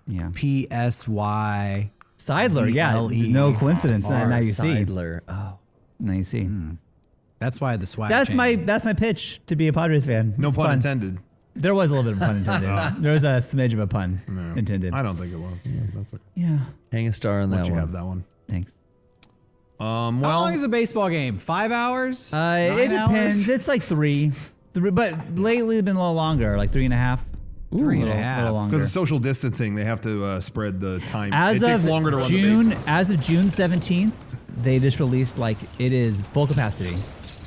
Yeah. P-S-Y. Seidler, yeah. E-L-E. No coincidence. Now you see. Seidler. Oh. Now you see. That's why the swag That's changed. my pitch to be a Padres fan. No It's pun fun. intended. There was a little bit of a pun intended. There was a smidge of a pun intended. I don't think it was. That's okay. Yeah. Hang a star on that Let you one. have that one. Thanks. How long is a baseball game? 5 hours? 9 It depends. hours? It's like three, but lately it's been a little longer, like 3.5. Three and a A half. little longer. Because of social distancing, they have to spread the time. As it takes of longer to run the June, bases. as of June 17th, they just released like it is full capacity.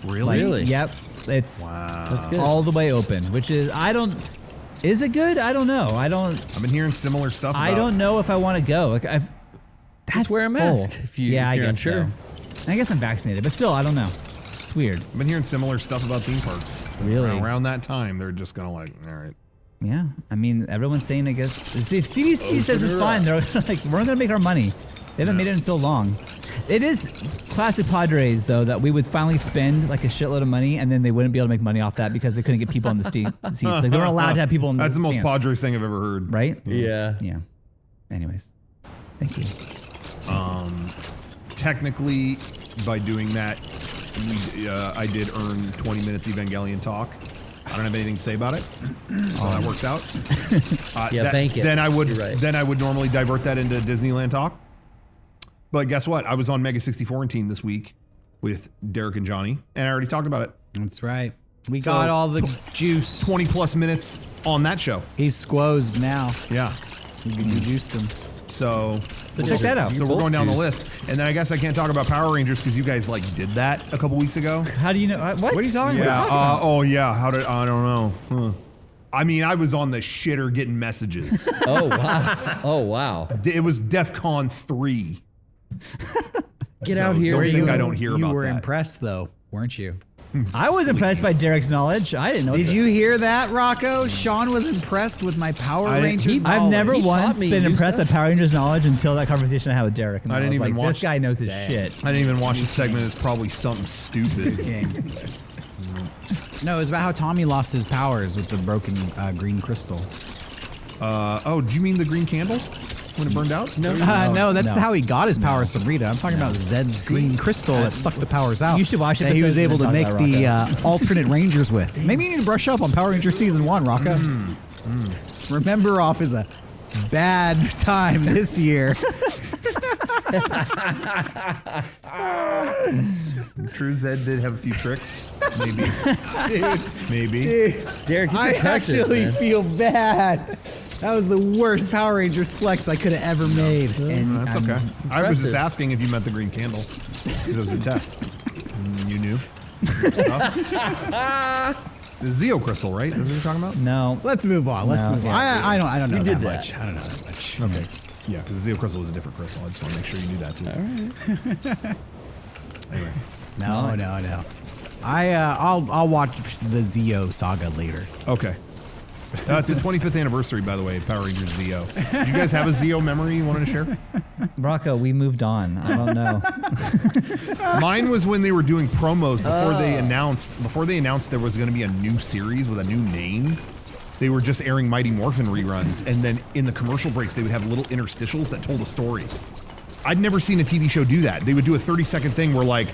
Really? Really? Yep. It's That's good. all the way open, which is is it good? I don't know. I've been hearing similar stuff. I don't know if I want to go. Like that's Just wear a mask full. if you- yeah, if I you're guess unsure. so. I guess I'm vaccinated, but still, I don't know. It's weird. I've been hearing similar stuff about theme parks. Really? Around that time, they're just gonna like, all right. Yeah, I mean, everyone's saying, I guess, if CDC says it's fine, they're like, we're gonna make our money. They haven't made it in so long. It is classic Padres, though, that we would finally spend like a shitload of money, and then they wouldn't be able to make money off that because they couldn't get people in the seats. Like, they weren't allowed to have people in the That's the most stands, Padres thing I've ever heard. right? Yeah. Yeah. Anyways, thank you. Technically, by doing that, I did earn 20 minutes Evangelion talk. I don't have anything to say about it, so that works out. Yeah, bank it. Then I would You're right. then I would normally divert that into Disneyland talk. But guess what? I was on Mega 64 team this week with Derek and Johnny, and I already talked about it. That's right. We So, got all the juice. 20 plus minutes on that show. He's squozed now. Yeah. You juiced him. So check that out. So we're going down the list, and then I guess I can't talk about Power Rangers because you guys like did that a couple weeks ago. How do you know? What? What are you talking Yeah. about? Oh yeah. How did I don't know. Huh. I mean, I was on the shitter getting messages. Oh wow. Oh wow. It was DEFCON 3. Get So out here. don't think you- I don't hear You about were that. impressed, though, weren't you? I was impressed by Derek's knowledge. I didn't know. Did you hear that, Rocco? Sean was impressed with my Power I didn't- Rangers I've knowledge. never He once taught me been new impressed by stuff. Power Rangers knowledge until that conversation I had with Derek. And I I didn't was even like, watch- this guy knows his shit. I didn't even watch the segment. It's probably something stupid. King. No, it's about how Tommy lost his powers with the broken green crystal. Oh, do you mean the green candle when it burned out? No. No, that's no. how he got his powers, Sabrina. I'm talking about Zed's green crystal that sucked the powers out. You should watch it that he was because able to we're make talking the about alternate Rangers with. Maybe you need to brush up on Power Rangers Season 1, Rocco. Remember off is a bad time this year. True, Zed did have a few tricks. Maybe. Maybe. Derek, it's I impressive, actually man. feel bad. That was the worst Power Rangers flex I could have ever made. And That's okay. I was just asking if you meant the green candle. It was a test. You knew. Stuff. The Zeo crystal, right? Is what you're talking about? No. Let's move on. Let's No. move on. I don't know You that did that. much. I don't know that much. Okay. Yeah, because the Zeo crystal was a different crystal. I just want to make sure you knew that too. Anyway. No. I'll watch the Zeo saga later. Okay. It's the 25th anniversary, by the way, of Power Rangers Zeo. Did you guys have a Zeo memory you wanted to share? Rocco, we moved on. I don't know. Mine was when they were doing promos before they announced there was going to be a new series with a new name. They were just airing Mighty Morphin reruns, and then in the commercial breaks they would have little interstitials that told a story. I'd never seen a TV show do that. They would do a 30-second thing where like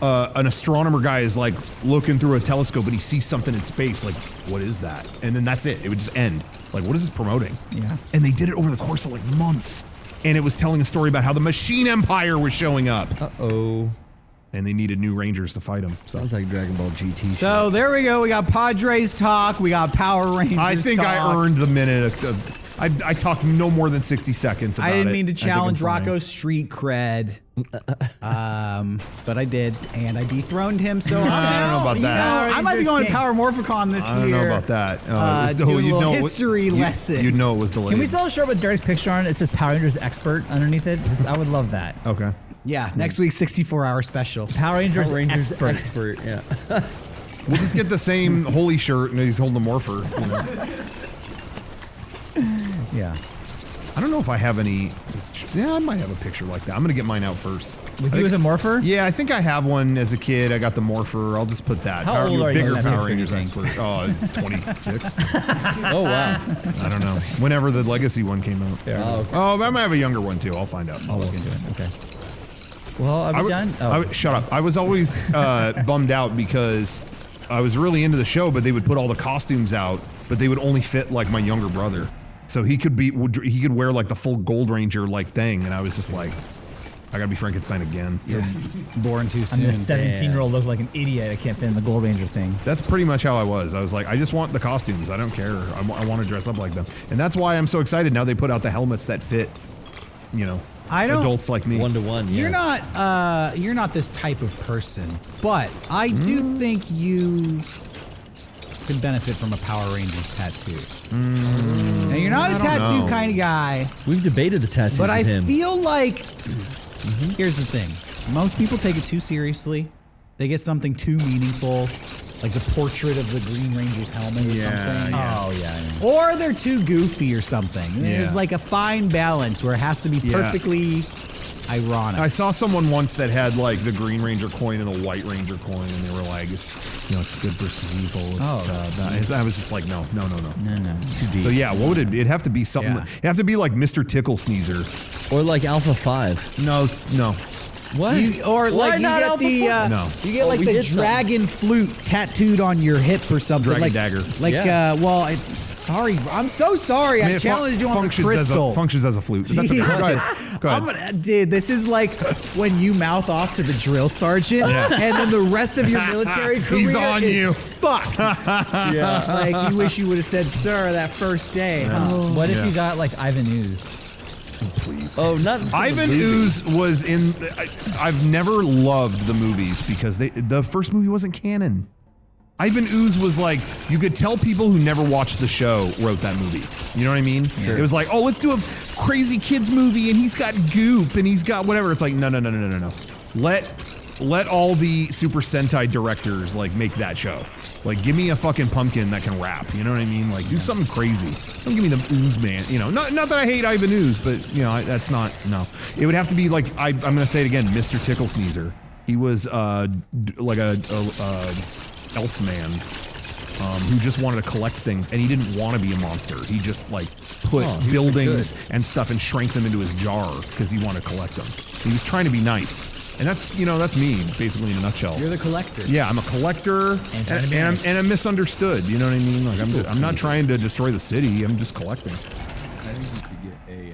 an astronomer guy is like looking through a telescope and he sees something in space, like, what is that? And then that's it. It would just end. Like, what is this promoting? Yeah. And they did it over the course of like months. And it was telling a story about how the Machine Empire was showing up. Uh-oh. And they needed new Rangers to fight them. So Sounds like Dragon Ball GT. So there we go. We got Padres talk. We got Power Rangers I think talk. I earned the minute. I talked no more than 60 seconds about it. I didn't mean to I think I'm challenge fine. Rocco's street cred, but I did, and I dethroned him. So I don't know about that. I might be going to Power Morphicon this year. I don't know about that. to do a little history lesson. You'd know it was delayed. Can we sell a shirt with Derek's picture on it? It says Power Rangers Expert underneath it. I would love that. Okay. Yeah, next week's 64-hour special. Power Rangers, Expert. expert. Yeah. We'll just get the same holy shirt and he's holding a morpher. You know? Yeah. I don't know if I have any. Yeah, I might have a picture like that. I'm gonna get mine out first. With you with a morpher? Yeah, I think I have one as a kid. I got the morpher. I'll just put that. How old are you Bigger in that Power picture, Rangers you expert. think? Oh, 26. Oh wow. I don't know. Whenever the Legacy one came out. Oh, okay. Oh, I might have a younger one too. I'll find out. I'll look into it. Okay. Well, are we done? Shut up. I was always bummed out because I was really into the show, but they would put all the costumes out, but they would only fit like my younger brother. So he could wear like the full Gold Ranger like thing, and I was just like, I gotta be Frankenstein again. You're born too I'm soon. the 17-year-old look like an idiot. I can't fit in the Gold Ranger thing. That's pretty much how I was. I was like, I just want the costumes. I don't care. I want to dress up like them, and that's why I'm so excited now. They put out the helmets that fit, adults like me. 1-to-1. Yeah. You're not this type of person, but I do think you could benefit from a Power Rangers tattoo. Now you're not a tattoo kind of guy, We've debated the tattoos but I with him. feel like here's the thing: most people take it too seriously. They get something too meaningful, like the portrait of the Green Ranger's helmet or something. yeah. Oh, yeah. Or they're too goofy or something. There's Yeah. like a fine balance where it has to be perfectly ironic. I saw someone once that had like the Green Ranger coin and the White Ranger coin, and they were like, it's good for evil. I was just like, no. No. It's too deep. So yeah, what would it be? It'd have to be something. Yeah. It'd have to be like Mr. Tickle Sneezer. Or like Alpha 5. No. What? You get Alpha the 4? No. you get Oh, like we the did something. dragon flute tattooed on your hip or something. Dragon like, dagger. Like Yeah. sorry, I'm so sorry. I it challenged you on the crystals. functions as a flute. That's okay. Go ahead. Go ahead. Dude, this is like when you mouth off to the drill sergeant, and then the rest of your military career He's on is you. fucked. Yeah. Like you wish you would have said "sir" that first day. What if Yeah. you got like Ivan Ooze? Please. Oh, not from the Ivan movie. Ooze was in. I've never loved the movies because the first movie wasn't canon. Ivan Ooze was like, you could tell people who never watched the show wrote that movie. You know what I mean? Sure. It was like, oh, let's do a crazy kids movie and he's got goop and he's got whatever. It's like, no. Let all the Super Sentai directors like make that show. Like, give me a fucking pumpkin that can rap. You know what I mean? Like, do something crazy. Don't give me the Ooze man. Not that I hate Ivan Ooze, but that's not. No, it would have to be like I'm gonna say it again, Mr. Tickle Sneezer. He was like a elf man who just wanted to collect things, and he didn't want to be a monster. He just like put buildings and stuff and shrank them into his jar because he wanted to collect them. He was trying to be nice. And that's me, basically, in a nutshell. You're the collector. Yeah, I'm a collector, and I'm misunderstood. You know what I mean? Like I'm not trying to destroy the city. I'm just collecting. I think you could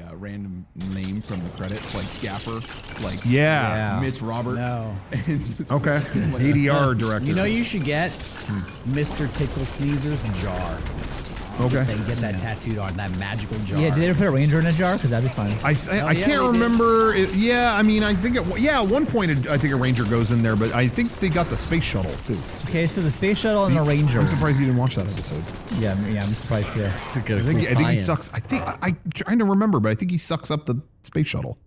get a random name from the credits, like Gaffer, like Yeah. Mitch Roberts. No. And just- Okay. ADR director. You know you should get Mr. Tickle Sneezer's jar. Okay. They get that tattooed on that magical jar. Yeah, did they ever put a ranger in a jar? Because that'd be fun. I yeah, can't we did. remember. I mean, I think at one point I think a ranger goes in there, but I think they got the space shuttle too. Okay, so the space shuttle and the ranger. I'm surprised you didn't watch that episode. Yeah, I'm surprised too. It's a good I think he tie-in. sucks. I'm trying to remember, but I think he sucks up the space shuttle.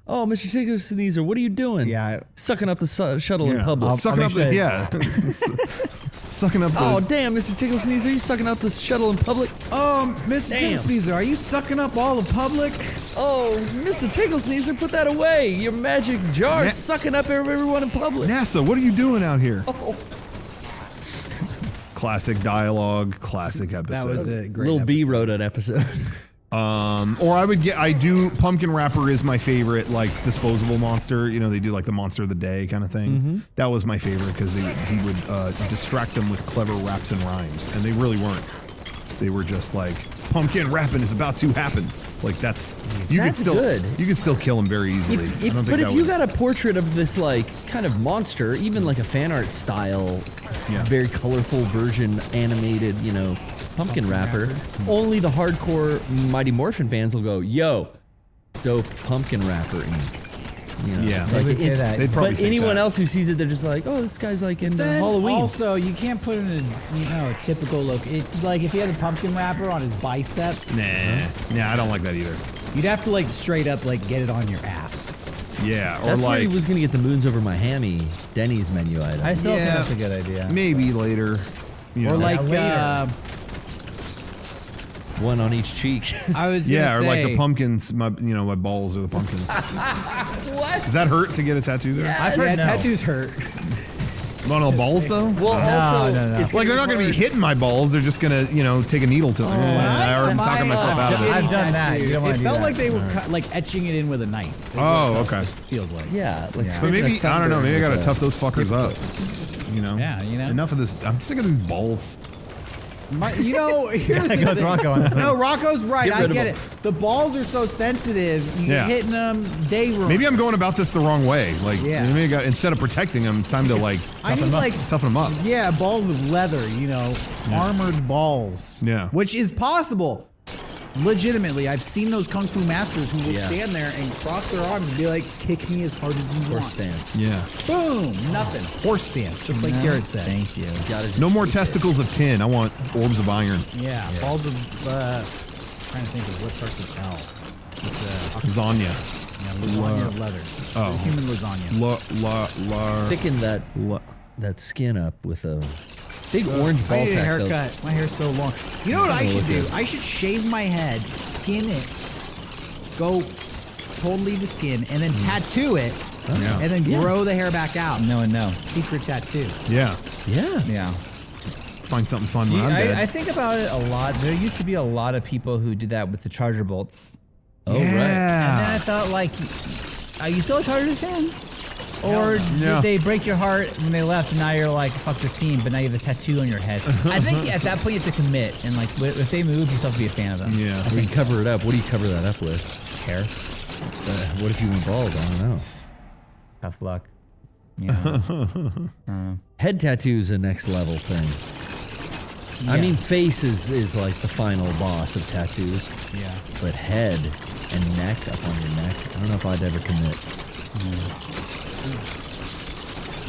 Oh, Mr. Tickle Sneezer, what are you doing? Yeah. Sucking up the shuttle in public. Sucking I'll up make the sucking up the. Oh, damn, Mr. Tickle Sneezer, you sucking up the shuttle in public? Mr. Damn. Tickle Sneezer, are you sucking up all the public? Oh, Mr. Tickle Sneezer, put that away. Your magic jar Na- is sucking up everyone in public. NASA, what are you doing out here? Classic dialogue, classic episode. That was a great Lil B episode. wrote an episode. Or I do Pumpkin Wrapper is my favorite, like disposable monster. They do like the monster of the day kind of thing. That was my favorite because he would distract them with clever raps and rhymes, and they really weren't. They were just like pumpkin rapping is about to happen. Like that's good. You could still kill him very easily. But if you got a portrait of this like kind of monster, even like a fan art style, Yeah. very colorful version, animated, pumpkin wrapper, only the hardcore Mighty Morphin fans will go, yo, dope pumpkin wrapper ink. Yeah. it's They like, would say it's- that. They'd probably but think anyone that. else who sees it, they're just like, oh, this guy's like into Then Halloween. Also, you can't put in a typical look. Like if he had a pumpkin wrapper on his bicep, Nah, I don't like that either. you'd have to like straight up like get it on your ass. Yeah, or That's where like he was gonna get the moons over my hammy Denny's menu item. I still think Yeah. that's a good idea. maybe later. Or like later. One on each cheek. I was gonna Yeah, or say, like the pumpkins. My balls are the pumpkins. What? Does that hurt to get a tattoo there? I've heard no. tattoos hurt. On the balls though? Well, also, no. it's Like they're not going to be hitting my balls. They're just going to, take a needle to them. I'm talking myself out of it. I've done that. You don't wanna It do felt that. like they were like etching it in with a knife. is what Oh, it felt- okay. Feels like. Yeah, like But maybe, I don't know, maybe I got to tough those fuckers up. Yeah, Enough of this. I'm sick of these balls. Here's the go with thing. Rocco on this one. No, Rocco's right. Get I rid of get them. it. The balls are so sensitive. You Yeah. hitting them, they ruin. Maybe I'm going about this the wrong way. Like, Yeah. maybe instead of protecting them, it's time to like I need like toughen them up. yeah, balls of leather. Armored balls. Yeah. which is possible. Legitimately, I've seen those kung fu masters who will Yeah. stand there and cross their arms and be like, "Kick me as hard as you horse want." stance. Yeah. Boom, nothing. Horse stance, just like Garrett said. Thank you. Gotta just No more keep it. testicles of tin. I want orbs of iron. Yeah, balls of. Trying to think of what starts with L. With, Lasagna. yeah, lasagna of leather. Oh. Human lasagna. Thicken that skin up with a big orange I ball need a sack. though. haircut. My hair's so long. You know what I Oh, should okay. do? I should shave my head, skin it, go totally to skin, and then tattoo it, Yeah. and then grow the hair back out. No. Secret tattoo. Yeah. Yeah. Yeah. Find something fun when I'm dead. I think about it a lot. There used to be a lot of people who did that with the charger bolts. Oh, right. And then yeah. I thought, like, are you still a Chargers fan? Or Yeah. did they break your heart when they left and now you're like, fuck this team, but now you have a tattoo on your head? I think at that point you have to commit. And, like, if they move, you still have to be a fan of them. Yeah. What do you cover it up? What do you cover that up with? Hair. What if you went bald? I don't know. Tough luck. Yeah. Head tattoo is a next level thing. I mean, face is like the final boss of tattoos. Yeah. But head and neck up on your neck, I don't know if I'd ever commit.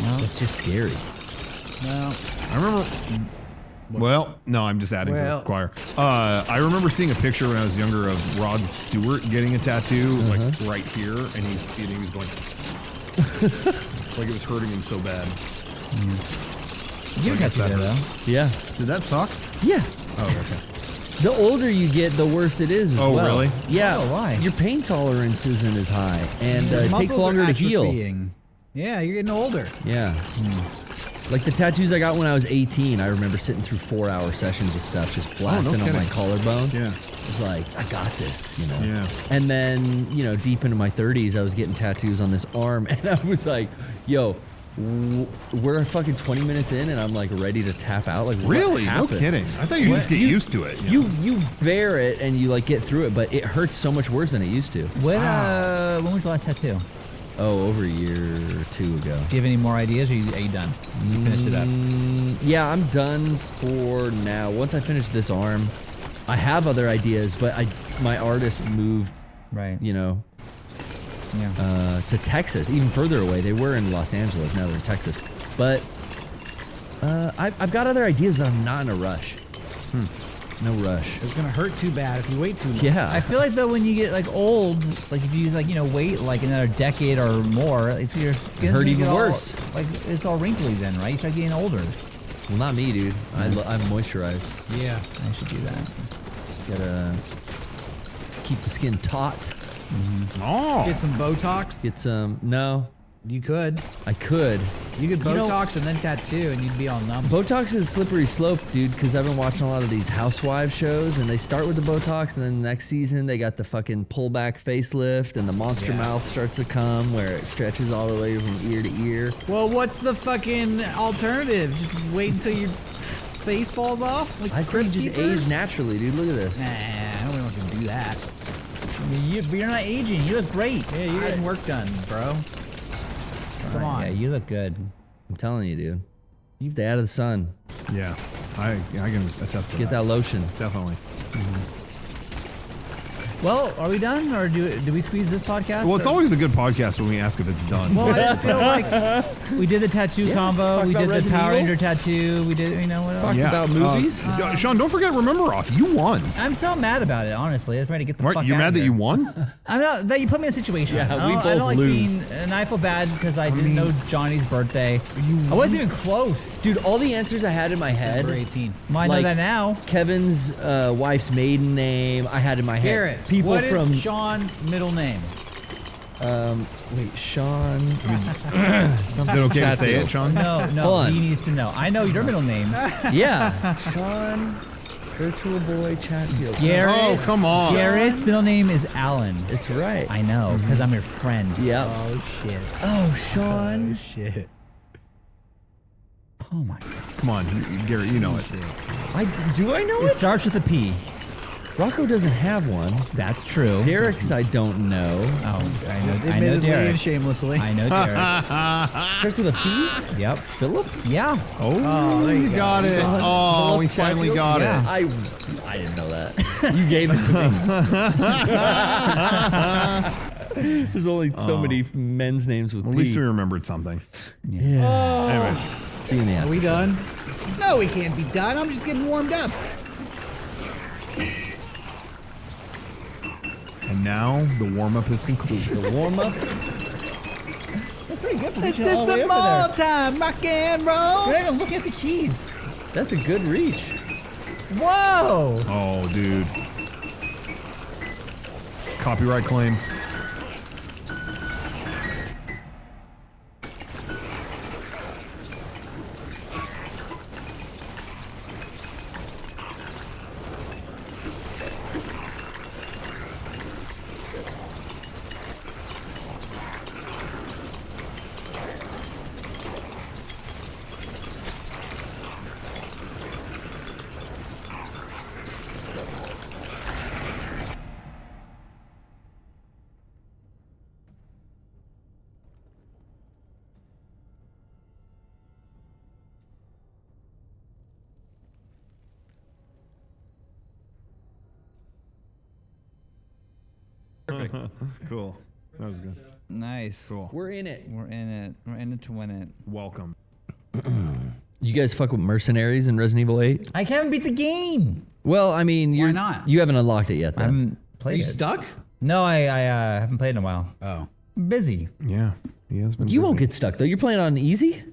Well, It's just scary. No. I remember. Well, no, I'm just adding to the choir. I remember seeing a picture when I was younger of Rod Stewart getting a tattoo, like right here, and he was going, like it was hurting him so bad. you I can guess tattoo that there, hurt. though. Yeah. Did that suck? Yeah. Oh, okay. The older you get, the worse it is as Oh, well. really? Yeah. Oh, why? Your pain tolerance isn't as high, and Your it takes muscles are longer to heal. atrophying. Yeah, you're getting older. Yeah. Like the tattoos I got when I was 18, I remember sitting through 4-hour sessions of stuff, just blasting on my kidding. collarbone. Yeah. It was like, I got this, Yeah. And then, deep into my 30s, I was getting tattoos on this arm, and I was like, yo, we're fucking 20 minutes in, and I'm like ready to tap out. Like, what Really? No happened? kidding. I thought you just get used to it. You bear it and you like get through it, but it hurts so much worse than it used to. When was your last tattoo? Oh, over a year or two ago. Do you have any more ideas, or are you done? You finished it up? Yeah, I'm done for now. Once I finish this arm, I have other ideas, but my artist moved, Right. Yeah. To Texas, even further away. They were in Los Angeles, now they're in Texas. But I've got other ideas, but I'm not in a rush. No rush. It's gonna hurt too bad if you wait too long. Yeah. I feel like though when you get like old, like if you like wait like another decade or more, it's your skin's Hurt gonna even get all- worse. Like it's all wrinkly then, right? You start getting older. Well, not me, dude. I moisturize. Yeah. I should do that. Gotta keep the skin taut. Oh. Get some Botox. Get some. No, You could. I could. You could You know- Botox and then tattoo, and you'd be all numb. Botox is a slippery slope, dude, because I've been watching a lot of these housewives shows, and they start with the Botox, and then the next season they got the fucking pullback facelift, and the monster Yeah. mouth starts to come, where it stretches all the way from ear to ear. Well, what's the fucking alternative? Just wait until your face falls off? Like I say you Crypt just Keeper? age naturally, dude. Look at this. Nah, nobody wants to do that. I mean, but you're not aging. You look great. Yeah, you're getting work done, bro. Come on. Yeah, you look good. I'm telling you, dude. You stay out of the sun. Yeah. I can attest to Get that lotion. Definitely. Well, are we done, or do we squeeze this podcast? Well, it's or? always a good podcast when we ask if it's done. Well, I just feel like we did the tattoo combo, talked we about did the Resident Power Evil. Ranger tattoo, we did, what else? Talked about movies. Sean, don't forget Remember Off. You won. I'm so mad about it, honestly. I was ready to get the Right? fuck You're out mad of that here. you won? I'm not that you put me in a situation. Yeah, I we don't, I both don't like lose. being, and I feel bad because I didn't know Johnny's birthday. I wasn't even close. Dude, all the answers I had in my head. December 18. Well, I know like- that now. Kevin's wife's maiden name, I had in my head. Garrett, People what is from Sean's middle name? wait, Sean. Is it okay to say it, Sean? No, Hold no, on. he needs to know. I know your middle name. Yeah, Sean. Virtual Boy Chatfield. Garrett. Oh, come on. Garrett's middle name is Alan. It's right. I know, because I'm your friend. Yeah. Oh shit. Oh, Sean. Shit. Oh my god. Come on, Garrett, you know it. Do I know It it? starts with a P. Rocco doesn't have one. That's true. Derek's I don't know. Oh, I know Admittedly Derek. and shamelessly. I know Derek. Starts with a P? Yep. Philip? Yeah. Oh, there you you go. got it. Oh, Philip we finally Chatfield? got Yeah. it. I didn't know that. You gave it to me. There's only so many men's names with At P. least we remembered something. Yeah. Anyway, See you in the Are after. we done? No, we can't be done. I'm just getting warmed up. and now the warm-up is concluded. The warm up. That's pretty good for It's reaching all this the way some over more there. time, rock and roll. You're not even looking at the keys. That's a good reach. Whoa. Oh, dude. Copyright claim. Cool. That was good. Nice. Cool. We're in it. We're in it. We're in it to win it. Welcome. You guys fuck with mercenaries in Resident Evil 8? I can't beat the game. Well, I mean, you're not? You haven't unlocked it yet, I then. haven't Are played you it. stuck? No, I haven't played in a while. Oh. I'm busy. Yeah, he has been. You won't busy. get stuck though. You're playing on easy,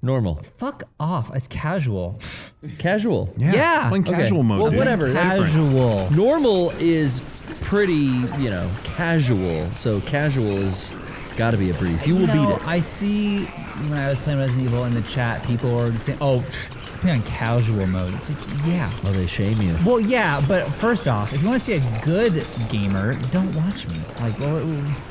normal, Fuck off. It's casual. casual. Yeah, Yeah. it's playing Okay. casual mode. Well, dude. whatever. That's Casual. Normal is pretty, casual. So casual is got to be a breeze. You will beat it. I see when I was playing Resident Evil in the chat, people were saying, "Oh, it's playing on casual mode." It's like, yeah. Oh, they shame you. Well, yeah, but first off, if you want to see a good gamer, don't watch me. Like,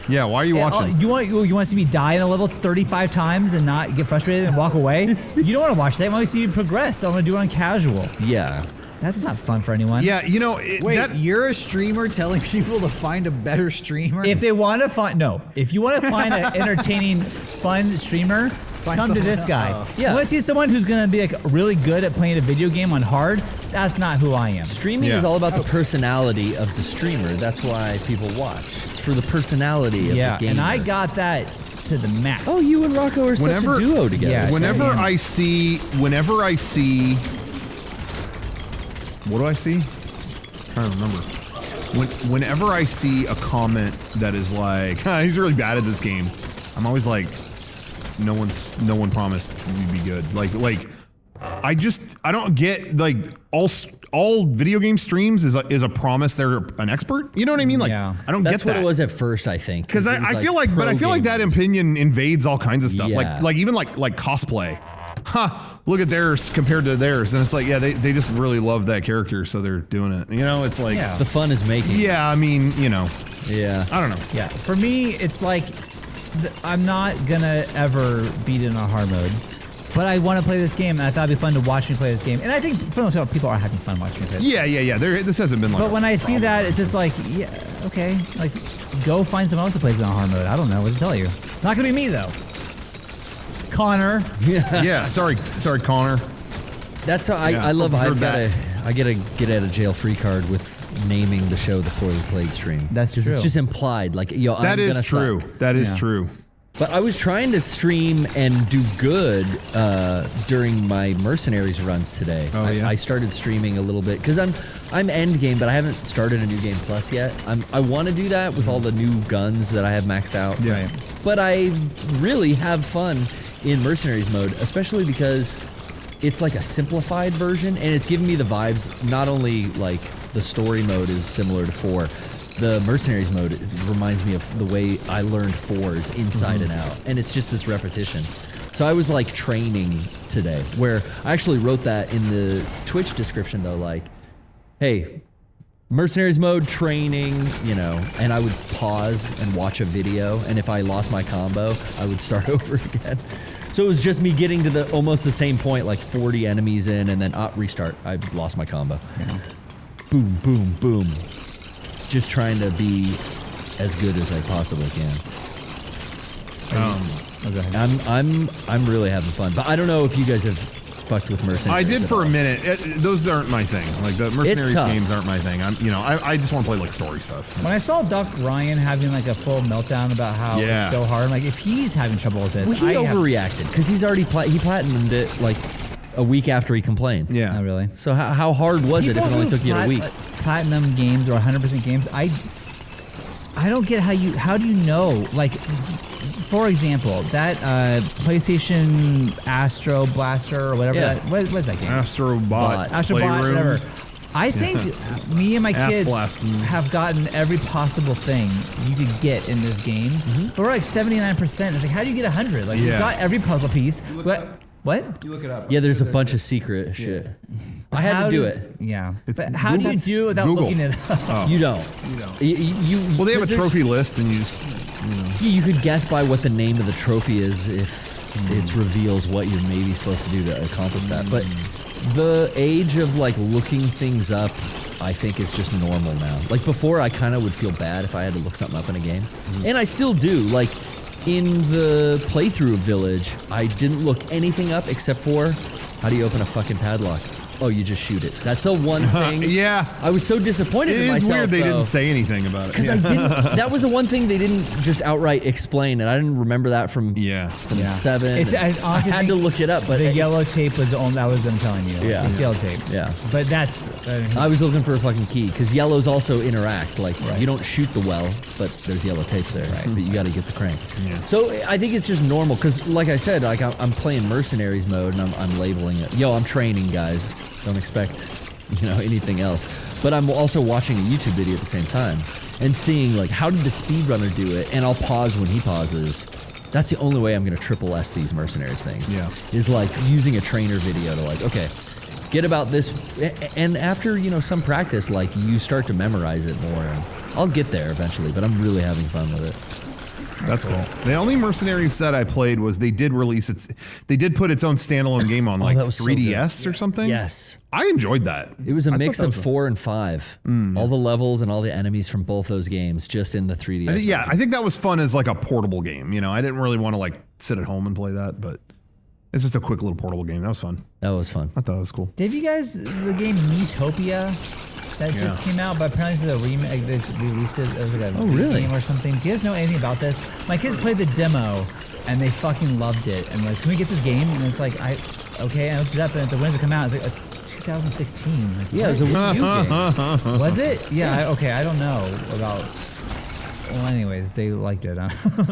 Yeah, why are you watching? You want to see me die in a level 35 times and not get frustrated and walk away? You don't want to watch that. I want to see you progress. So I'm gonna do it on casual. Yeah. That's not fun for anyone. Yeah, Wait, you're a streamer telling people to find a better streamer? If they want to find if you want to find an entertaining, fun streamer, come to someone this guy. else. You want to see someone who's gonna be like really good at playing a video game on hard? That's not who I am. Streaming Yeah. is all about the personality of the streamer. That's why people watch. It's for the personality of Yeah, the game. and I got that to the max. Oh, you and Rocco are such a duo together. Yeah. whenever Yeah. I see, what do I see? I'm trying to remember. Whenever I see a comment that is like, he's really bad at this game, I'm always like, no one promised you'd be good. Like, I don't get like all video game streams is a promise they're an expert. You know what I mean? Like, Yeah. I don't That's get that. what it was at first, I think. Because it was I feel like, but I feel like that pro-gamers. opinion invades all kinds of stuff. Yeah. Like even like cosplay. Look at theirs compared to theirs, and it's like, yeah, they just really love that character, so they're doing it. You know, it's like, Yeah. The fun is making. yeah, I mean, Yeah. I don't know. Yeah, for me, it's like I'm not gonna ever beat it on hard mode, but I want to play this game, and I thought it'd be fun to watch me play this game. And I think for the most part, people are having fun watching me play. Yeah. This hasn't been like. But when I see that, it's just like, yeah, okay, like go find someone else that plays it on hard mode. I don't know what to tell you. It's not gonna be me though. Connor. yeah, sorry, Connor. That's how Yeah, I love. I've I heard that. get a get out of jail free card with naming the show the Poorly Played stream. That's 'Cause true. It's just implied. Like, yo, I'm That is gonna true. suck. That is Yeah. true. But I was trying to stream and do good during my Mercenaries runs today. Oh, yeah? I started streaming a little bit because I'm end game, but I haven't started a new game plus yet. I want to do that with all the new guns that I have maxed out. Yeah. Right. But I really have fun in Mercenaries mode, especially because it's like a simplified version, and it's giving me the vibes. Not only like the story mode is similar to 4. The Mercenaries mode reminds me of the way I learned 4s inside and out, and it's just this repetition. So I was like training today, where I actually wrote that in the Twitch description though, like, hey, Mercenaries mode training, you know, and I would pause and watch a video, and if I lost my combo, I would start over again. So it was just me getting to the almost the same point, like 40 enemies in, and then restart. I lost my combo. Yeah. Boom, boom, boom. Just trying to be as good as I possibly can. Okay. I'm really having fun, but I don't know if you guys have fucked with Mercenaries. I did at for a all. minute. Those aren't my thing. Like the Mercenaries tough. games aren't my thing. I just want to play like story stuff. When I saw Duck Ryan having like a full meltdown about how Yeah. it's so hard, I'm like, if he's having trouble with this, Well, he I have- overreacted because he's already he platinumed it like a week after he complained. Yeah. Not really. So how hard was it if it People only who took you a week? Platinum games or 100% games, I don't get how do you know? Like, for example, that PlayStation Astro Blaster or whatever. Yeah. What is that game? Astrobot Astrobot, Playroom. whatever. I think me and my Ass kids blasting. have gotten every possible thing you could get in this game. But we're like 79%. It's like, how do you get 100? Like, you've Yeah. got every puzzle piece. look What? up- What? You look it up. Yeah, there's a bunch of secret shit. I had How to do it. Yeah. It's But how do you Google. do it without Google. looking it up? Oh. You don't. You don't. You Well, they have a because there's- trophy list, and you just You could guess by what the name of the trophy is if it reveals what you're maybe supposed to do to accomplish that. But the age of like looking things up, I think is just normal now. Like before, I kind of would feel bad if I had to look something up in a game, and I still do. Like in the playthrough of Village, I didn't look anything up except for how do you open a fucking padlock? Oh, you just shoot it. That's the one thing. yeah. I was so disappointed It in is myself. weird they though. didn't say anything about it. Because Yeah. I didn't. That was the one thing they didn't just outright explain, and I didn't remember that from Yeah. 7. It's- I and honestly had to think look it up, but The it's- yellow tape was the only, that was them telling you. Yeah. It's yellow tape. Yeah. But that's, I was looking for a fucking key because yellows also interact. Like Right. you don't shoot the well, but there's yellow tape there, right? But you got to get the crank. Yeah. So I think it's just normal because, like I said, like I'm playing Mercenaries mode and I'm labeling it. Yo, I'm training, guys. Don't expect, anything else. But I'm also watching a YouTube video at the same time and seeing like how did the speedrunner do it, and I'll pause when he pauses. That's the only way I'm gonna triple S these Mercenaries things. Yeah. Is like using a trainer video to like, okay, get about this, and after some practice, like you start to memorize it more. And I'll get there eventually, but I'm really having fun with it. That's cool. The only Mercenaries set I played was they did release its. They did put its own standalone game on like that was so 3DS or something. Yes. I enjoyed that. It was a I thought mix that of was 4 and 5. All the levels and all the enemies from both those games just in the 3DS. Yeah, version. I think that was fun as like a portable game. I didn't really want to like sit at home and play that, but it's just a quick little portable game. That was fun. That was fun. I thought it was cool. Did you guys, the game Miitopia that just came out, but apparently it's a remake, like they released it as like a really? game or something. Do you guys know anything about this? My kids played the demo and they fucking loved it. And like, can we get this game? And it's like, okay, I looked it up and it's like, when's it come out? It's like 2016. Like, Yeah, it was a Wii U game. was it? Yeah, okay, I don't know about. Well, anyways, they liked it.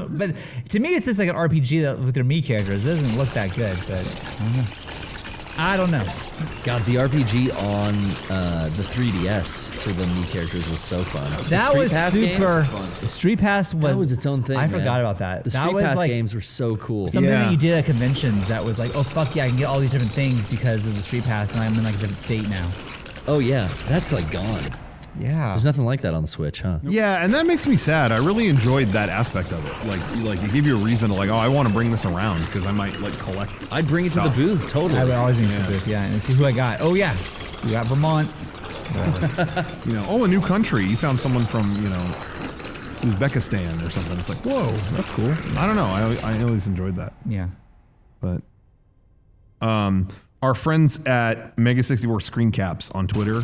But to me, it's just like an RPG that, with their Mii characters. It doesn't look that good, but I don't know. God, the RPG on the 3DS for the Mii characters was so fun. That Street was Pass super. games? Street Pass was. That was its own thing. I man. forgot about that. The that Street was Pass like games were so cool. something Yeah. that you did at conventions that was like, oh fuck yeah, I can get all these different things because of the Street Pass, and I'm in like a different state now. Oh yeah, that's like gone. Yeah. There's nothing like that on the Switch, huh? Yeah, and that makes me sad. I really enjoyed that aspect of it. Like it gave you a reason to like, oh, I want to bring this around because I might like collect. I'd bring it to stuff. the booth, totally. I would always need the booth, yeah, and see who I got. Oh yeah, we got Vermont. Oh, a new country. You found someone from Uzbekistan or something. It's like, whoa, that's cool. I don't know. I always enjoyed that. Yeah. But our friends at Mega64 Screen Caps on Twitter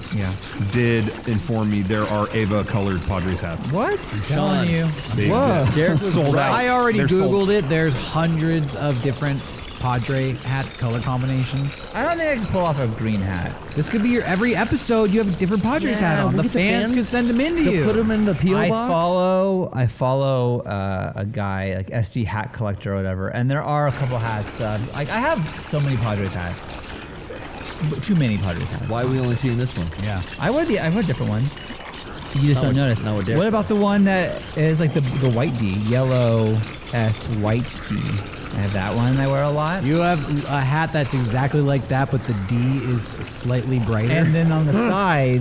did inform me there are Ava colored Padres hats. What? I'm telling you. They Whoa. exist. Derek was Sold out. I already They're Googled sold. it. There's hundreds of different Padre hat color combinations. I don't think I can pull off a green hat. This could be your every episode. You have a different Padres hat on. we'll The get the fans fans could send them in to They'll you. put them in the PO I box. follow a guy like SD Hat Collector or whatever, and there are a couple hats. Like I have so many Padres hats, too many Padres hats. Why are we only seeing this one? Yeah. I wear different ones. You just Not don't what- notice. not what Derek What about the one that is like the white D, yellow S white D? I have that one I wear a lot. You have a hat that's exactly like that, but the D is slightly brighter. And then on the side,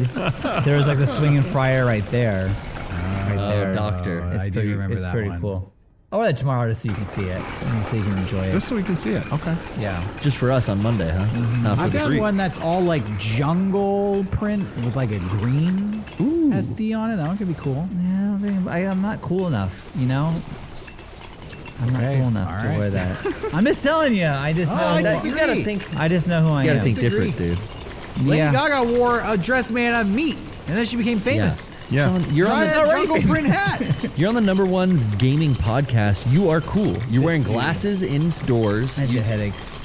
there's like the swinging fryer right there. Right there. Doctor. I do remember it's that pretty one. cool. I'll wear that tomorrow just so you can see it. And so you can enjoy it. Just so we can see it. Okay. Yeah. Just for us on Monday, huh? Not for I've the got street. one that's all like jungle print with like a green SD on it. That one could be cool. Yeah, I don't think I'm not cool enough, you know? I'm not Okay, cool enough all to right. wear that. I'm just telling you. I just know I that. disagree. You gotta think. I just know who I You gotta am. think Disagree. different, dude. Lady Yeah. Gaga wore a dress made out of meat, and then she became famous. Yeah. Sean, you're on Try the that jungle print hat. You're on the #1 gaming podcast. You are cool. You're wearing dude. glasses indoors. I get headaches.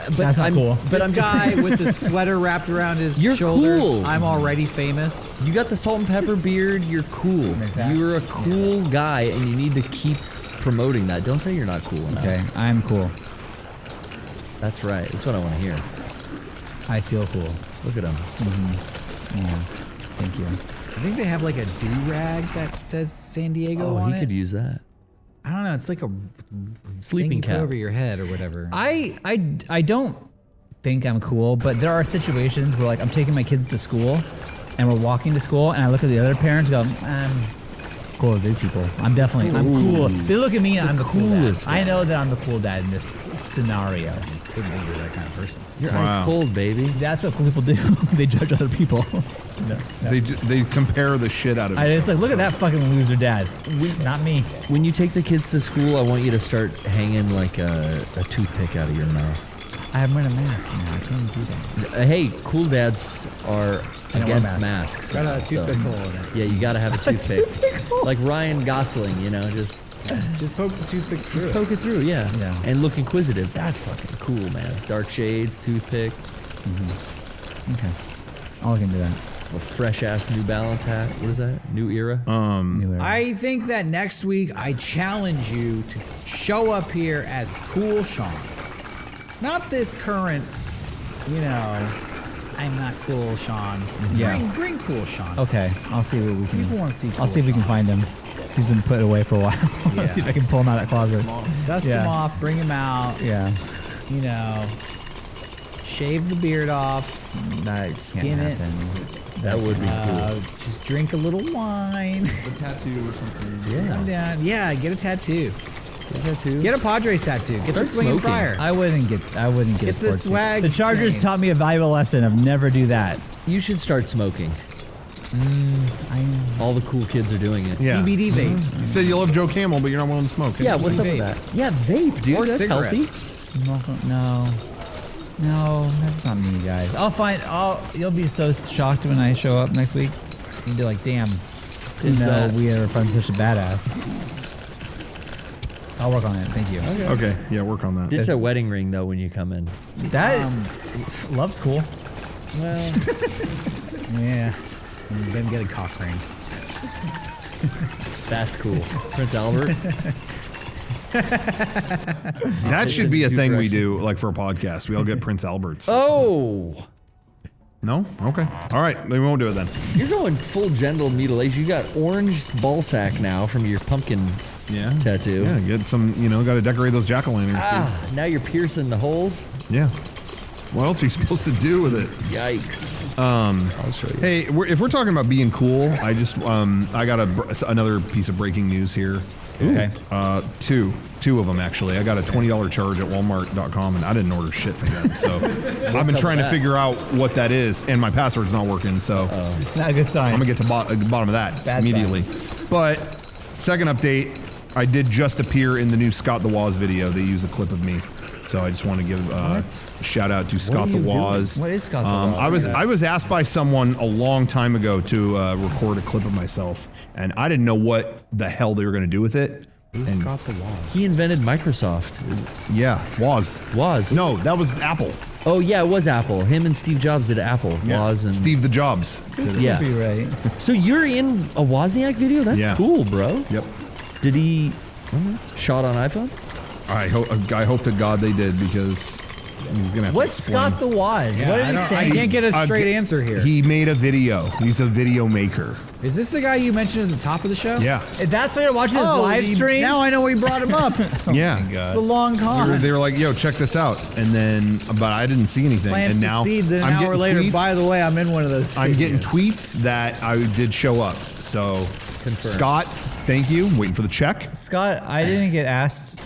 But That's not I'm, cool. But I'm This just guy with the sweater wrapped around his You're shoulders. cool. I'm already famous. You got the salt and pepper beard. You're cool. that. You're a cool guy, and you need to keep promoting that. Don't say you're not cool enough. Okay, I'm cool. That's right. That's what I want to hear. I feel cool. Look at him. Yeah. Thank you. I think they have like a do-rag that says San Diego Oh, on he it. could use that. I don't know. It's like a Sleeping thing you put cap. over your head or whatever. I don't think I'm cool, but there are situations where like I'm taking my kids to school and we're walking to school and I look at the other parents and go, I'm cool with these people. I'm cool. They look at me and I'm the cool dad. coolest guy. I know that I'm the cool dad in this scenario. Couldn't think you're that kind of person. You're Wow. ice cold, baby. That's what cool people do. They judge other people. No. They compare the shit out of it. It's like, look at that fucking loser dad. Not me. When you take the kids to school, I want you to start hanging like a toothpick out of your mouth. I'm wearing a mask now. I can't do that. Hey, cool dads are wear against masks. masks. Got a now, toothpick so- hole in it. Yeah, you gotta have a toothpick. Like Ryan Gosling, you know, just Just poke the toothpick through just it. poke it through, yeah. Yeah. And look inquisitive. That's fucking cool, man. Dark shades, toothpick, Okay. I'll look into that. a fresh ass New Balance hat. What is that? New Era? New era. I think that next week I challenge you to show up here as Cool Sean. Not this current, you know, I'm not cool Sean. Yeah. Bring Cool Sean. Okay. I'll see what we can. People want to see Cool I'll see if we can Sean. find him. He's been put away for a while. Yeah. Let's see if I can pull him out of that closet. Dust Yeah. him off, bring him out, Yeah. you know, shave the beard off, That Skin can't it. happen. That would be cool. just drink a little wine. A tattoo or something. Come down. Yeah, get a tattoo. Tattoo. Get a Padres tattoo. Get Start the swinging smoking. fryer. I wouldn't get Get a the sports team. swag The Chargers train. taught me a valuable lesson of never do that. You should start smoking. All the cool kids are doing it. Yeah. CBD vape. You said you love Joe Camel, but you're not willing to smoke. Yeah, what's up Vape. with that? Yeah, vape, dude. Or That's cigarettes. healthy. No, that's not me, guys. You'll be so shocked when I show up next week. You'll be like, damn, didn't Who's know that? we ever found such a badass. I'll work on it. Thank you. Okay, yeah, work on that. It's a wedding ring though when you come in. That love's cool. Well, Yeah. And then get a cock ring. that's cool. Prince Albert. That should be a Two thing we directions. do, like for a podcast. We all get Prince Alberts. Oh, No? Okay. All right, then we won't do it then. you're going full genital mutilation. You got orange ball sack now from your pumpkin Yeah. tattoo. Yeah, get some, got to decorate those jack-o'-lanterns. Ah, now you're piercing the holes. Dude. Yeah. What else are you supposed to do with it? Yikes. I'll show you. Hey, if we're talking about being cool, I just, I got another piece of breaking news here. Okay. Two of them actually. I got a $20 charge at Walmart.com and I didn't order shit from them. So I've been up trying to with that? figure out what that is, and my password's not working. So Not a good sign. I'm gonna get to bottom of that Bad immediately. But second update, I did just appear in the new Scott the Woz video. They use a clip of me. So I just want to give a shout out to Scott the Waz. What is Scott the Waz? I was asked by someone a long time ago to record a clip of myself, and I didn't know what the hell they were going to do with it. Who's Scott the Waz? He invented Microsoft. Yeah, Waz. No, that was Apple. Oh yeah, it was Apple. Him and Steve Jobs did Apple. Yeah. Woz and Steve the Jobs. Yeah. Could be right. So you're in a Wozniak video? That's cool, bro. Yep. Did he shot on iPhone? I hope to God they did, because he's gonna have What's to explain. Scott the Waz? What did he I say? can't get a straight answer here. He made a video. He's a video maker. Is this the guy you mentioned at the top of the show? Yeah. That's why you're watching this live stream? Now I know why you brought him up. Yeah. The long con. They were like, "Yo, check this out," and then, but I didn't see anything. Plants and the now seed, then an I'm hour getting later, tweets. by the way, I'm in one of those. I'm getting videos. tweets that I did show up. So, Scott, thank you. I'm waiting for the check. Scott, I didn't get asked,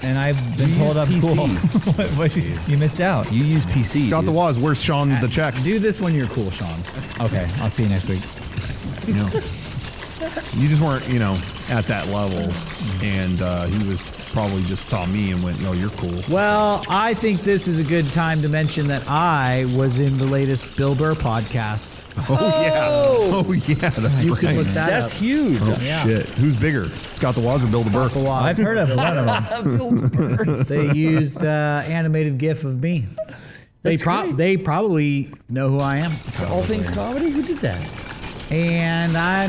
and I've been You pulled up use cool. PC. You missed out. You use PC. Scott the dude. Waz, where's Sean the check? Do this when you're cool, Sean. Okay, I'll see you next week. You know, you just weren't, at that level, and he was probably just saw me and went, "Oh, you're cool." Well, I think this is a good time to mention that I was in the latest Bill Burr podcast. Oh yeah, that's You right. can look that That's up. huge. Oh shit, who's bigger, Scott the Waz or Bill the Burr? I've heard of one of them. They used animated GIF of me. That's great. They probably know who I am. All things comedy. Who did that? And I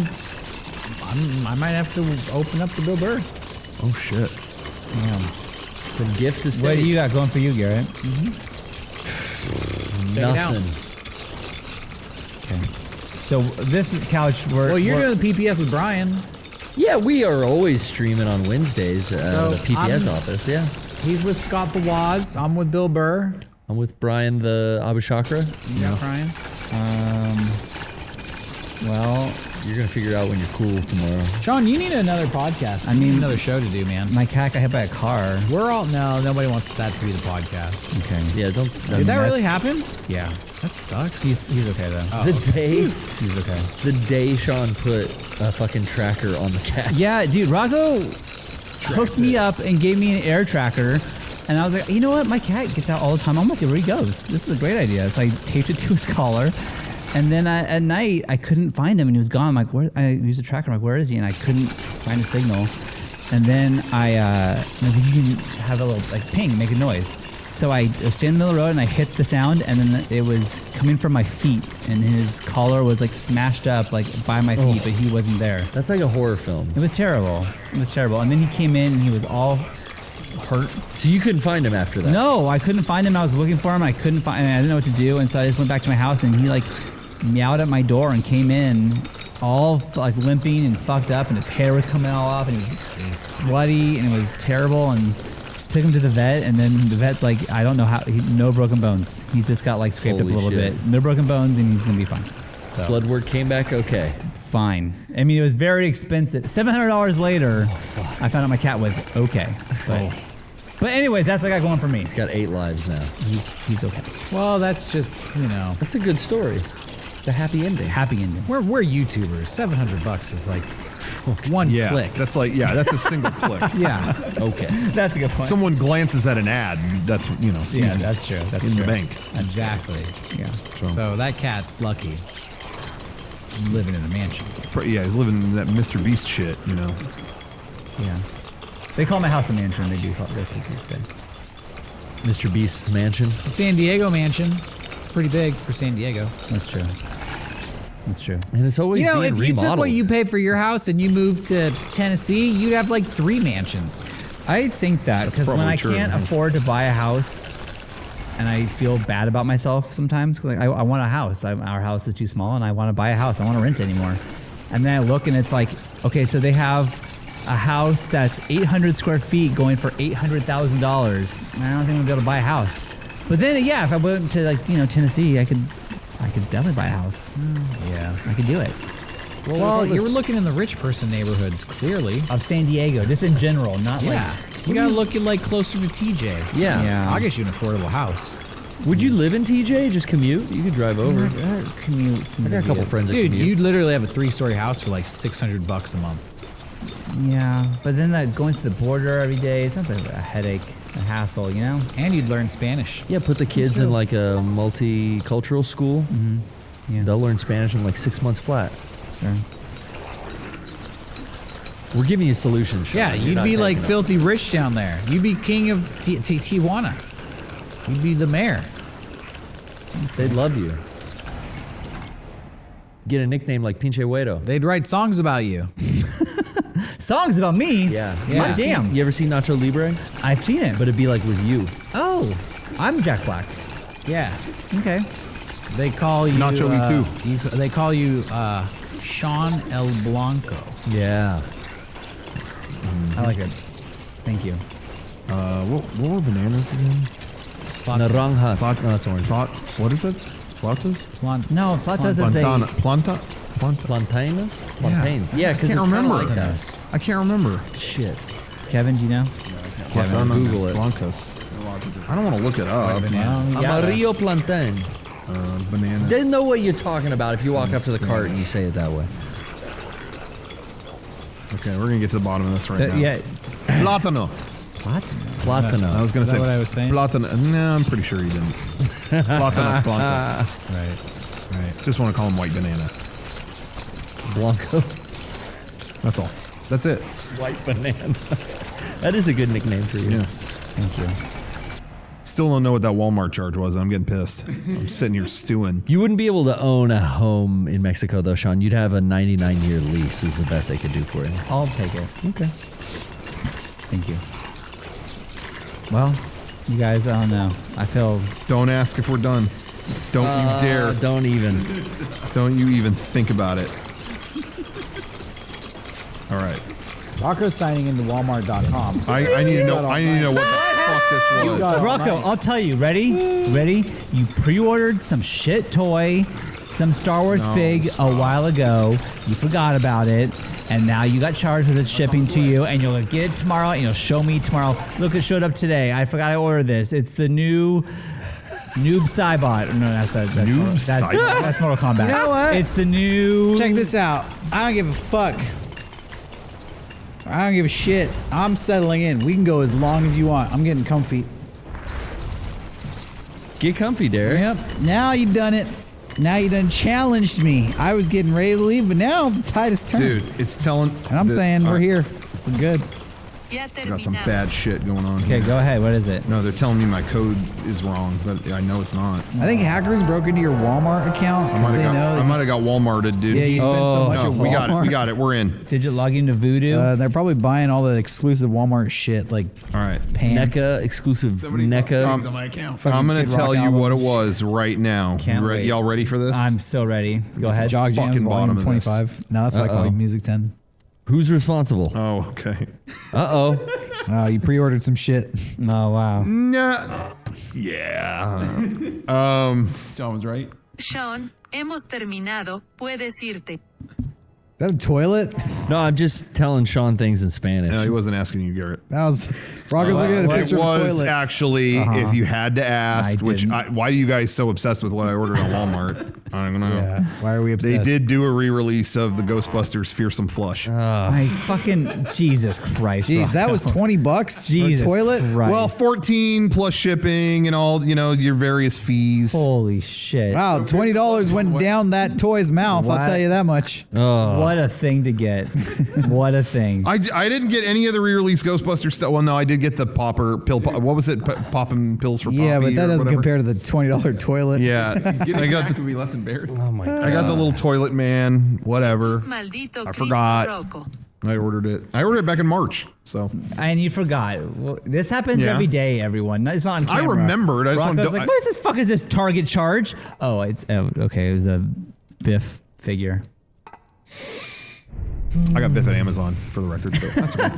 might have to open up to Bill Burr. Oh shit. From gift to What state. do you got going for you, Garrett? Check it out. Nothing. Okay. So this is couch where. Well, you're doing the PPS with Brian. Yeah, we are always streaming on Wednesdays at So, the PPS I'm- office. Yeah. He's with Scott the Waz. I'm with Bill Burr. I'm with Brian the Abishakra. Yeah, Brian. Well, You're gonna figure out when you're cool tomorrow. Sean, you need another podcast. I You need mean- another show to do, man. my cat got hit by a car. We're all nobody wants that to be the podcast. Okay. Yeah, don't. Did that really happen? Yeah. That sucks. He's okay though. the day, He's okay. the day Sean put a fucking tracker on the cat. Yeah, dude, Rocco hooked me up and gave me an air tracker. And I was like, you know what? My cat gets out all the time. I want to see where he goes. This is a great idea. So I taped it to his collar. And then at night, I couldn't find him, and he was gone. I'm like, where? I used a tracker. I'm like, where is he? And I couldn't find a signal. And then you can have a little like ping, make a noise. So I was standing in the middle of the road, and I hit the sound, and then it was coming from my feet, and his collar was like smashed up like by my feet, but he wasn't there. That's like a horror film. It was terrible. It was terrible. And then he came in, and he was all hurt. So you couldn't find him after that. No, I couldn't find him. I was looking for him. I couldn't find. I didn't know what to do, and so I just went back to my house, and he like meowed at my door and came in, all like limping and fucked up, and his hair was coming all off, and he was bloody, and it was terrible. And took him to the vet, and then the vet's like, I don't know how. No broken bones. He just got like scraped up Holy a little shit. bit. No broken bones, and he's gonna be fine. So Blood work came back okay. fine. I mean, it was very expensive. $700 later, I found out my cat was okay. But anyways, that's what I got going for me. He's got 8 lives now. He's okay. Well, that's just That's a good story. The happy ending. Happy ending. we're YouTubers. $700 is like one Yeah, click. that's like that's a single click. Yeah. Okay. That's a good point. Someone glances at an ad, that's Yeah, easy. that's true. That's in true. the bank. Exactly. Yeah. So that cat's lucky. Living in a mansion. He's living in that Mr. Beast shit, Yeah. They call my house a mansion. They do call it this. Mr. Beast's mansion. It's a San Diego mansion. It's pretty big for San Diego. That's true. That's true. And it's always You know, being if you remodeled. took what you pay for your house and you moved to Tennessee, you'd have like 3 mansions. I think that because when probably I true, can't yeah. afford to buy a house, and I feel bad about myself sometimes. 'Cause, like, I want a house. Our house is too small, and I want to buy a house. I want to rent anymore. And then I look, and it's like, okay, so they have a house that's 800 square feet going for $800,000. I don't think I'm gonna be able to buy a house. But then, yeah, if I went to Tennessee, I could definitely buy a house. Yeah. I could do it. Well, you were looking in the rich person neighborhoods, clearly. Of San Diego, just in general, not Yeah. You gotta look at like closer to TJ. Yeah. Yeah. I'll get you an affordable house. Would you live in TJ? Just commute? You could drive over. commute. I got a couple friends that Dude, commute. you'd literally have a 3-story house for like $600 a month. Yeah, but then that going to the border every day, it sounds like a headache. a hassle, you know? And you'd learn Spanish. Yeah, put the kids in like a multicultural school. Mm-hmm. Yeah. They'll learn Spanish in like 6 months flat. Sure. We're giving you solutions, Sean. Yeah, You're you'd not be like taking filthy rich down there. You'd be king of Tijuana. You'd be the mayor. them. They'd love you. Get a nickname like Pinche Güero. They'd write songs about you. Songs about me? Yeah. God damn. You ever seen Nacho Libre? I've seen it. But it'd be like with you. Oh, I'm Jack Black. Yeah. Okay. They call you... Nacho they call you Sean El Blanco. Yeah. I like it. Thank you. What were bananas again? Naranjas. Plot- No, that's orange. What is it? Flautas? No, Platas is Plantana. a... Planta? Plantains? Plantains. Yeah, because I it's can't kind of remember. like that. I can't remember. Shit. Kevin, do you know? Kevin, Google it. Blancas. I don't want to look it up. Amarillo plantain. Banana. They know what you're talking about if you walk up to the cart and you say it that way. Okay, we're gonna get to the bottom of this right now. Yeah. Plátano. Platano. I was gonna Is that say what I was saying? Plátano. No, I'm pretty sure you didn't. Plátanos blancos. Right. Just want to call them white banana. Blanco. That's all. That's it. White banana. That is a good nickname for you. Yeah. Thank you. Still don't know what that Walmart charge was. I'm getting pissed. I'm sitting here stewing. You wouldn't be able to own a home in Mexico, though, Sean. You'd have a 99-year lease is the best they could do for you. I'll take it. Okay. Thank you. Well, you guys, I don't know. I feel... Don't ask if we're done. Don't you dare. Don't even. Don't you even think about it. All right. Rocco's signing into Walmart.com. So I need to know. I need to know what the fuck this was. got it. Rocco, I'll tell you. Ready? Ready? You pre-ordered some shit toy, some Star Wars fig a while ago. You forgot about it. And now you got charged with it shipping to you, and you'll get it tomorrow, and you'll show me tomorrow. Look, it showed up today. I forgot I ordered this. It's the new Noob Cybot. No, that's Noob Cybot? That's Mortal Kombat. You know what? It's the new... check this out. I don't give a fuck. I don't give a shit. I'm settling in. We can go as long as you want. I'm getting comfy. Get comfy, Derek. Yep. Now you done it. Now you done challenged me. I was getting ready to leave, but now the tide is turned. Dude, it's telling. And I'm saying we're here. We're good. Ya I got some terminamos. bad shit going on Okay, here. go ahead. What is it? No, they're telling me my code is wrong, but I know it's not. I think hackers broke into your Walmart account because they know I that might have got Walmarted, dude. yeah, you spend so much no, at Walmart. we got it. We got it. We're in. Did you log into Voodoo? They're probably buying all the exclusive Walmart shit like All right. pants. NECA exclusive. Somebody NECA. on my account. I'm gonna Kid tell Rock you what it albums. was right now. Can't wait. Y'all ready for this? I'm so ready. Go ahead. Jog Jams Fucking bottom Volume of this. 25. Now that's what I call Uh-oh. you Music 10. Who's responsible? Oh, okay. Uh-oh. You pre-ordered some shit. Oh, wow. Nah. Yeah. Sean was right. Sean, hemos terminado. Puedes irte. Is that a toilet? No, I'm just telling Sean things in Spanish. No, he wasn't asking you, Garrett. That was Rocco's looking at a It picture of a was toilet. actually, if you had to ask, didn't. why are you guys so obsessed with what I ordered on Walmart? I don't know. Yeah. Why are we obsessed? They did do a re-release of the Ghostbusters Fearsome Flush. I fucking... Jesus Christ, Jeez, that was Rocco. $20 Jesus for a toilet. Christ. Well, 14 plus shipping and all, your various fees. Holy shit. Wow, $20 went down that toy's mouth. What? I'll tell you that much. What a thing to get. What a thing. I didn't get any of the re-release Ghostbusters stuff. Well, no, I did get the popper pill. What was it? Popping pills for Yeah, Poppy but that or doesn't whatever. compare to the $20 toilet. Yeah, Getting I got back the, would be less embarrassing. Oh my God. I got the little toilet man. Whatever. Jesús maldito I Cristo forgot. Rocco. I ordered it. I ordered it back in March. So And you forgot. Well, this happens Yeah. every day, everyone. It's not on I camera. remembered. I just wanted Rocco's to- like, what is this fuck is this Target charge? Oh, it's... Oh, okay. It was a Biff figure. I got Biff at Amazon for the record. So that's okay.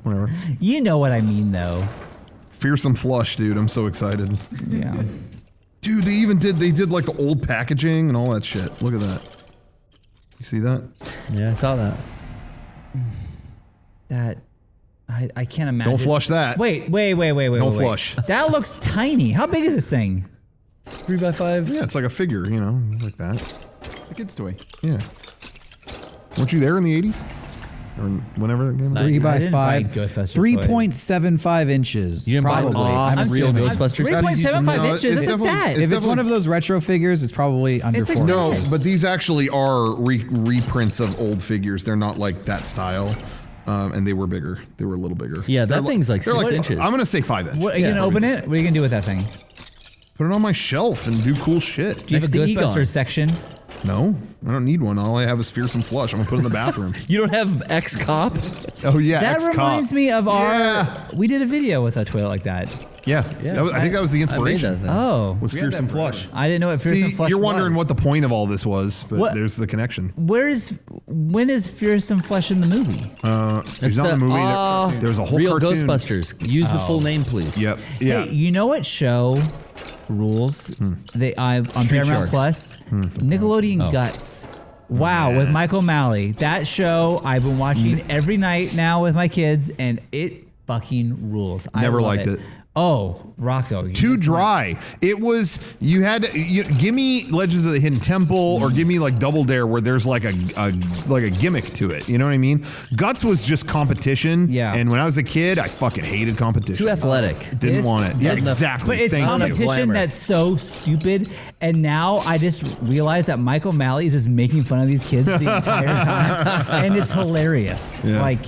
Whatever. You know what I mean, though. Fearsome Flush, dude. I'm so excited. Yeah. Dude, they did like the old packaging and all that shit. Look at that. You see that? Yeah, I saw that. That... I can't imagine. Don't flush that. Wait. Don't wait. flush. That looks tiny. How big is this thing? 3x5. Yeah, it's like a figure, like that. The kid's toy. Yeah. Weren't you there in the 80s? or whenever it came out. 3 I by didn't buy 5, Ghostbusters 3.75 inches. You didn't buy probably. real Ghostbusters? 3.75 No, inches. it's Look at definitely- that. it's If it's one of those retro figures, it's probably under It's a 4 No, inches. but these actually are reprints of old figures. They're not like that style. And they were bigger. They were a little bigger. Yeah, that They're thing's like they're 6 inches. I'm going to say 5 inch. What, are you Yeah. gonna open it? What are you gonna do with that thing? Put it on my shelf and do cool shit. Do you have a Next to Egon. Ghostbusters section? No, I don't need one. All I have is Fearsome Flush. I'm going to put it in the bathroom. You don't have Ex-Cop? Oh, yeah. That X-Cop. reminds me of our. Yeah. We did a video with a toilet like that. Yeah. I think that was the I made inspiration. that thing. Oh, Was We had Fearsome that Flush. I didn't know what Fearsome See, Flush you're wondering was. what the point of all this was, but What- there's the connection. When is Fearsome Flush in the movie? He's not in the movie. There was a whole Real cartoon. Ghostbusters. Use the full name, please. Yep. Yeah. Hey, you know what show rules? On Street Paramount Sharks. Plus, Nickelodeon Guts. Wow, with Michael O'Malley. That show I've been watching every night now with my kids, and it fucking rules. I Never love liked it. Oh, Rocco. you Too just- dry. It was. You had to give me Legends of the Hidden Temple or give me like Double Dare where there's like a gimmick to it. You know what I mean? Guts was just competition. Yeah. And when I was a kid, I fucking hated competition. Too athletic. Didn't This- want it. Yeah, this- exactly. But it's Thank you. competition Glamour. that's so stupid. And now I just realized that Michael O'Malley is just making fun of these kids the entire time. And it's hilarious. Yeah. Like,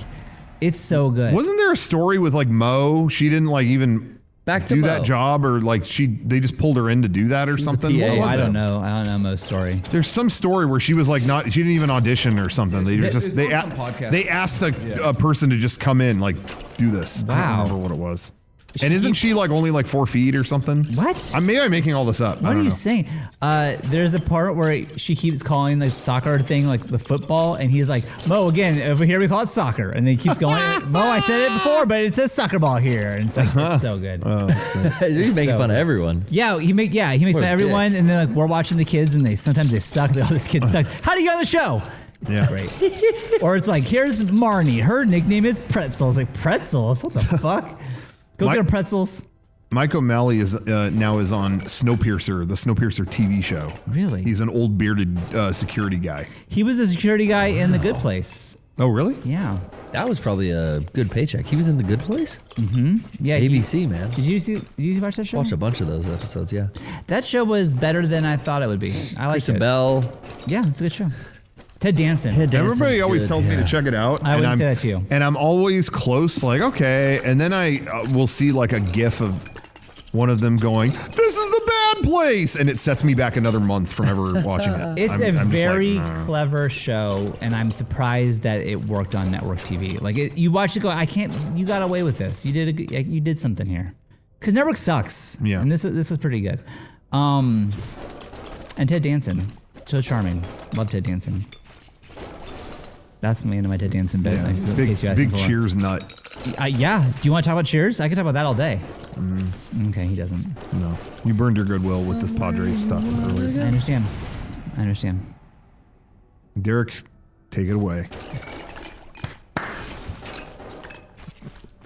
it's so good. Wasn't there a story with like Mo? She didn't like even Back to do Mo. that job, or like they just pulled her in to do that or something. PA. What was I it? don't know. I don't know most story. There's some story where she was like she didn't even audition or something. They It's just on some podcast. they asked a person to just come in like do this. I Wow. don't remember what it was. And isn't she like only like 4 feet or something? What? Maybe I'm making all this up. I What are don't you know. saying? There's a part where she keeps calling the soccer thing like the football, and he's like, Mo, again, over here we call it soccer. And then he keeps going, Mo, I said it before, but it says soccer ball here. And it's like, it's so good. Oh, that's great. He's making So- fun of everyone. Yeah, he makes What fun a of everyone, dick. and then like we're watching the kids, and sometimes they suck. Like, oh, this kid sucks. How do you get on the show? Yeah. Great. Or it's like, here's Marnie. Her nickname is Pretzels. Like Pretzels? What the fuck? Go My- get her pretzels. Mike O'Malley is now on Snowpiercer, the Snowpiercer TV show. Really? He's an old bearded security guy. He was a security guy in The Good Place. Oh, really? Yeah. That was probably a good paycheck. He was in The Good Place? Yeah. ABC, man. Did you watch that show? Watched a bunch of those episodes, yeah. That show was better than I thought it would be. I liked Kristen it. Bell. Yeah, it's a good show. Ted Danson. Ted Danson's Everybody always good, tells me yeah. to check it out. I and would I'm, say that to you. And I'm always close, like, okay. And then I will see like a gif of one of them going, this is the bad place. And it sets me back another month from ever watching it. It's I'm a just like, very "Nah." clever show, and I'm surprised that it worked on network TV. Like you watch it, go, I can't. You got away with this. You did something here, because network sucks. Yeah. And this was pretty good. And Ted Danson, so charming. Love Ted Danson. That's me into my Ted Danson bit. Yeah. like, in Big, case you asked me big before. Cheers nut. Yeah. Do you want to talk about Cheers? I could talk about that all day. Okay, he doesn't. No. You burned your goodwill with this Padres stuff earlier. I understand. Derek, take it away.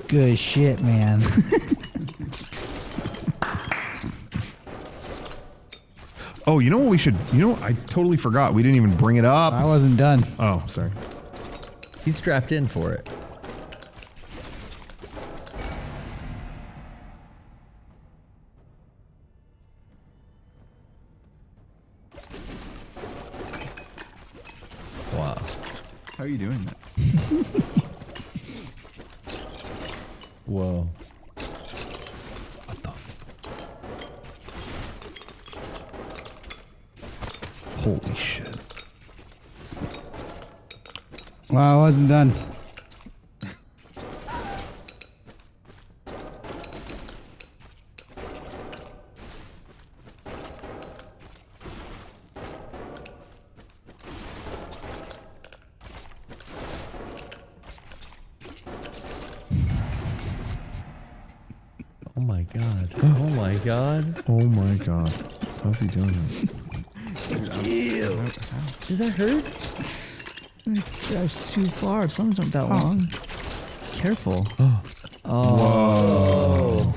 Good shit, man. Oh, you know what we should, I totally forgot. We didn't even bring it up. I wasn't done. Oh, sorry. He's strapped in for it. Wow. How are you doing that? Whoa. Holy shit. Well, I wasn't done. Oh my god. Oh my god. Oh my God. How's he doing it? Does that hurt? It's stretched too far. Its arms aren't that long. Careful. Whoa.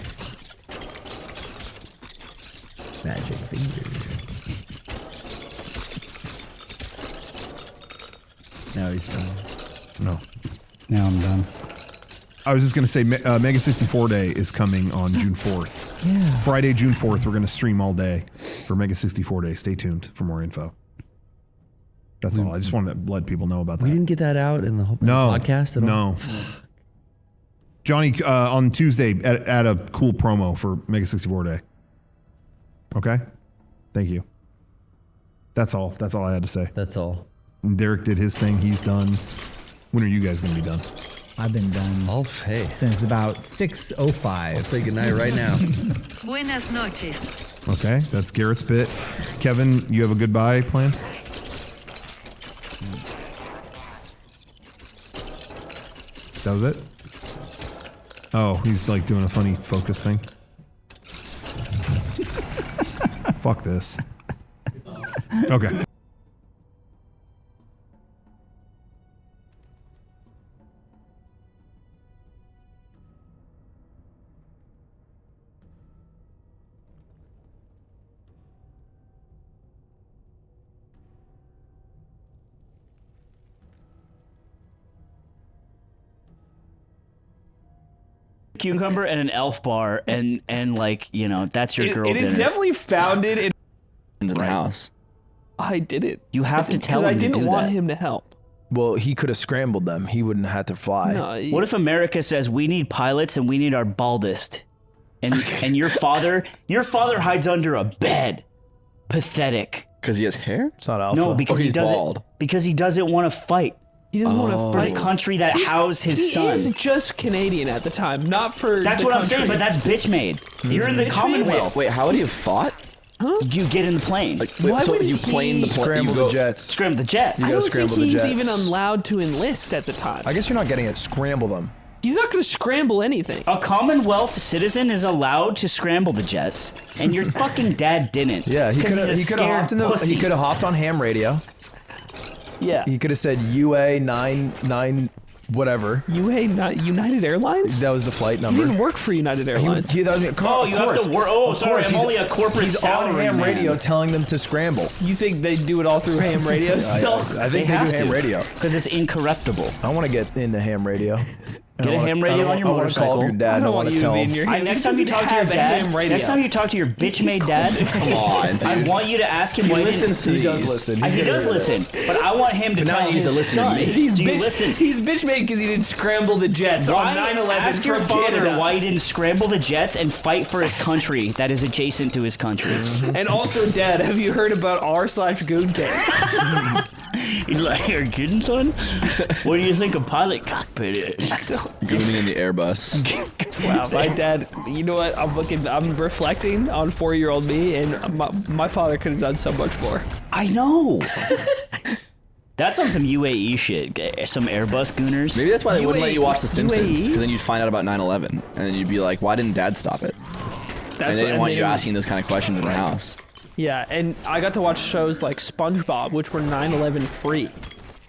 Magic fingers. Now he's done. No. I'm done. I was just gonna say, Mega 64 Day is coming on June 4th. Yeah. Friday, June 4th, we're gonna stream all day for Mega 64 Day. Stay tuned for more info. That's all. I just wanted to let people know about that. We didn't get that out in the whole podcast at all? No. Johnny, on Tuesday, add a cool promo for Mega 64 Day. Okay? Thank you. That's all. That's all I had to say. That's all. And Derek did his thing. He's done. When are you guys going to be done? I've been done Oh, hey. since about I'll 6:05. say goodnight right now. Buenas noches. Okay, that's Garrett's bit. Kevin, you have a goodbye plan? That was it? Oh, he's like doing a funny focus thing. Fuck this. Okay. Cucumber and an elf bar, and like, you know, that's your girl It dinner. is definitely founded in. Into the house. I did it. You have to tell him I to didn't do want that. him to help. Well, he could have scrambled them. He wouldn't have had to fly. No, What if America says we need pilots and we need our baldest, and your father hides under a bed? Pathetic. Because he has hair? It's not alpha. No, because he's he doesn't. bald. Because he doesn't want to fight he doesn't want to for fight? the country that housed his son. He is just Canadian at the time, not for. That's the what I'm country. saying, but that's bitch made. You're in the bitch made? Commonwealth. Wait, how would he have fought? You get in the plane. Wait, Why so would you he plane the plane? Scramble the jets. Scram the jets. I gotta don't scramble think the he's jets. even allowed to enlist at the time. I guess you're not getting it. Scramble them. He's not going to scramble anything. A Commonwealth citizen is allowed to scramble the jets, and your fucking dad didn't. Yeah, he 'Cause could have. he's a He could have scared hopped in the. pussy. He could have hopped on ham radio. Yeah. He could have said UA 99 whatever. United Airlines? That was the flight He number. didn't work for United Airlines. That was, Oh, you have to work. Oh, sorry, I'm only a corporate He's salary on ham man. radio telling them to scramble. You think they do it all through ham radio still? I think they do ham radio. because it's incorruptible. I want to get into ham radio. Get a ham radio on your I want to call motorcycle. up your dad. I and don't I want want you to to tell be in him. your ham. Next time you talk to your dad, next time you talk to your bitch-made dad, Come on, dude. I want you to ask him. He what listens to He does these. listen. He He's does gonna- listen, but I want him to But now tell he needs his to listen to son. me. Do you listen? He's bitch made because he didn't scramble the jets on 9/11 Ask your from father Canada. why he didn't scramble the jets and fight for his country that is adjacent to his country. And also, Dad, have you heard about r/Goon Gang? He's like, "You're kidding, son? What do you think a pilot cockpit is?" Gooning in the Airbus. Wow, my dad. You know what? I'm reflecting on 4-year-old me, and my father could have done so much more. I know. That's on some UAE shit. Some Airbus gooners. Maybe that's why they wouldn't let you watch The Simpsons, UAE? because then you'd find out about 9/11, and then you'd be like, why didn't Dad stop it? And they didn't want you asking those kind of questions in the house. Yeah, and I got to watch shows like SpongeBob, which were 9/11 free.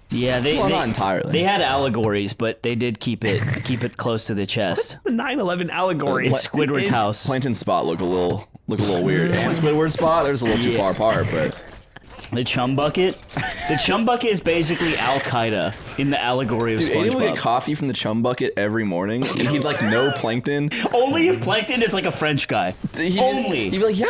Yeah, they Well, not entirely. They had allegories, but they did keep it close to the chest. The 9/11 allegory. It's Squidward's house. Plankton Spot look a little weird, and Squidward Spot, there's a little too far apart, but The chum bucket. The chum bucket is basically Al Qaeda in the allegory of dude, Aiden would get SpongeBob. coffee from the chum bucket every morning, and he'd like know Plankton. Only if Plankton is like a French guy. Only. He'd be like, yeah,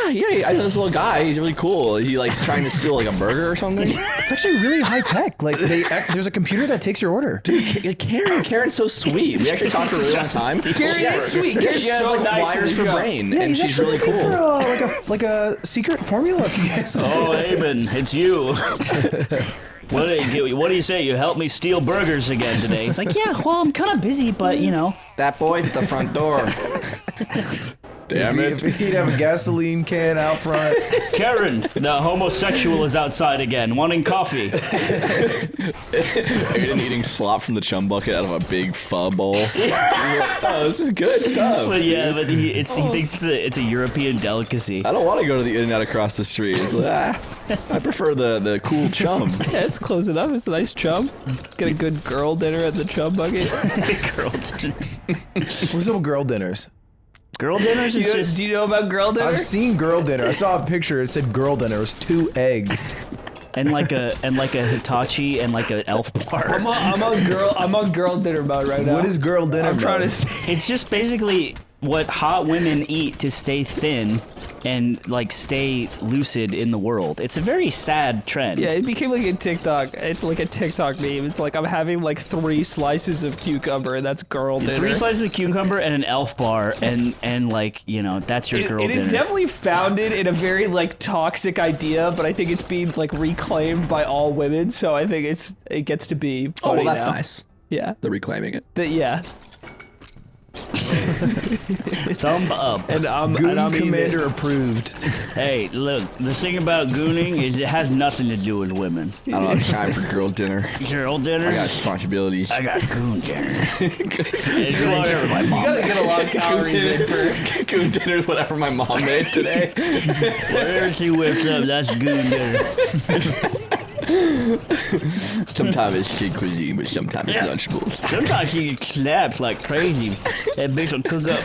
I know this little guy. He's really cool. He like trying to steal like a burger or something. It's actually really high tech. Like there's a computer that takes your order. Dude, Karen's so sweet. We actually talked for a really long time. Karen is sweet. Karen's She has so like nice wires in for the show. brain, Yeah, and he's she's actually really looking cool. for like a secret formula. If you guys. Oh, Aben, it's you. What do you say? You helped me steal burgers again today. It's like, yeah, well, I'm kind of busy, but you know. That boy's at the front door. Damn it. If he'd have a gasoline can out front. Karen, the homosexual is outside again, wanting coffee. Aiden eating slop from the chum bucket out of a big pho bowl. Oh, this is good stuff. But yeah, but he thinks it's a European delicacy. I don't want to go to the In-N-Out across the street. It's like, I prefer the cool chum. Yeah, it's close enough. It's a nice chum. Get a good girl dinner at the chum bucket. Girl dinner. What's up with girl dinners? Girl dinners is just. Do you know about girl dinner? I've seen girl dinner. I saw a picture. It said girl dinner. It was 2 eggs and like a Hitachi and like an elf bar. I'm on girl dinner mode right now. What is girl dinner? I'm trying to mode? say. It's just basically what hot women eat to stay thin and like stay lucid in the world. It's a very sad trend. Yeah, it became like a TikTok meme. It's like I'm having like 3 slices of cucumber, and that's girl dinner. 3 slices of cucumber and an elf bar, and like, you know, that's your girl dinner. It is definitely founded in a very like toxic idea, but I think it's being like reclaimed by all women. So I think it gets to be Oh, funny well, that's now. nice. Yeah, They're reclaiming it. yeah. Thumb up. And I'm Commander approved. Hey, look, the thing about gooning is it has nothing to do with women. I don't have time for girl dinner. Girl dinner? I got responsibilities. I got goon dinner. It's whatever my mom You gotta get a lot of calories in for. Goon dinner is whatever my mom made today. Whatever she whips up, that's goon dinner. Sometimes it's kid cuisine, but sometimes it's Lunchables. Sometimes she snaps like crazy. That bitch will cook up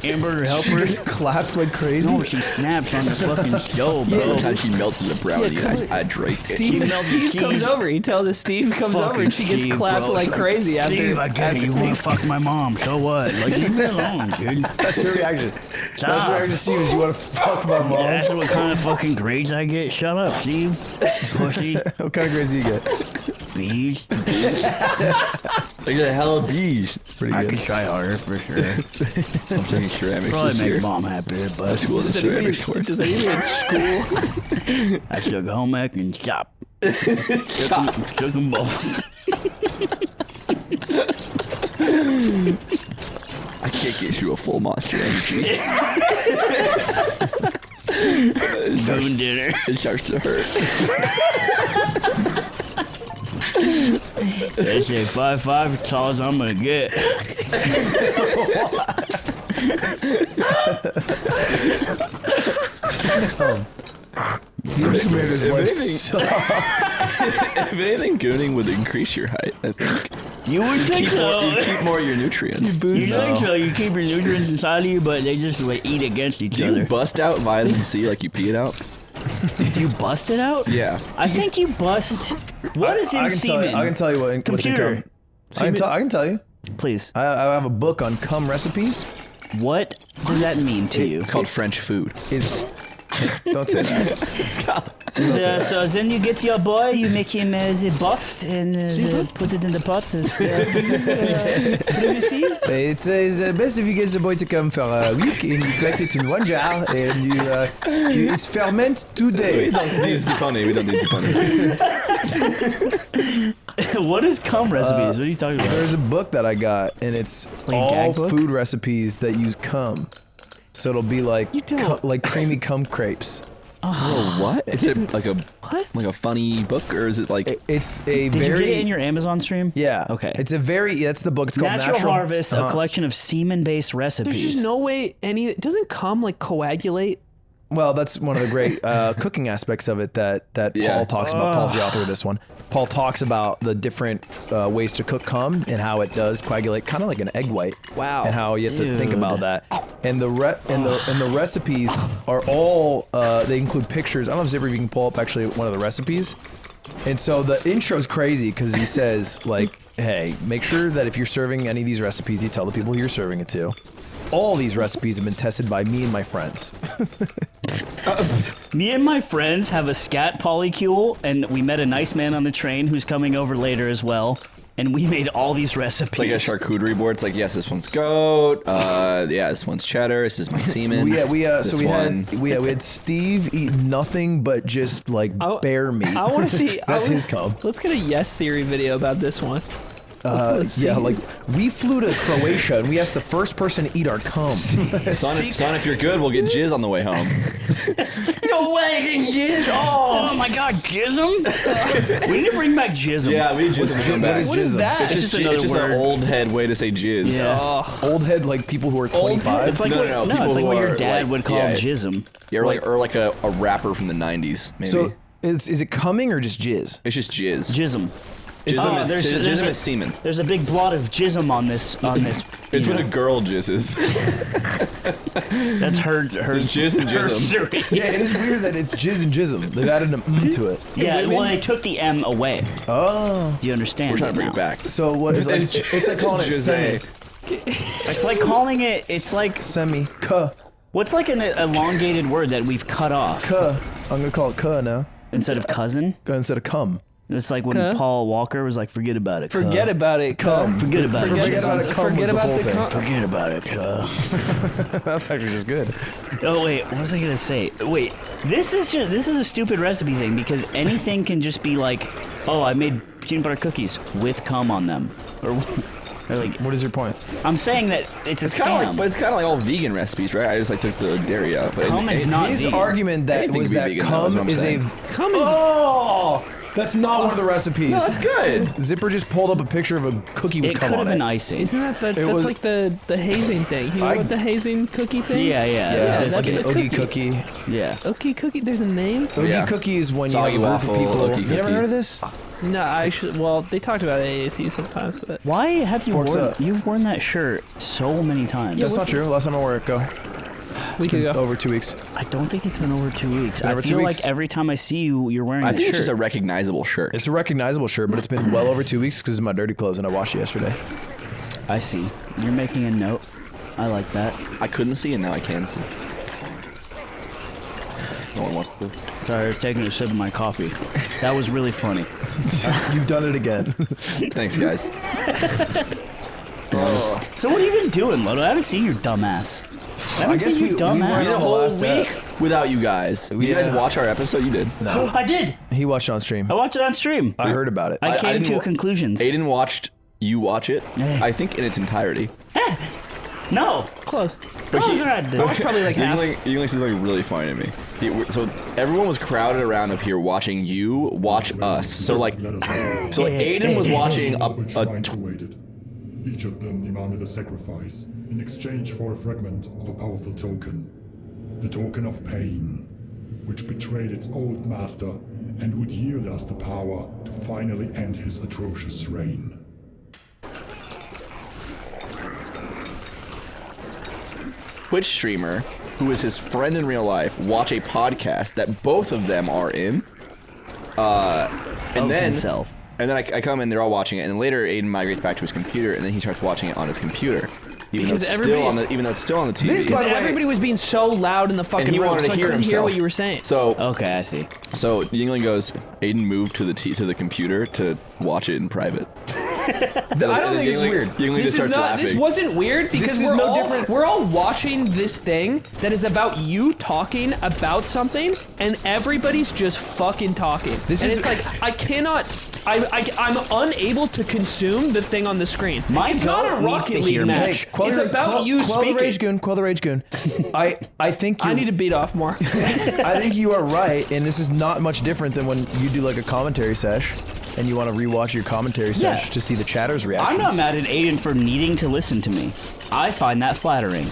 hamburger She helpers. gets clapped like crazy. No, she snaps on the fucking stove, bro. Sometimes she melted the brownie and I drank it. Steve comes over. He tells us Steve comes over and she gets Steve, clapped bro. like crazy after. Steve, I get it. You want to fuck my mom? So what? Like, leave me alone, dude. That's your reaction. That's your reaction, Steve. Is you want to fuck my mom? That's what kind of fucking grades I get. Shut up, Steve. Pussy. What kind of grades do you get? Bees. I get a hell of bees. Pretty I good. could try harder for sure. I'm taking ceramics Probably this make year. mom happier, but That's cool. The ceramics course. Does anybody in school? I took home ec and chop. Stop. Took them both. I can't get you a full Monster Energy. Goon dinner. It starts to hurt. They say 5'5", as tall as I'm gonna get. Commander's life anything- sucks. If anything, gooning would increase your height, I think. You would think so. You keep more of your nutrients. You think so. You keep your nutrients inside of you, but they just like, eat against each Do you other. bust out vitamin C like you pee it out? Do you bust it out? Yeah. I think you bust. What is in I can tell you, semen? I can tell you what's in Computer. cum. I can tell you. Please. I have a book on cum recipes. What does that mean to you? It's called French food. Don't say that. So then you get your boy, you make him the bust and put it in the pot. It's best if you get the boy to come for a week and you collect it in one jar and you it's ferment today. We don't need the funny. We don't need the funny. What is cum recipes? What are you talking about? There's a book that I got and it's Like a all gag book? food recipes that use cum. So it'll be like like creamy cum crepes. Oh, what? Is it like a funny book, or is it like? It's a Did very. you get it in your Amazon stream? Yeah. Okay. It's a very. That's the book. It's called Natural Harvest, Uh-huh. a collection of semen-based recipes. There's just no way doesn't cum like coagulate. Well, that's one of the great cooking aspects of it that Yeah. Paul talks about. Paul's the author of this one. Paul talks about the different ways to cook cum and how it does coagulate, kind of like an egg white. Wow. And how you have to think Dude. about that. And the the recipes are all they include pictures. I don't know if Zipper, if you can pull up actually one of the recipes. And so the intro's crazy because he says like, hey, make sure that if you're serving any of these recipes, you tell the people who you're serving it to. All these recipes have been tested by me and my friends. Me and my friends have a scat polycule, and we met a nice man on the train who's coming over later as well. And we made all these recipes. It's like a charcuterie board. It's like, yes, this one's goat. Yeah, this one's cheddar. This is my semen. We we had Steve eat nothing but just like bear meat. I want to see. That's his cum. Let's get a Yes Theory video about this one. Yeah, like we flew to Croatia and we asked the first person to eat our cum. son, if you're good, we'll get jizz on the way home. no way, jizz! Oh my God, jism! We need to bring back jism. Yeah, we need jizz to come back. What is that? It's just another an word. old head way to say jizz. Yeah. Old head, like people who are 25. It's like No, what, no, no, people it's like who what your are, dad like, would call yeah, jism. Yeah, or like a rapper from the 90s, maybe. So is it coming or just jizz? It's just jizz. Jism. There's is semen. There's a big blot of jism on this. It's when a girl jizzes. That's her There's jizz and jism. Yeah, it is weird that it's jizz and jism. They've added an to it. Yeah, well, they took the M away. Oh. Do you understand? We're trying to bring it back. So what is like? It's like calling it semi. It's like calling it. It's like semi. Cuh. What's like an elongated word that we've cut off? Cuh. I'm gonna call it cuh now. Instead of cousin? Instead of cum. It's like when Paul Walker was like, forget about it. Forget about it, cum. Forget about it. Forget about it. Forget about the cum. Forget about it. That's actually just good. Oh wait, what was I gonna say? Wait, this is a stupid recipe thing because anything can just be like, oh, I made peanut butter cookies with cum on them, or like. What is your point? I'm saying that it's a scam. But it's kind of like all vegan recipes, right? I just like took the dairy out. But cum is not his vegan. argument that was that vegan, cum is a cum is. Oh. That's not one of the recipes. No, that's good. Zipper just pulled up a picture of a cookie with cum on it. It could have been icing. Isn't that that's like the hazing thing? You know what the hazing cookie thing? Yeah. It's like an Oogie cookie. Yeah. Oogie cookie. There's a name. Oogie cookie is when you have a group waffle, of people. Oogie You never cookie. heard of this? No, I should. Well, they talked about AAC sometimes, but Why have you Forks worn? up. You've worn that shirt so many times. That's not true. Last time I wore it, go. week ago. Over 2 weeks. I don't think it's been over 2 weeks. Been I over 2 feel weeks? like every time I see you, you're wearing. I that think shirt. it's just a recognizable shirt. It's a recognizable shirt, but it's been well over 2 weeks because of my dirty clothes, and I washed it yesterday. I see. You're making a note. I like that. I couldn't see and now I can see. No one wants to. Sorry, I was taking a sip of my coffee. That was really funny. You've done it again. Thanks, guys. So what have you been doing, Lodo? I haven't seen your dumbass. I haven't guess seen we your dumbass. weren't The on the whole last week without you guys. You guys watch our episode? You did. No. I did. He watched it on stream. I watched it on stream. I heard about it. I came didn't to wa- conclusions. Aiden watched you watch it, I think in its entirety. No. Close. Close or I did. I watched probably like half. You only said something really funny to me. So everyone was crowded around up here watching you watch us. So like Aiden was watching Each of them demanded a sacrifice in exchange for a fragment of a powerful token. The token of pain, which betrayed its old master and would yield us the power to finally end his atrocious reign. Twitch streamer who is his friend in real life watch a podcast that both of them are in. And then himself. And then I come in, they're all watching it, and then later Aiden migrates back to his computer, and then he starts watching it on his computer. Even though it's still on the TV. Because everybody was being so loud in the fucking and he room, wanted so to I hear couldn't himself. hear what you were saying. So Okay, I see. So Yingling goes, Aiden moved to the computer to watch it in private. I don't think it's weird. Yingling just starts laughing. This wasn't weird because is no different. We're all watching this thing that is about you talking about something, and everybody's just fucking talking. It's like I cannot. I'm unable to consume the thing on the screen. My it's not a goat needs Rocket to League hear me. match. It's about you speaking. Quell the rage goon. I think I need to beat off more. I think you are right, and this is not much different than when you do like a commentary sesh, and you want to rewatch your commentary sesh to see the chatter's reactions. I'm not mad at Aiden for needing to listen to me. I find that flattering.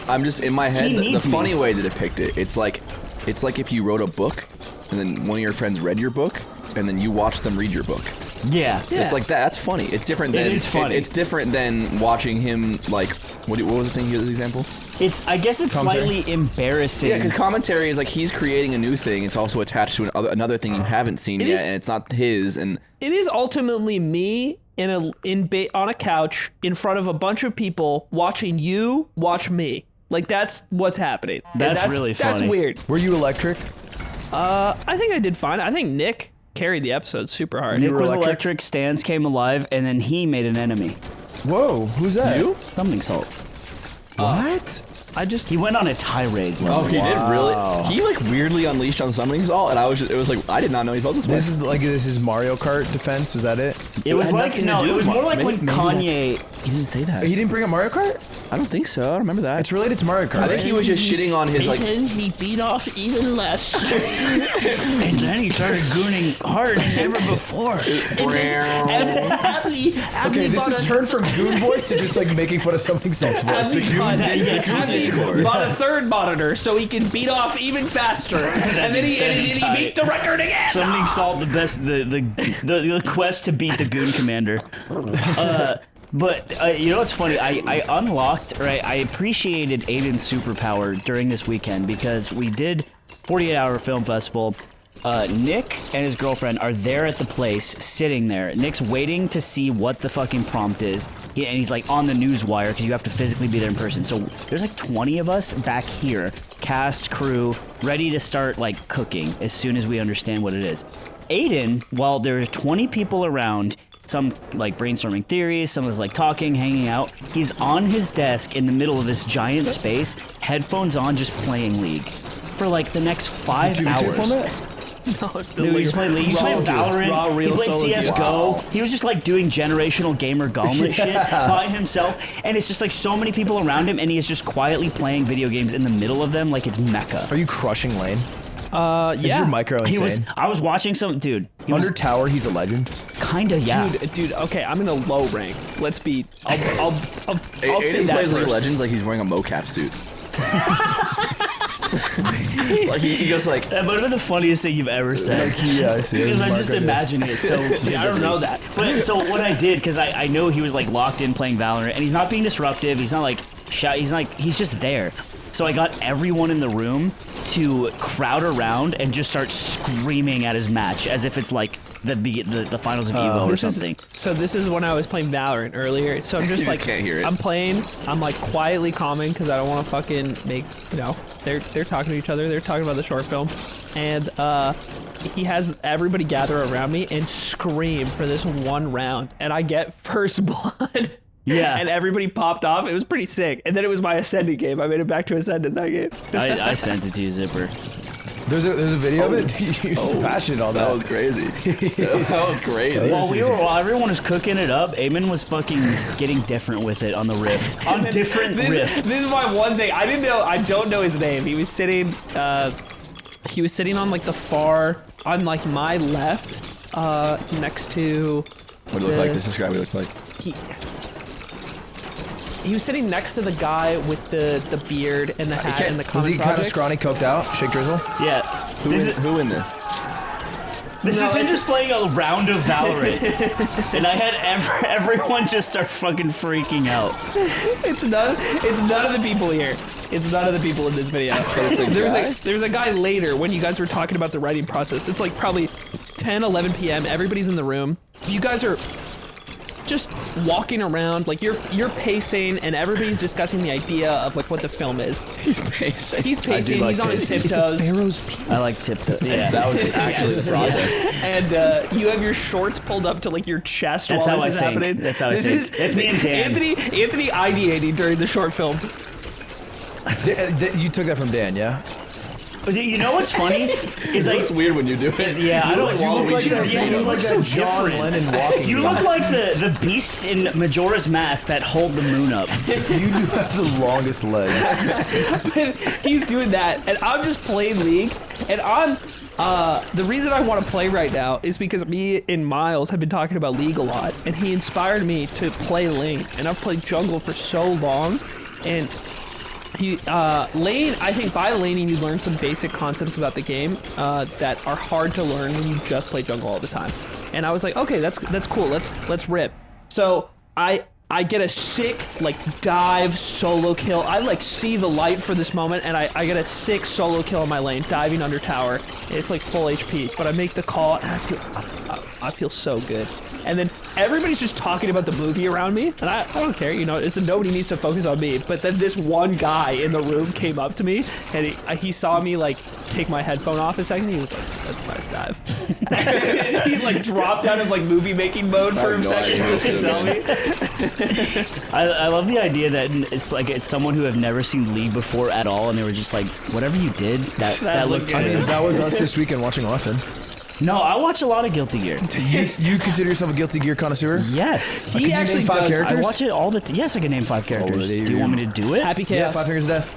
I'm just in my head. He The needs funny me. way to depict it, it's like if you wrote a book, and then one of your friends read your book, and then you watched them read your book. Yeah. It's like that. That's funny. It's different than It is funny. It's different than watching him like what was the thing? He was the example. I guess it's Commentary? slightly embarrassing. Yeah, because commentary is like he's creating a new thing. It's also attached to another thing you haven't seen yet, and it's not his. And It is ultimately me on a couch in front of a bunch of people watching you watch me. Like that's what's happening. And That's really That's funny. weird. Were you electric? I think I did fine. I think Nick carried the episode super hard. Nick were was electric? electric, Stans came alive, and then he made an enemy. Whoa, who's that? you? Something salt. What? He went on a tirade. Oh, he did really. He like weirdly unleashed on Summoning Salt, and it was like I did not know he felt this way. This is Mario Kart defense. Is that it? It was had like nothing to no, do it was with more like maybe- when maybe Kanye. He didn't say that. He didn't bring up Mario Kart. I don't think so. I don't remember that. It's related to Mario Kart. I think he was just shitting on his like. And he beat off even less. And then he started gooning harder than ever before. Okay, this has turned from goon voice to just like making fun of something salt's voice. Yes, bought a third monitor so he can beat off even faster, and then he beat the record again. Summoning Salt, the quest to beat the Goon Commander. But you know what's funny? I unlocked, right? I appreciated Aiden's superpower during this weekend because we did 48-hour film festival. Nick and his girlfriend are there at the place, sitting there. Nick's waiting to see what the fucking prompt is, and he's like on the news wire because you have to physically be there in person. So there's like 20 of us back here, cast, crew, ready to start like cooking as soon as we understand what it is. Aiden, while there's 20 people around, some like brainstorming theories, some is like talking, hanging out, he's on his desk in the middle of this giant space, headphones on, just playing League for like the next 5 hours. Dude, he's playing League, he's playing Valorant, he played CSGO. Wow. He was just like doing generational gamer gauntlet shit by himself, and it's just like so many people around him, and he is just quietly playing video games in the middle of them like it's Mecca. Are you crushing Lane? Yeah. Is your micro insane? I was watching some dude. Under tower, he's a legend. Kinda, yeah. Dude. Okay, I'm in a low rank. Let's be. I'll say Aiden that plays first. League of Legends like he's wearing a mocap suit. Like he goes like, that might have been the funniest thing you've ever said. Yeah, I see. Because I'm just imagining it so I don't know that. But so what I did, because I know he was like locked in playing Valorant, and he's not being disruptive. He's not like he's just there. So I got everyone in the room to crowd around and just start screaming at his match as if it's like the finals of Evo or something. So this is when I was playing Valorant earlier. So I'm just like, can't hear it. I'm playing. I'm like quietly calming because I don't want to fucking make, they're talking to each other. They're talking about the short film, and he has everybody gather around me and scream for this one round, and I get first blood. Yeah. And everybody popped off. It was pretty sick. And then it was my Ascendant game. I made it back to Ascendant that game. I sent it to you, Zipper. There's a video of it? He was passionate on that. That was crazy. That was crazy. While everyone was cooking it up, Eamon was fucking getting different with it on the rift. On different rifts. This is my one thing. I don't know his name. He was sitting on like the far, on like my left, next to... What did it look like? Just describe what it looked like. He was sitting next to the guy with the beard and the hat and the comic Was he kind of projects. scrawny, coked out? Shake Drizzle? Yeah. Who in this? This is him just playing a round of Valorant. And I had everyone just start fucking freaking out. It's none of the people here. It's none of the people in this video. There's a guy later when you guys were talking about the writing process. It's like probably 10, 11 p.m. Everybody's in the room. You guys are just walking around, like you're pacing, and everybody's discussing the idea of like what the film is. He's pacing. He's pacing. He's on his tiptoes. It's a Pharaoh's penis. I like tiptoes. Yeah. That was actually the process. And you have your shorts pulled up to like your chest That's while how this is I think. happening. That's how I think. It's me and Dan. Anthony ideating during the short film. You took that from Dan, yeah? But you know what's funny? Is like It's weird when you do it. Yeah, I don't. You look like that. Yeah, You you look like look so that John different. Lennon walking. You look like the beasts in Majora's Mask that hold the moon up. You do have the longest legs. He's doing that, and I'm just playing League, and I'm. The reason I want to play right now is because me and Miles have been talking about League a lot, and he inspired me to play Lane, and I've played jungle for so long, and Lane, I think by laning you learn some basic concepts about the game that are hard to learn when you just play jungle all the time. And I was like, okay, that's cool. Let's rip. So I get a sick like dive solo kill. I like see the light for this moment, and I get a sick solo kill in my lane, diving under tower. It's like full HP, but I make the call, and I feel so good. And then everybody's just talking about the movie around me, and I don't care, nobody needs to focus on me. But then this one guy in the room came up to me, and he saw me like take my headphone off a second. He was like, "That's a nice dive." He like dropped out of like movie making mode for a second just to tell me. I love the idea that it's someone who have never seen League before at all, and they were just like, whatever you did, that looked I good. mean, that was us this weekend watching Orphan. No, I watch a lot of Guilty Gear. You consider yourself a Guilty Gear connoisseur? Yes. He actually name 5 does. characters? I watch it all the Yes, I can name 5 characters. Do you want me to do it? Happy Yeah, Chaos. 5 Fingers of Death.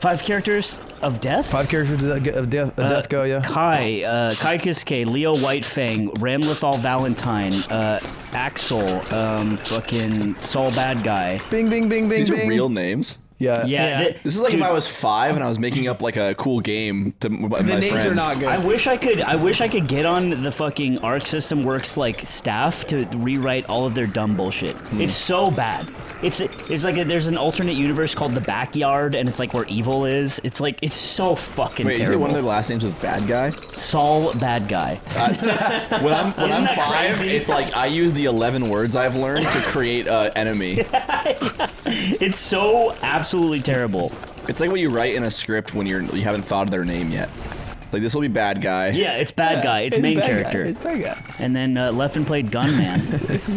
5 characters of death? 5 characters of death go, yeah. Kai Kiske, Leo Whitefang, Ramlethal Valentine, Axel, fucking Saul Bad Guy. Bing, bing, bing, bing, These bing. are real names. Yeah. Yeah. This is like dude, if I was 5 and I was making up like a cool game to my The names friends. are not good. I wish I could get on the fucking Arc System Works like staff to rewrite all of their dumb bullshit. It's so bad. It's like there's an alternate universe called the Backyard, and it's like where evil is. It's like it's so fucking Wait, is it terrible. one of their last names was Bad Guy? Saul Bad Guy. When I'm that 5, crazy? it's like I use the 11 words I've learned to create an enemy. It's so absolutely terrible. It's like what you write in a script when you haven't thought of their name yet. Like this will be Bad Guy. Yeah, it's Bad Guy. It's main bad guy. character. It's bad guy. And then Leffen played Gunman.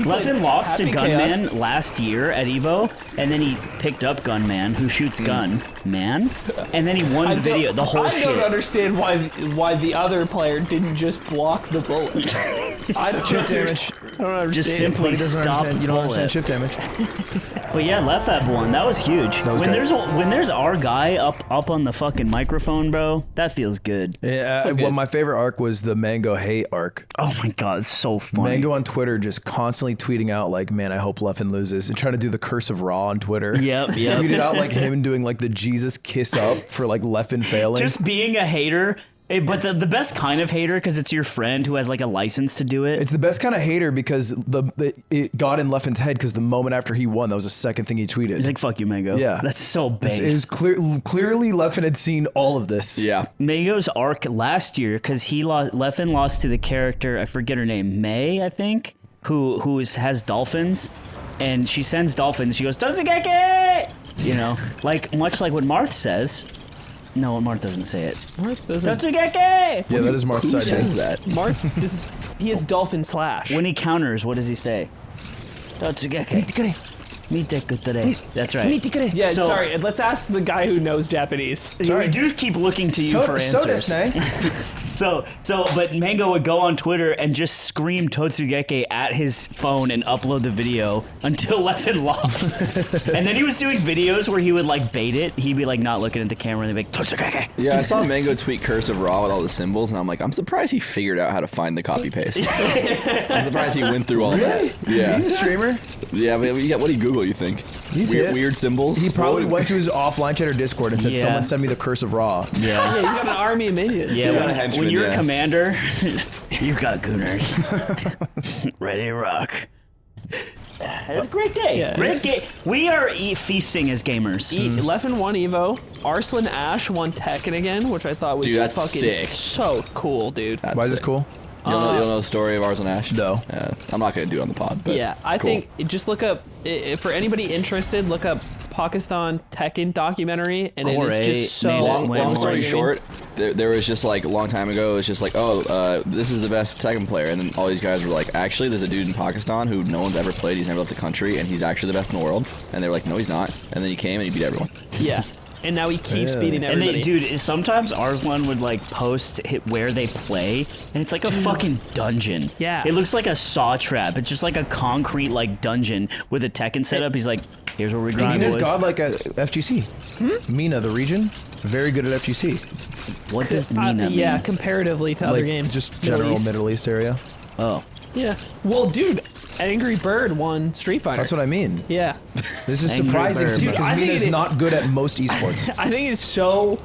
Leffen lost to Happy Gunman Chaos. last year at Evo, and then he picked up Gunman, who shoots gun man, and then he won the video, the whole I shit. don't understand why the other player didn't just block the bullet. I don't Chip understand. damage. I don't understand. Just simply He doesn't stop understand. You don't bullet. understand chip damage. But yeah, Lefab won. That was huge. was when great. there's our guy up on the fucking microphone, bro, that feels good. Yeah, well, my favorite arc was the Mango hate arc. Oh my god, it's so funny. Mango on Twitter just constantly tweeting out like, man, I hope Leffen loses, and trying to do the curse of Raw on Twitter. Yep. Tweeted out like him doing like the Jesus kiss up for like Leffen failing. Just being a hater. But the best kind of hater, because it's your friend who has like a license to do it. It's the best kind of hater because it got in Leffen's head because the moment after he won, that was the second thing he tweeted. He's like, fuck you, Mango. Yeah. That's so base. It was clearly Leffen had seen all of this. Yeah. Mango's arc last year, because Leffen lost to the character, I forget her name, May, I think, who has dolphins, and she sends dolphins. She goes, Tozugeki! You know, much like what Marth says. No, Marth doesn't say it. Marth doesn't. Totsugeki! Yeah, that is Mark's Who side. says that? Marth does. He has dolphin slash. When he counters, what does he say? Totsugeki. Mite kutere. That's right. Yeah, So- sorry. And let's ask the guy who knows Japanese. We do keep looking to you for answers. But Mango would go on Twitter and just scream Totsugeki at his phone and upload the video until Leffen lost. And then he was doing videos where he would like bait it. He'd be like not looking at the camera and they'd be like, Totsugeki. Yeah, I saw Mango tweet Curse of Raw with all the symbols, and I'm like, I'm surprised he figured out how to find the copy paste. I'm surprised he went through all that. Yeah. He's a streamer. Yeah, but what do you Google, you think? He's Weird symbols? He probably went to his offline chat or Discord and said, Yeah. someone send me the curse of Raw. Yeah. Yeah, he's got an army of minions. Yeah, got a henchman, when you're yeah. a commander, you've got gooners. Ready to rock. It's a great day. Yeah. Great day. We are feasting as gamers. Leffen won Evo. Arslan Ash won Tekken again, which I thought was Dude, that's fucking sick. so cool, dude. That's Why is this it. cool? You don't know the story of Ars and Ash? No. I'm not going to do it on the pod, but Yeah, I it's cool. think just look up for anybody interested. Look up Pakistan Tekken documentary, and it is Corey just so made it Long When story wargaming. short, there was just like a long time ago, it was just like, this is the best Tekken player. And then all these guys were like, actually, there's a dude in Pakistan who no one's ever played. He's never left the country, and he's actually the best in the world. And they were like, no, he's not. And then he came and he beat everyone. Yeah, and now he keeps Yeah. beating And everybody. dude, sometimes Arslan would like post where they play, and it's like a fucking dungeon. Yeah. It looks like a saw trap. It's just like a concrete like dungeon with a Tekken setup. He's like, here's where we grind, Mina's boys. godlike at FGC. Mina, the region, very good at FGC. What does Mina mean? yeah, comparatively to other Like games, just general East. Middle East area. Oh. Yeah. Well, dude, Angry Bird won Street Fighter. That's what I mean. Yeah. This is Angry surprising Bird. to me Dude, I because think Mina's it- not good at most esports. I think it's so.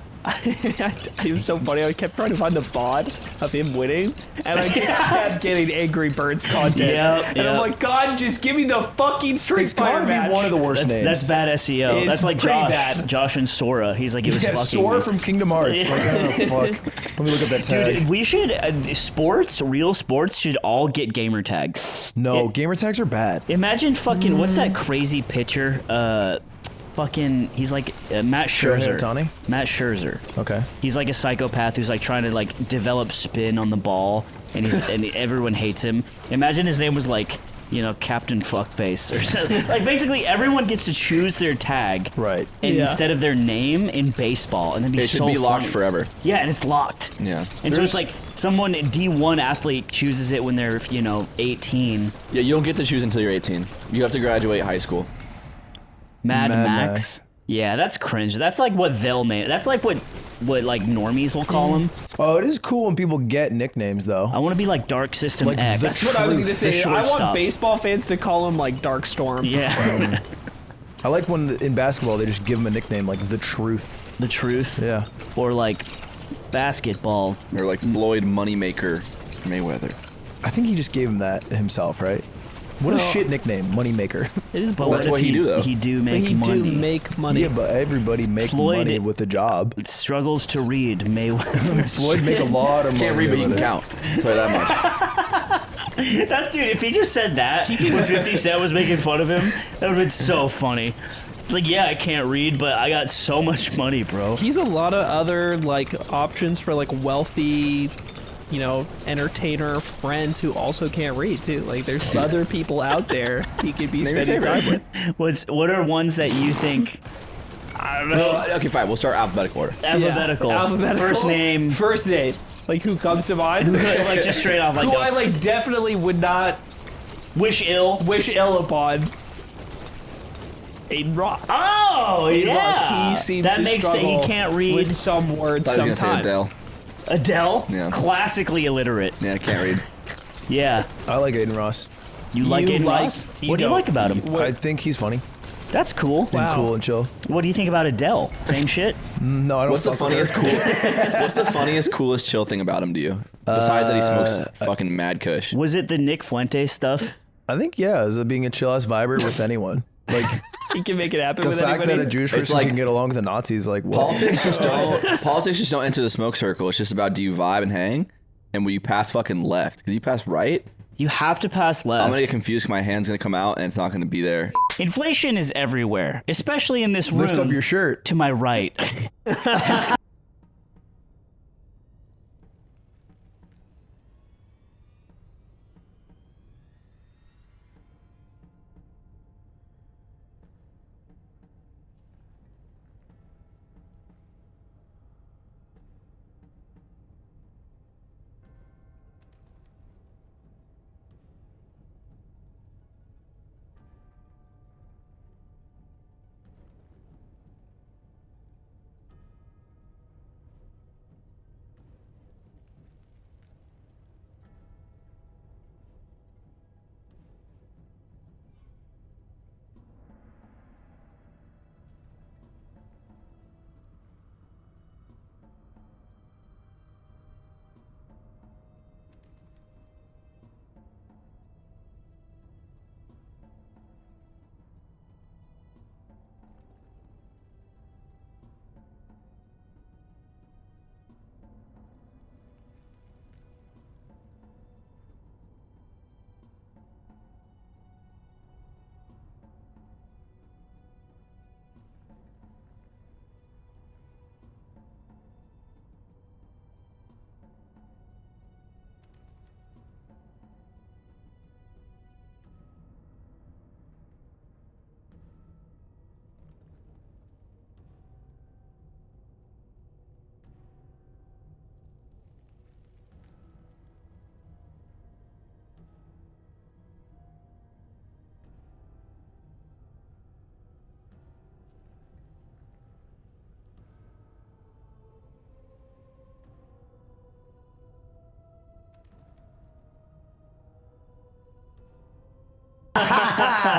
It was so funny. I kept trying to find the VOD of him winning, and I just kept getting Angry Birds content. Yep, and yep. I'm like, God, just give me the fucking Street It's Fighter gotta match. be one of the worst names. That's bad SEO. It's That's like pretty Josh. bad. Josh and Sora. He's like, it was Yeah, fucking Sora me. from Kingdom Hearts. Like, oh, fuck. Let me look up that tag. Dude, we should real sports should all get gamer tags. No, gamer tags are bad. Imagine fucking what's that crazy pitcher? He's like Matt Shohei Scherzer. Ohtani? Matt Scherzer. Okay. He's like a psychopath who's like trying to like develop spin on the ball, and and everyone hates him. Imagine his name was like, you know, Captain Fuckface or something. Like basically everyone gets to choose their tag, Right. instead of their name in baseball, and then be It should so be locked funny. forever. Yeah, and it's locked. Yeah. And so it's like someone D1 athlete chooses it when they're 18. Yeah, you don't get to choose until you're 18. You have to graduate high school. Mad Mad Max. Max. Yeah, that's cringe. That's like what they'll name. That's like what like normies will call them. Oh, it is cool when people get nicknames, though. I want to be like Dark System Like X. That's what I was going to The say. I want shortstop. baseball fans to call him like Dark Storm. Yeah. I like when in basketball they just give him a nickname like The Truth. The Truth? Yeah. Or like basketball. Or like Floyd Moneymaker Mayweather. I think he just gave him that himself, right? What a shit nickname, Moneymaker. It is, But but what that's if what he do, though. He do he make money. do make money. Yeah, but everybody make Floyd- money with a job. Struggles to read Mayweather. Floyd make a lot of money. Can't read, but you over can there. count. I'll tell you that much. That dude, if he just said that when 50 Cent was making fun of him, that would have been so funny. Like, yeah, I can't read, but I got so much money, bro. He's a lot of other like options for like wealthy, entertainer friends who also can't read too. Like there's other people out there he could be spending time with. What are ones that you think? I don't know. Well, okay, fine. We'll start alphabetical order. Alphabetical. Alphabetical. First name. First name. Like who comes to mind? Like just straight off. Like who I like definitely would not wish ill upon. Aiden Ross. Oh Aiden yeah. Ross. He seems that to makes sense. He struggle can't read. with some words I thought he was sometimes. gonna say Adele. Adele. Yeah. Classically illiterate. Yeah, I can't read. Yeah. I like Aiden Ross. You like You Aiden like- Ross? you What do you don't- like about him? What- I think he's funny That's cool. and cool and chill. What do you think about Adele? Same shit. No, I don't. What's the fuck with funniest, her. What's the funniest, coolest chill thing about him to you? Besides that he smokes fucking mad kush. Was it the Nick Fuentes stuff? I think is it being a chill ass viber with anyone. Like He can make it happen the with fact anybody. that a Jewish It's person like- can get along with a Nazi is like what? Politics just don't enter the smoke circle. It's just about do you vibe and hang, and will you pass fucking left? Because you pass right, You have to pass left. I'm gonna get confused. 'Cause my hand's gonna come out and it's not gonna be there. Inflation is everywhere, especially in this room. Lift up your shirt. To my right.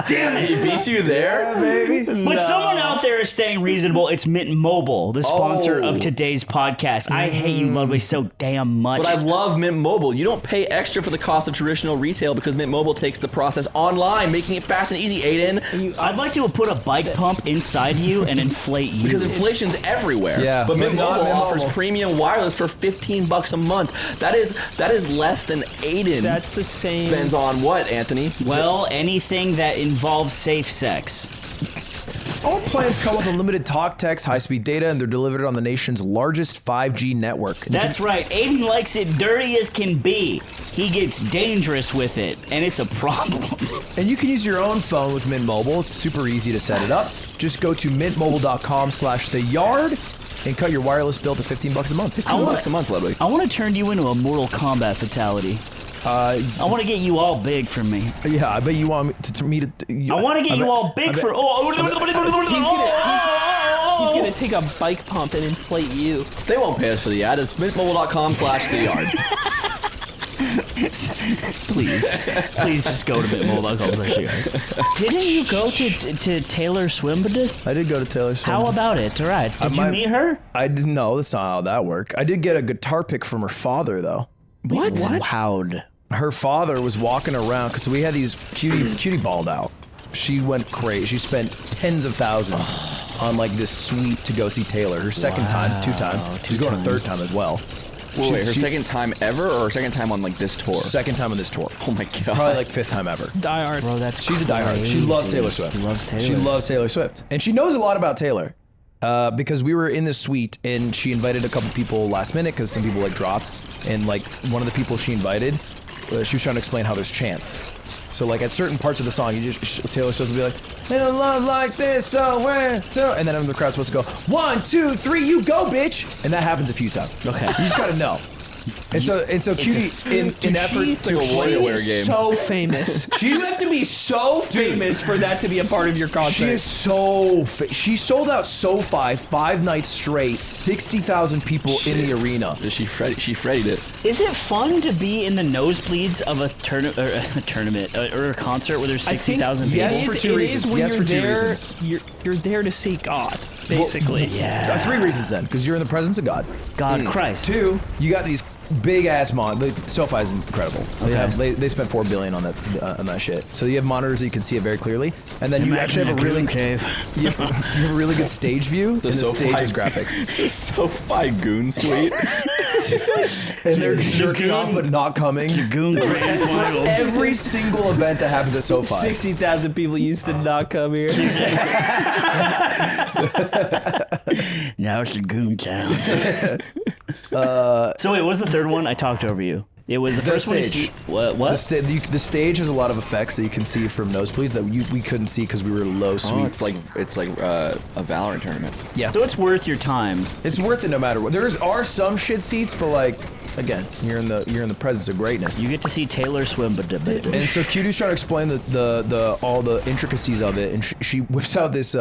Damn it. He beats you there. Yeah, baby. But someone out there is staying reasonable. It's Mint Mobile, the sponsor Oh. of today's podcast. I hate you, Ludwig, so damn much. But I love Mint Mobile. You don't pay extra for the cost of traditional retail because Mint Mobile takes the process online, making it fast and easy, Aiden. I'd like to put a bike pump inside you and inflate you. Because inflation's everywhere. Yeah, But Mint but not Mobile Mint offers Mobile. premium wireless for $15 a month. That is less than Aiden That's the same. spends on what, Anthony? Well, anything that involves safe sex. All plans come with unlimited talk, text, high-speed data, and they're delivered on the nation's largest 5G network. That's right. Aiden likes it dirty as can be. He gets dangerous with it, and it's a problem. And you can use your own phone with Mint Mobile. It's super easy to set it up. Just go to mintmobile.com/theyard and cut your wireless bill to $15 a month. $15 a month, Ludwig. I want to turn you into a Mortal Kombat fatality. I want to get you all big for me. Yeah, I bet you want me to I want to get you all big for. He's gonna take a bike pump and inflate you. They won't pay us for the ad. It's mintmobile.com/theyard. Please just go to Bitmold. I'll call it. Didn't you go to Taylor Swift? I did go to Taylor Swift. How about it? All right. Did you meet her? I didn't know. That's not how that worked. I did get a guitar pick from her father, though. What? Wowed. Her father was walking around because we had these cutie balled out. She went crazy. She spent tens of thousands on like this suite to go see Taylor. Her second time, 2 times. She's going a 3rd time as well. Wait, her second time ever, or her second time on like this tour? Second time on this tour. Oh my god. Probably like 5th time ever. Die hard. Bro, that's She's a diehard. She loves Taylor Swift. She loves Taylor Swift, and she knows a lot about Taylor. Because we were in this suite and she invited a couple people last minute because some people like dropped, and like one of the people she invited, she was trying to explain how there's chants. So like at certain parts of the song, you just Taylor Swift will be like, "In a love like this, somewhere to," and then the crowd's supposed to go 1, 2, 3, you go, bitch, and that happens a few times. Okay, you just gotta know. And so Cutie, in effort to she's so famous. You have to be so famous for that to be a part of your concert. She is so she sold out SoFi 5 nights straight, 60,000 people in the arena. She Freddied it. Is it fun to be in the nosebleeds of a tournament or a concert where there's 60,000 people? Yes, for 2 reasons. Yes, for 2 reasons. You're there to see God, basically. Well, yeah. 3 reasons then, because you're in the presence of God. Christ. 2, you got these big ass SoFi is incredible. They spent $4 billion on that shit. So you have monitors that you can see it very clearly, and then you actually have a really you have a really good stage view. The stage's graphics. The SoFi Goon Suite. And they're jerking off but not coming. Every single event that happens at SoFi. 60,000 people used to not come here. Now it's a goon town. So wait, what was the third one? I talked over you. It was the first stage. One. What? The stage has a lot of effects that you can see from nosebleeds that we couldn't see because we were low suites. It's like a Valorant tournament. Yeah. So it's worth your time. It's worth it no matter what. There are some shit seats, but like again, you're in the presence of greatness. You get to see Taylor swim, and so Cutie's trying to explain all the intricacies of it, and she whips out this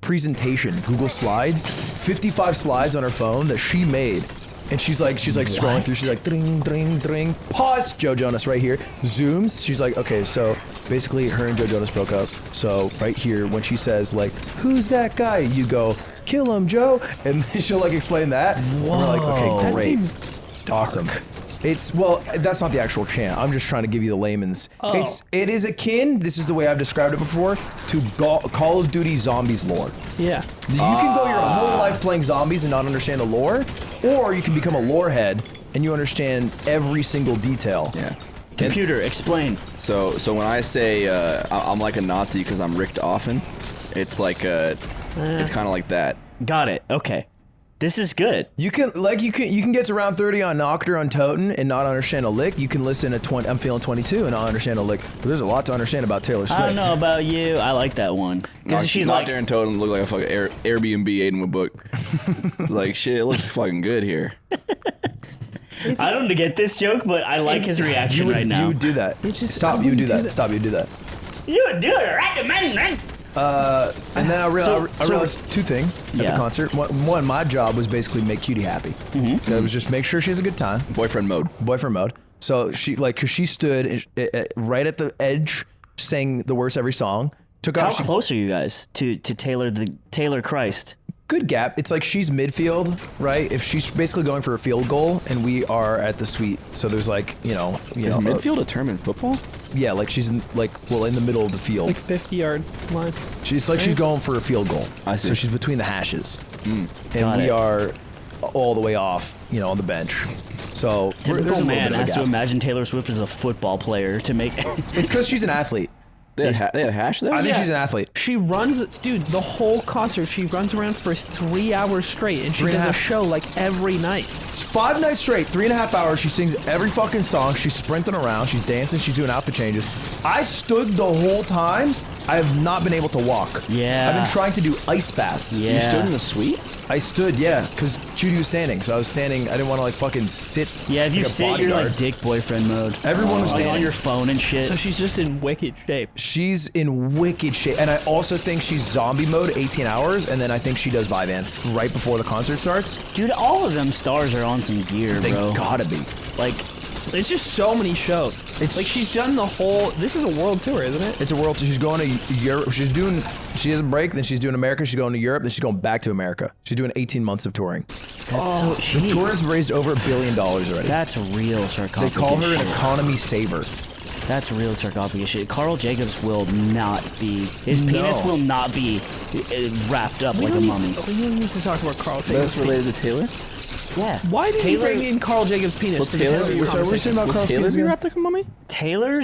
presentation, Google Slides, 55 slides on her phone that she made. And she's like scrolling through. She's like, dring, dring, dring. Pause. Joe Jonas right here. Zooms. She's like, okay, so basically her and Joe Jonas broke up. So right here, when she says like, who's that guy? You go, kill him, Joe. And then she'll like explain that. Whoa. And we're like, okay, great. That seems awesome. That's not the actual chant. I'm just trying to give you the layman's. It is akin, this is the way I've described it before, to Call of Duty Zombies lore. Yeah. You can go your whole life playing zombies and not understand the lore, or you can become a lore head and you understand every single detail. Yeah. Computer, explain. So when I say I'm like a Nazi because I'm Richt Offen, it's like it's kind of like that. Got it. Okay. This is good. You can get to round 30 on Noctur on Toten and not understand a lick. You can listen to I'm Feeling 22 and not understand a lick. But there's a lot to understand about Taylor Swift. I don't know about you. I like that one. Because she's like Noctur and Toten look like a fucking Airbnb Aiden book. Like shit, it looks fucking good here. I don't get this joke, but I like his reaction right now. You would do that. Stop. You would do that. Stop. You would do that. You would do it right, man. And then I realized 2 things at the concert. One, my job was basically make Cutie happy. Mm-hmm. It was just make sure she has a good time. Boyfriend mode. So she cause she stood right at the edge, sang the words every song. How close are you guys to Taylor Christ? Good gap. It's like she's midfield, right? If she's basically going for a field goal, and we are at the suite, so there's like is midfield a term in football? Yeah, like she's in the middle of the field, like 50-yard line. It's like she's going for a field goal. I see. So she's between the hashes, and we are all the way off, on the bench. So typical man has to imagine Taylor Swift as a football player to make. It's because she's an athlete. They had a hash there? I think she's an athlete. She runs, dude, the whole concert, she runs around for 3 hours straight, and she does a show like every night. 5 nights straight, 3.5 hours, she sings every fucking song, she's sprinting around, she's dancing, she's doing outfit changes. I stood the whole time. I have not been able to walk. Yeah. I've been trying to do ice baths. Yeah. You stood in the suite? I stood, yeah, because Cutie was standing, so I was standing. I didn't want to fucking sit. Yeah, if you sit, you're like dick boyfriend mode. Everyone was standing on your phone and shit. So she's just in wicked shape. She's in wicked shape, and I also think she's zombie mode 18 hours, and then I think she does Vyvanse right before the concert starts. Dude, all of them stars are on some gear, They bro. gotta be. Like, It's just so many shows. It's like she's done the whole. This is a world tour, isn't it? It's a world tour. She's going to Europe. She has a break, then she's doing America. She's going to Europe, then she's going back to America. She's doing 18 months of touring. That's so cheap. The tour has raised over $1 billion already. That's real sarcophagus. They call her an economy saver. That's real sarcophagus shit. Carl Jacobs will not be. His penis will not be wrapped up like a mummy. We don't need to talk about Carl Jacobs. That's related to Taylor? Yeah. Why did you bring in Carl Jacobs' penis to the Taylor? What are we saying about Carl's Taylor penis be again? wrapped like a mummy? Taylor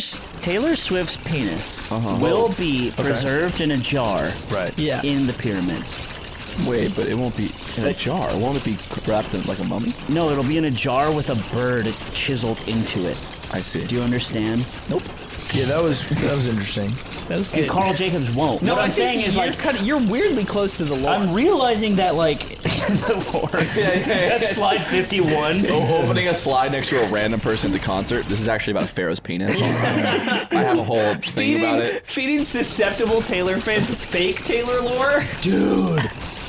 Swift's penis will be preserved in a jar Yeah. in the pyramids. Wait, but it won't be in a jar. Won't it be wrapped in like a mummy? No, it'll be in a jar with a bird chiseled into it. I see. Do you understand? Nope. Yeah, that was interesting. That was good. And Carl Jacobs won't. No, what I I'm saying is like you're weirdly close to the lore. I'm realizing that like the lore. That's slide 51. Opening a slide next to a random person at the concert. This is actually about Pharaoh's penis. I have a whole thing about it. Feeding susceptible Taylor fans fake Taylor lore. Dude.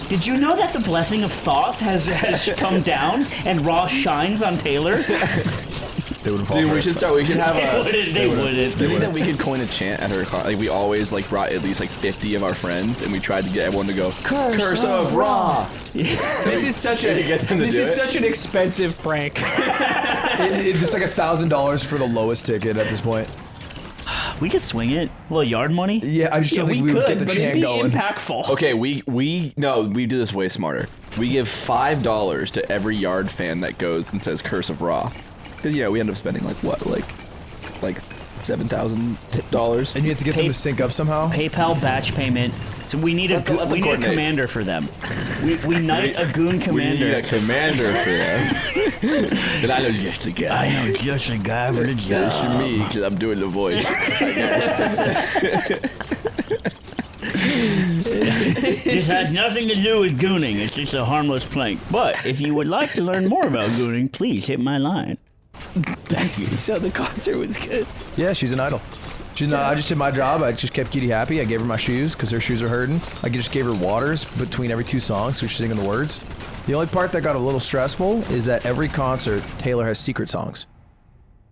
Did you know that the blessing of Thoth has come down and Raw shines on Taylor? Dude, we should have a... They wouldn't. Do you think that we could coin a chant at her car? Like, we always, like, brought at least, like, 50 of our friends, and we tried to get everyone to go, Curse of Ra! This is such such an expensive prank. It's like $1,000 for the lowest ticket at this point. We could swing it. A little yard money. Yeah, I just don't think we would get the but chant it'd be going. impactful. Okay, we do this way smarter. We give $5 to every yard fan that goes and says Curse of Ra. Because, yeah, we end up spending, like, what, like $7,000? And you have to get them to sync up somehow? PayPal batch payment. So we need a commander for them. We knight a goon commander. We need a commander for them. And I know just a guy. I know just a guy for the job. That's me, because I'm doing the voice. This has nothing to do with gooning. It's just a harmless prank. But if you would like to learn more about gooning, please hit my line. Thank you. So the concert was good. Yeah, she's an idol. She's not. I just did my job. I just kept Kitty happy. I gave her my shoes because her shoes are hurting. I just gave her waters between every 2 songs so she's singing the words. The only part that got a little stressful is that every concert, Taylor has secret songs.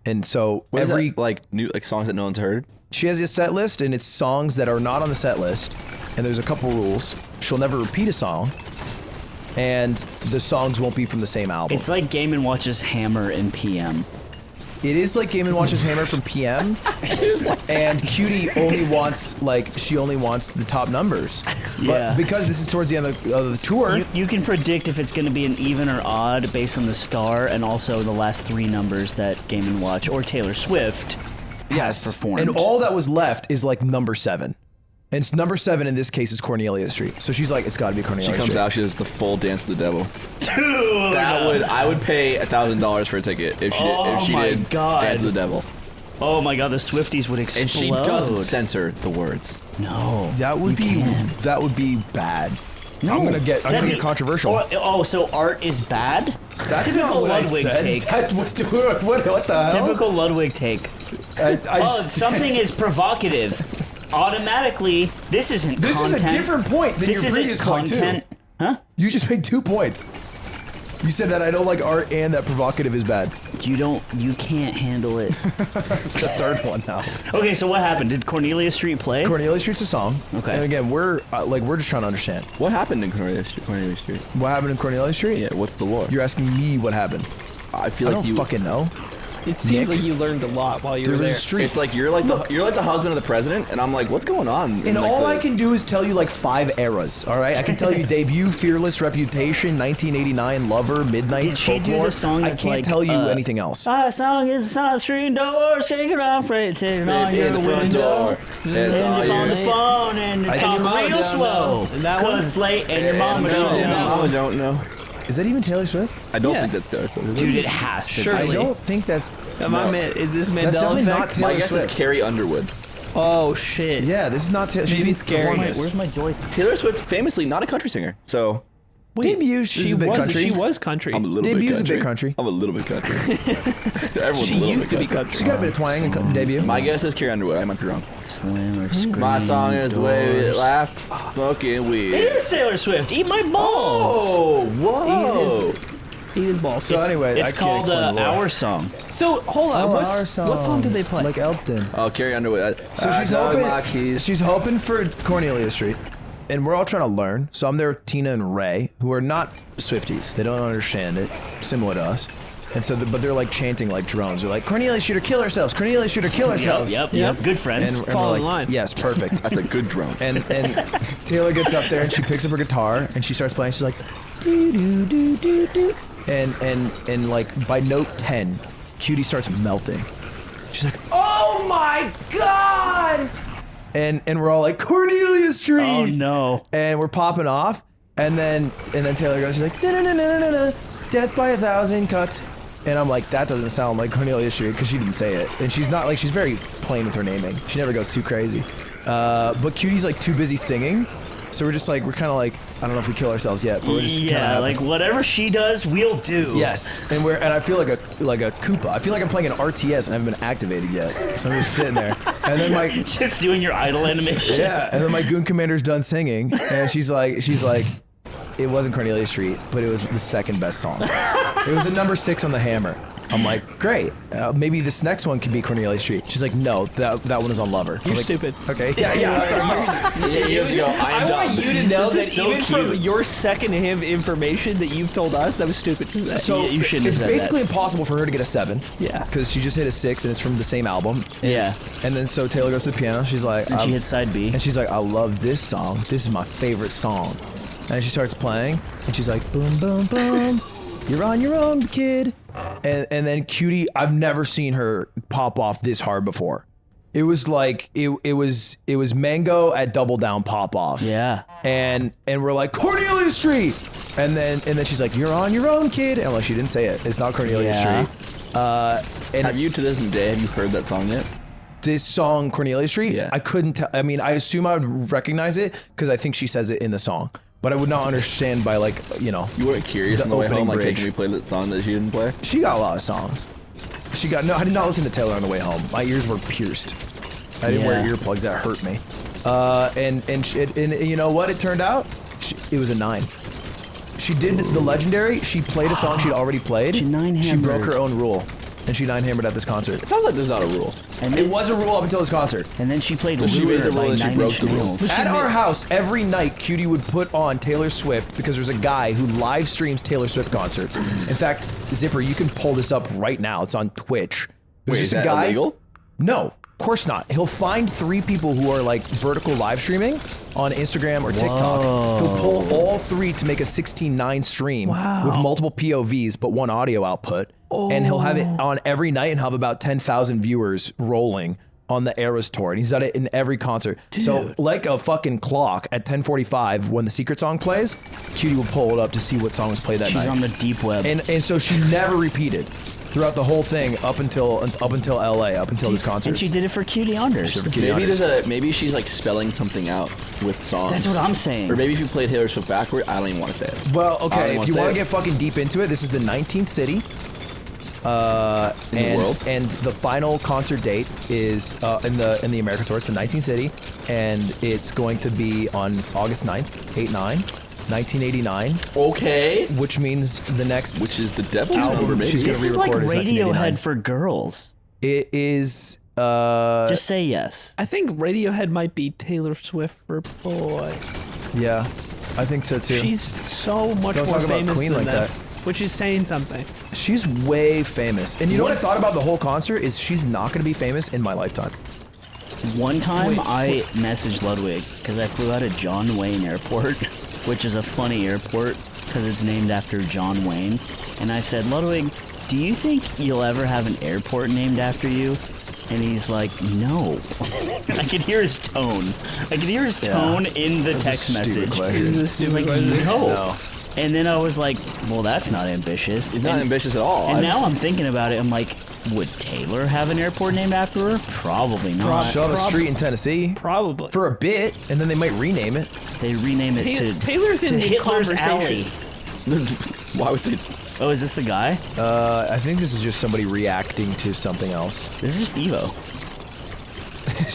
And so What is that, like new songs that no one's heard? She has a set list, and it's songs that are not on the set list. And there's a couple rules. She'll never repeat a song. And the songs won't be from the same album. It's like Game & Watch's Hammer in PM. It is like Game & Watch's Hammer from PM. And Cutie only wants, she only wants the top numbers. Yeah. But because this is towards the end of the tour. You can predict if it's going to be an even or odd based on the star and also the last 3 numbers that Game & Watch or Taylor Swift has performed. And all that was left is number 7. And number 7 in this case is Cornelia Street. So she's like, it's got to be Cornelia Street. She comes out, she does the full Dance to the Devil. Dude! I would pay $1,000 for a ticket if she did Dance to the Devil. Oh my god, the Swifties would explode. And she doesn't censor the words. No. That would be bad. No. I'm gonna get controversial. So art is bad? That's typical not what Ludwig I said. take. What the hell? Typical Ludwig take. Something is provocative. Automatically, this isn't This content. is a different point than this your previous isn't point content. too. Huh? You just made 2 points. You said that I don't like art and that provocative is bad. You can't handle it. It's the 3rd one now. Okay, so what happened? Did Cornelia Street play? Cornelia Street's a song. Okay. And again, we're just trying to understand. What happened in Cornelia Street? What happened in Cornelia Street? Yeah, what's the lore? You're asking me what happened. I feel I like don't fucking know. It seems Nick? like you learned a lot while you were There's there. a street. It's like you're like the husband of the president, and I'm like, what's going on? And like all I can do is tell you 5 eras, all right? I can tell you debut, Fearless, Reputation, 1989, Lover, Midnight, Did she Folklore. do the song I that's can't tell you anything else. Our song is on the street doors, shaking off, right, sitting on your in the front door. It's all on the yours. phone and your talk mama real don't slow. know. That one? Cause it's late and your mama don't know. Mama don't know. Is that even Taylor Swift? I don't think that's Taylor Swift. Dude, it has to Surely. be. I don't think that's... Is this Mandela That's definitely effect? not Taylor My guess Swift. is Carrie Underwood. Oh shit. Yeah, this is not Taylor. Maybe it's Carrie. Where's my joy? Taylor Swift, famously not a country singer, so Debut, she's a bit country. She was country. I'm a little Debu's bit country. a bit country. I'm a little bit country. Everyone's She a little used bit to be country. She's got a bit of twang in debut. My guess is Carrie Underwood. I might be wrong. Slam or scream. My song is the way we doors. laugh, smoking weed. It is Taylor Swift. Eat my balls. Oh, whoa. Eat his balls. So anyway, It's called Our Song. So hold on. What song did they play? Like Elton. I'll carry on to it. So she's hoping for Cornelia Street, and we're all trying to learn. So I'm there with Tina and Ray, who are not Swifties. They don't understand it, similar to us. And so, but they're like chanting like drones. They're like, Cornelia Street or kill ourselves. Cornelia Street or kill ourselves. Yep. Good friends. And Follow we're the line. Yes, perfect. That's a good drone. And Taylor gets up there and she picks up her guitar and she starts playing. She's like, do do do do do. And like by note 10, Cutie starts melting. She's like, oh my god! And we're all like, Cornelia Street! Oh no. And we're popping off. And then Taylor goes, she's like, da-da-da-da-da-da, death by 1,000 cuts. And I'm like, that doesn't sound like Cornelia Street because she didn't say it. And she's not like, she's very plain with her naming. She never goes too crazy. But Cutie's like too busy singing. So we're just like, we're kind of like, I don't know if we kill ourselves yet, but we're just like whatever she does, we'll do. Yes, and I feel like a Koopa. I feel like I'm playing an RTS and I haven't been activated yet. So I'm just sitting there, and then just doing your idle animation. Yeah, and then my goon commander's done singing, and she's like, it wasn't Cornelia Street, but it was the second best song. It was a number 6 on the hammer. I'm like, great. Maybe this next one can be Cornelia Street. She's like, no, that one is on Lover. You're like, stupid. Okay. Yeah. That's I want you to know that so even from your secondhand information that you've told us, that was stupid to say. So you shouldn't it's have said basically that. impossible for her to get a 7. Yeah. Because she just hit a 6 and it's from the same album. Yeah. And then so Taylor goes to the piano. She's like, And she hits side B. And she's like, I love this song. This is my favorite song. And she starts playing, and she's like, boom, boom, boom. You're on your own, kid. And then Cutie, I've never seen her pop off this hard before. It was like it was Mango at Double Down pop off. Yeah. And we're like, Cornelia Street. And then she's like, you're on your own, kid. And well, she didn't say it. It's not Cornelia Street. And Have you to this day, have you heard that song yet? This song, Cornelia Street? Yeah. I couldn't tell. I mean, I assume I would recognize it because I think she says it in the song. But I would not understand by like, you know. You weren't curious on the way home, like, hey, can we play that song that she didn't play? She got a lot of songs. No, I did not listen to Taylor on the way home. My ears were pierced. I didn't wear earplugs. That hurt me. And you know what? It turned out it was a 9. She did the legendary. She played a song she'd already played. She broke her own rule. And she 9-hammered at this concert. It sounds like there's not a rule. And it was a rule up until this concert. And then she played she made the Lunar rule by and she 9 broke Inch the rule. Nails. At our house, every night, Cutie would put on Taylor Swift because there's a guy who live streams Taylor Swift concerts. In fact, Zipper, you can pull this up right now. It's on Twitch. Wait, is that illegal? No, of course not. He'll find 3 people who are like vertical live streaming on Instagram or TikTok. He'll pull all 3 to make a 16:9 stream with multiple POVs but one audio output. And he'll have it on every night and have about 10,000 viewers rolling on the Eras tour. And he's done it in every concert. Dude. So like a fucking clock at 10:45 when the secret song plays, Cutie will pull it up to see what song was played that night. She's on the deep web. And so she never repeated throughout the whole thing up until LA, up until this concert. And she did it for Cutie Honors. Maybe she's like spelling something out with songs. That's what I'm saying. Or maybe if you play Taylor Swift backward, I don't even want to say it. Well, okay, if you want to get fucking deep into it, this is the 19th city. And the final concert date is in the America tour. It's the 19th city, and it's going to be on August 9th, 8/9, 1989. Okay. Which means the next, which is the devil's album number. Maybe she's going This to is like re-record is Radiohead for girls. It is. Just say yes. I think Radiohead might be Taylor Swift for boy. Yeah, I think so too. She's so much Don't more talk about famous Queen than like them, that. which is saying something. She's way famous. And you know what I thought about the whole concert is she's not going to be famous in my lifetime. One time I messaged Ludwig because I flew out of John Wayne Airport, which is a funny airport because it's named after John Wayne. And I said, Ludwig, do you think you'll ever have an airport named after you? And he's like, no. I could hear his tone. I could hear his tone in the text message. He's like, no. And then I was like, well, that's not ambitious. It's not ambitious at all. And now I'm thinking about it. I'm like, would Taylor have an airport named after her? Probably not. She'll have a street in Tennessee. Probably. For a bit, and then they might rename it. They rename it to Taylor's in the Hitler's conversation. Alley. Why would they? Oh, is this the guy? I think this is just somebody reacting to something else. This is just Evo.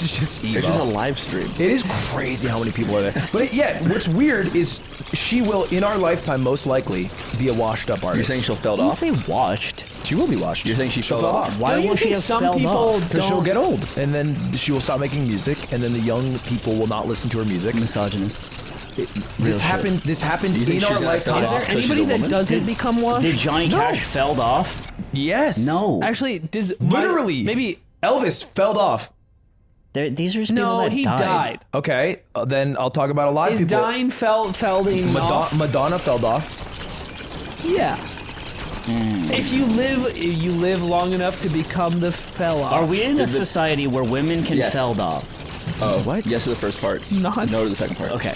It's just Evo. It's just a live stream. It is crazy how many people are there. But what's weird is she will, in our lifetime, most likely be a washed-up artist. You're saying she'll fell off? I don't say washed. She will be washed. You're saying she fell off? Why will she have fell off? Because she'll get old, and then she will stop making music, and then the young people will not listen to her music. Misogynist. This happened in our lifetime. Is there anybody that doesn't become washed? Did Johnny Cash fell off? Yes. No. Actually, does literally maybe Elvis fell off. These are just people that he died. Okay, then I'll talk about a lot of people. Dying felding off? Madonna fell off. Yeah. If you live long enough to become the fell off. Are we in a society where women can fell off? Oh, what? Yes to the first part. No to the second part. Okay.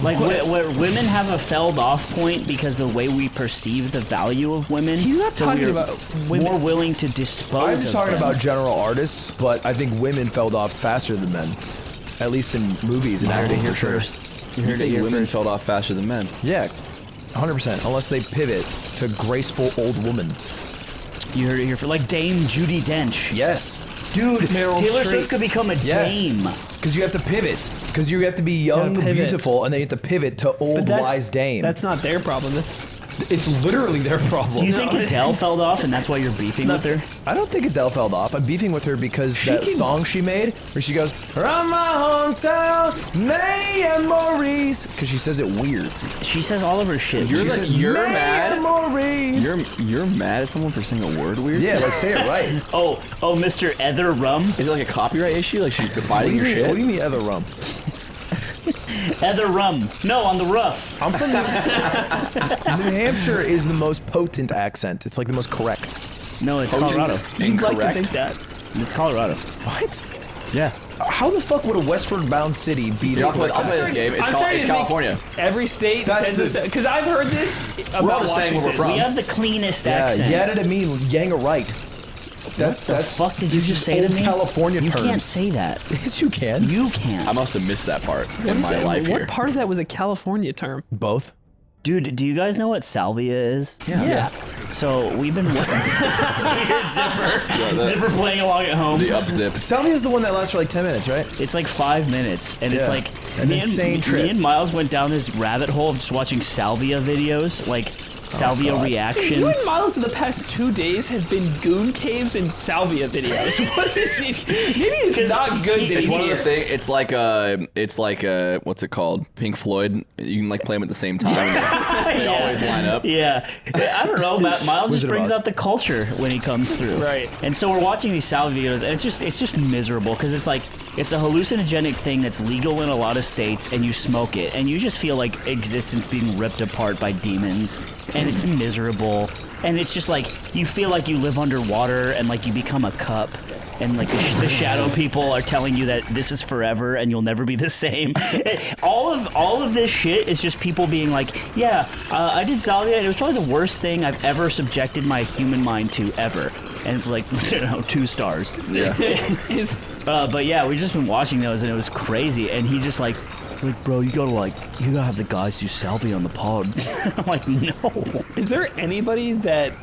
Like where women have a felled off point because the way we perceive the value of women. He's not talking we're about women. More willing to dispose I'm just talking them. about general artists, but I think women fell off faster than men. At least in movies and acting for sure. You think women fell off faster than men? Yeah, 100%. Unless they pivot to graceful old woman. You heard it here for like Dame Judi Dench. Yes. Dude, Meryl Taylor Streep. Swift could become a dame. Because you have to pivot. Because you have to be young, beautiful, and then you have to pivot to old, wise dame. That's not their problem. It's literally their problem. Do you think Adele fell off and that's why you're beefing with her? I don't think Adele fell off. I'm beefing with her because song she made, where she goes, around my hometown, May and Maurice. Because she says it weird. She says all of her shit. You're May and Maurice. You're mad at someone for saying a word weird? Yeah, like say it right. Oh, Mr. Ether Rum? Is it like a copyright issue? Like she's biting your shit? What do you mean Ether Rum? Ether Rum. No, on the rough. I'm from New Hampshire is the most potent accent. It's like the most correct. No, it's Colorado. You'd like to think that. It's Colorado. What? Yeah. How the fuck would a westward-bound city be the I'll play this game. It's California. Every state says this. Because I've heard this about Washington. We have the cleanest accent. Yeah, did I mean yang a right? That's fuck did you just say to me? California you terms. can't say that. Yes, you can. You can't. I must have missed that part in my life here. What part of that was a California term? Both. Dude, do you guys know what salvia is? Yeah. So we've been working. Zipper playing along at home. The up zip. Salvia is the one that lasts for like 10 minutes, right? It's like 5 minutes, and it's like an insane trip. Me and Miles went down this rabbit hole of just watching salvia videos, like salvia reaction. Dude, you and Miles in the past 2 days have been goon caves and salvia videos. What is it? Maybe it's not good that It's one of those things. It's like what's it called? Pink Floyd. You can like play them at the same time. They always line up. Yeah, I don't know. Miles just brings out the culture when he comes through. Right. And so we're watching these salvia videos, and it's just miserable because it's like it's a hallucinogenic thing that's legal in a lot of states, and you smoke it, and you just feel like existence being ripped apart by demons. And it's miserable, and it's just like you feel like you live underwater, and like you become a cup, and like the shadow people are telling you that this is forever and you'll never be the same. all of this shit is just people being like, yeah, I did salvia, and it was probably the worst thing I've ever subjected my human mind to ever. And it's like 2 stars. Yeah. But yeah, we've just been watching those, and it was crazy. And he just like, bro, you gotta have the guys do salvia on the pod. I'm like, no. Is there anybody that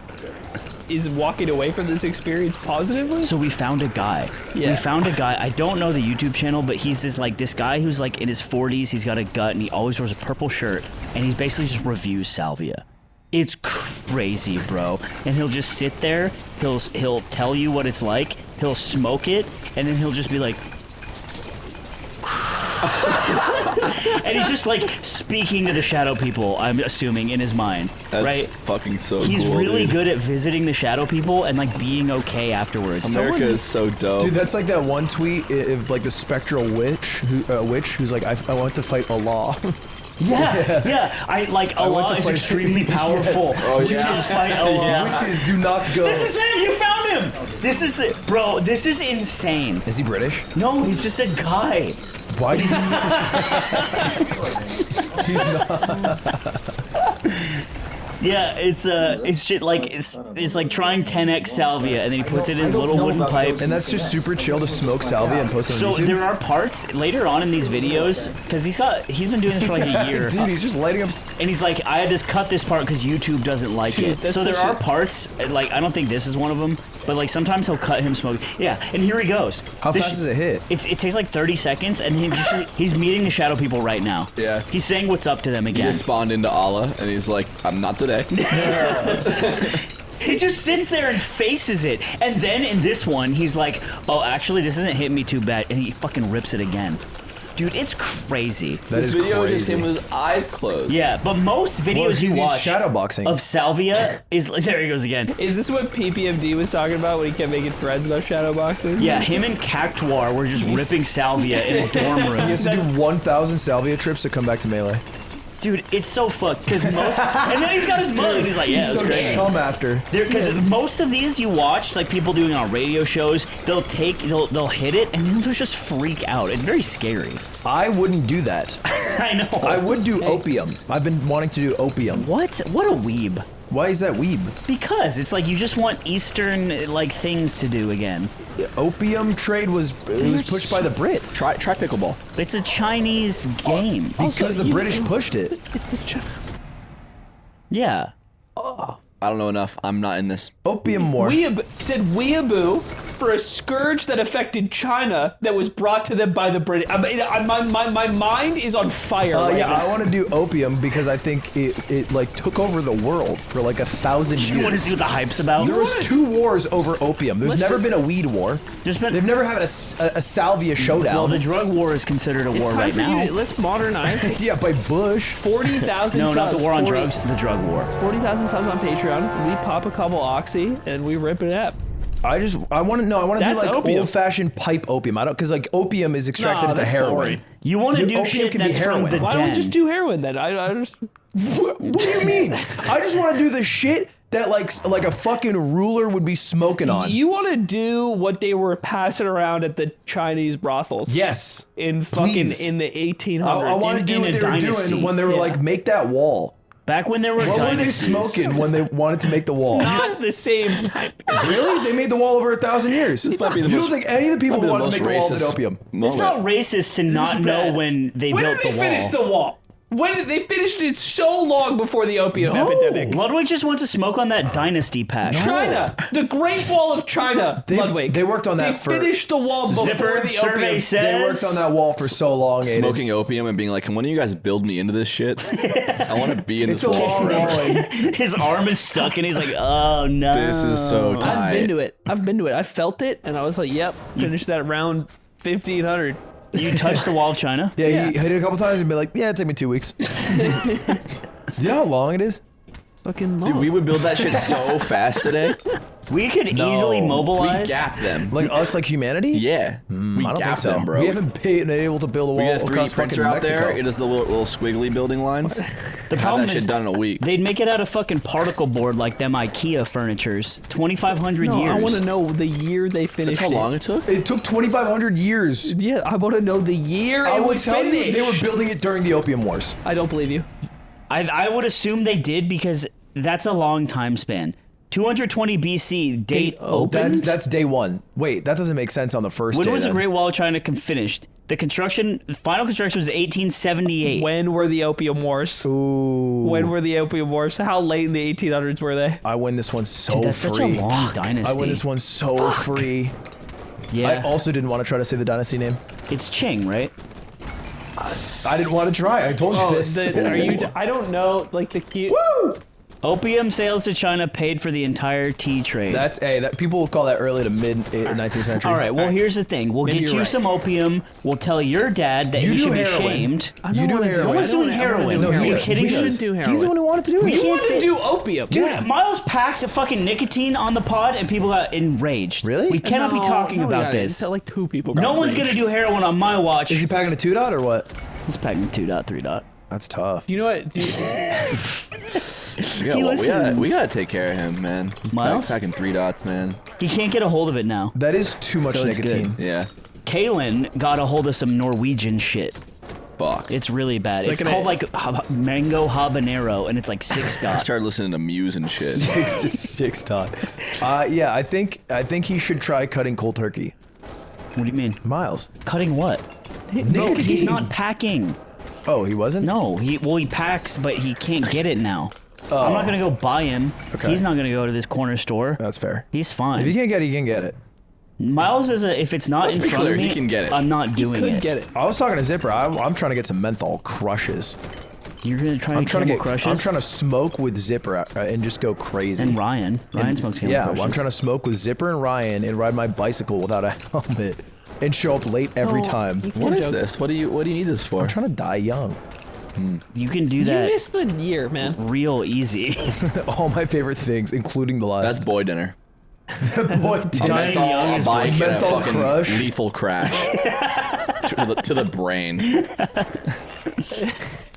is walking away from this experience positively? So we found a guy. Yeah. We found a guy. I don't know the YouTube channel, but he's this guy who's like in his 40s. He's got a gut, and he always wears a purple shirt, and he's basically just reviews salvia. It's crazy, bro. And he'll just sit there. He'll tell you what it's like. He'll smoke it, and then he'll just be like. And he's just like speaking to the shadow people, I'm assuming, in his mind. That's right? fucking so cool. He's really dude. good at visiting the shadow people and like being okay afterwards. America is so dope. Dude, that's like that one tweet of like the spectral witch who's like, I want to fight Allah. Yeah. Allah is extremely powerful. Yes. Oh, Witches fight Allah. Witches do not go. This is him. You found him. This is bro. This is insane. Is he British? No, he's just a guy. Why does he? He's not. Yeah, it's shit like it's like trying 10x salvia, and then he puts it in his little wooden pipe. And that's just super chill to smoke salvia and post it on YouTube. So there are parts later on in these videos, because he's been doing this for like a year. Dude, he's just lighting up. And he's like, I had to cut this part because YouTube doesn't like it. So there are parts, like I don't think this is one of them, but like sometimes he'll cut him smoking. Yeah, and here he goes. How fast does it hit? It takes like 30 seconds, and he's meeting the shadow people right now. Yeah. He's saying what's up to them He again. just spawned into Allah, and he's like, I'm not today. He just sits there and faces it. And then in this one, he's like, oh, actually, this isn't hitting me too bad. And he fucking rips it again. Dude, it's crazy. That is Video crazy. is just him with his eyes closed. Yeah, but most videos you watch shadowboxing of Salvia is... There he goes again. Is this what PPMD was talking about when he kept making threads about shadowboxing? Yeah, him and Cactuar were just ripping Salvia in a dorm room. He has to do 1,000 Salvia trips to come back to Melee. Dude, it's so fucked because most, and then he's got his mug, and he's like, "Yeah, he's it's so great." chum after. Because most of these you watch, like people doing it on radio shows, they'll hit it, and then they'll just freak out. It's very scary. I wouldn't do that. I know. I would do opium. I've been wanting to do opium. What? What a weeb. Why is that weeb? Because it's like you just want Eastern like things to do again. Opium trade was pushed by the Brits. Try pickleball. It's a Chinese game. Because the British pushed it. Yeah. I don't know enough. I'm not in this. Opium war. Said weeaboo for a scourge that affected China that was brought to them by the British. My mind is on fire right yeah, now. I want to do opium because I think it like took over the world for like 1,000 years. You want to see what the hype's about? There was 2 wars over opium. There's never been a weed war. They've never had a salvia showdown. Well, the drug war is considered a war right now. Let's modernize. Yeah, by Bush. 40,000 No, subs. not the war on drugs, the drug war. 40,000 subs on Patreon. We pop a couple oxy and we rip it up. I want to do like opium. old-fashioned pipe opium. I don't because like opium is extracted into that's heroin. boring. You want to do opium shit can be that's from heroin. the Why don't we den. just do heroin then? I just. What do you mean? I just want to do the shit that like a fucking ruler would be smoking on. You want to do what they were passing around at the Chinese brothels? Yes. In fucking Please. in the 1800s. I want to do in what a they were dynasty. doing when they were like, make that wall. Back when there were What were they dynasties. smoking when they wanted to make the wall? Not the same time. Really? They made the wall over 1,000 years. might be the you most- don't think any of the people Probably the wanted to most make the wall with racist opium? It's moment. not racist to not is know bad. when they When built did they the wall. finish the wall? When did they finished it so long before the opium No. epidemic? Ludwig just wants to smoke on that dynasty pack. China, the Great Wall of China, Ludwig. They worked on that They for- finished the wall before Zipper the survey opium. says. They worked on that wall for so long, Aiden. Smoking opium and being like, can one of you guys build me into this shit? I want to be in It's this a wall long forever. wall. and- His arm is stuck and he's like, oh no. This is so tight. I've been to it. I felt it, and I was like, "Yep, finished that around 1500." You touched the wall of China? Yeah, he hit it a couple times and be like, yeah, it took me 2 weeks. Do you know how long it is? Fucking Dude, we would build that shit so fast today. We could easily We mobilize. gap them. Like us, like humanity? Yeah. We I don't gap think so. them, bro. We haven't been able to build a We wall get a 3D across fucking printer out Mexico. there. It is the little squiggly building lines. The Have problem that is shit done in a week. they'd make it out of fucking particle board like them IKEA furnitures. 2,500 No, years. I want to know the year they finished. That's how long it took? It took 2,500 years. Yeah, I want to know the year I it will was tell you finished. they were building it during the Opium Wars. I don't believe you. I would assume they did because that's a long time span. 220 BC date opened. That's day one. Wait, that doesn't make sense on the first When day. was the then. Great Wall of China finished? The final construction was 1878. When were the Opium Wars? Ooh. When were the Opium Wars? How late in the 1800s were they? I win this one so Dude, that's free. such a long dynasty. I win this one so free. Yeah, I also didn't want to try to say the dynasty name. it's Qing, right? I didn't want to try. I told you this. Are you? I don't know. Like the cute. Woo! Opium sales to China paid for the entire tea trade. That people will call that early to mid 19th century. All right, well, here's the thing. We'll Maybe get you're you right. some opium. We'll tell your dad that You he do should be heroin. shamed. You do heroin. No one's doing heroin. No, Are you he kidding does. me? should do heroin. He's the one who wanted to do it. We You can't want to say- do opium? Dude, Miles packed a fucking nicotine on the pod and people got enraged. Really? We cannot be talking about this. Like 2 people. Got No one's enraged. gonna do heroin on my watch. Is he packing a 2 dot or what? He's packing 2.3. That's tough. You know what? We gotta take care of him, man. He's Miles? packing 3 dots, man. He can't get a hold of it now. That is too much So it's nicotine. Yeah. Kalen got a hold of some Norwegian shit. Fuck. It's really bad. It's Like called like mango habanero, and it's like 6 I dots. started listening to Muse and shit. 6 dot. Yeah, I think he should try cutting cold turkey. What do you mean? Miles. Cutting what? No, he's not packing. Oh, he wasn't? No, he packs, but he can't get it now. I'm not gonna go buy him. Okay. He's not gonna go to this corner store. That's fair. He's fine. If you can't get it, you can get it. Miles is if it's not Let's in be front clear, of me, he can get it. I'm not doing Could it. get it. I was talking to Zipper. I'm trying to get some menthol crushes. You're gonna try I'm to trying to Camel get. Crushes? I'm trying to smoke with Zipper and just go crazy. And Ryan smokes Camel Yeah, Crushes. well, I'm trying to smoke with Zipper and Ryan and ride my bicycle without a helmet and show up late every time. What is this? What do you need this for? I'm trying to die young. You can do You that missed the year, man. real easy. All my favorite things, including the last. That's boy dinner. boy. A menthol, a bike, and a Menthol fucking crush. lethal crash to the brain.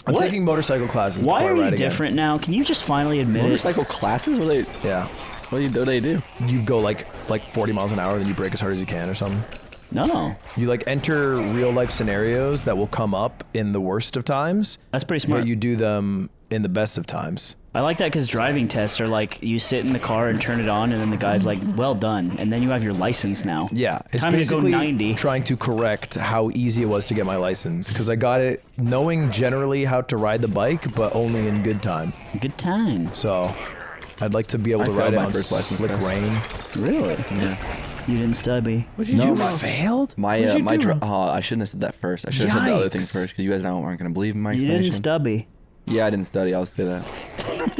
I'm taking motorcycle classes. Why before are I you ride different now? Can you just finally admit Motorcycle classes? What do they? Again. Yeah. What do they do? You go like 40 miles an hour, then you brake as hard as you can, or something. it? No. You like enter real life scenarios that will come up in the worst of times. That's pretty smart. But you do them in the best of times. I like that because driving tests are like you sit in the car and turn it on, and then the guy's like, "Well done," and then you have your license now. Yeah, it's Time to go basically 90. trying to correct how easy it was to get my license because I got it knowing generally how to ride the bike, but only in good time. Good time. So, I'd like to be able I to failed ride it my on first license slick test. rain. Really? Yeah. You didn't stubby. What'd you No, do? my- Failed? My What'd you my do? I shouldn't have said that first. I should have said the other thing Yikes. first because you guys aren't gonna believe in my You explanation. didn't stubby. Yeah, I didn't study. I'll say that.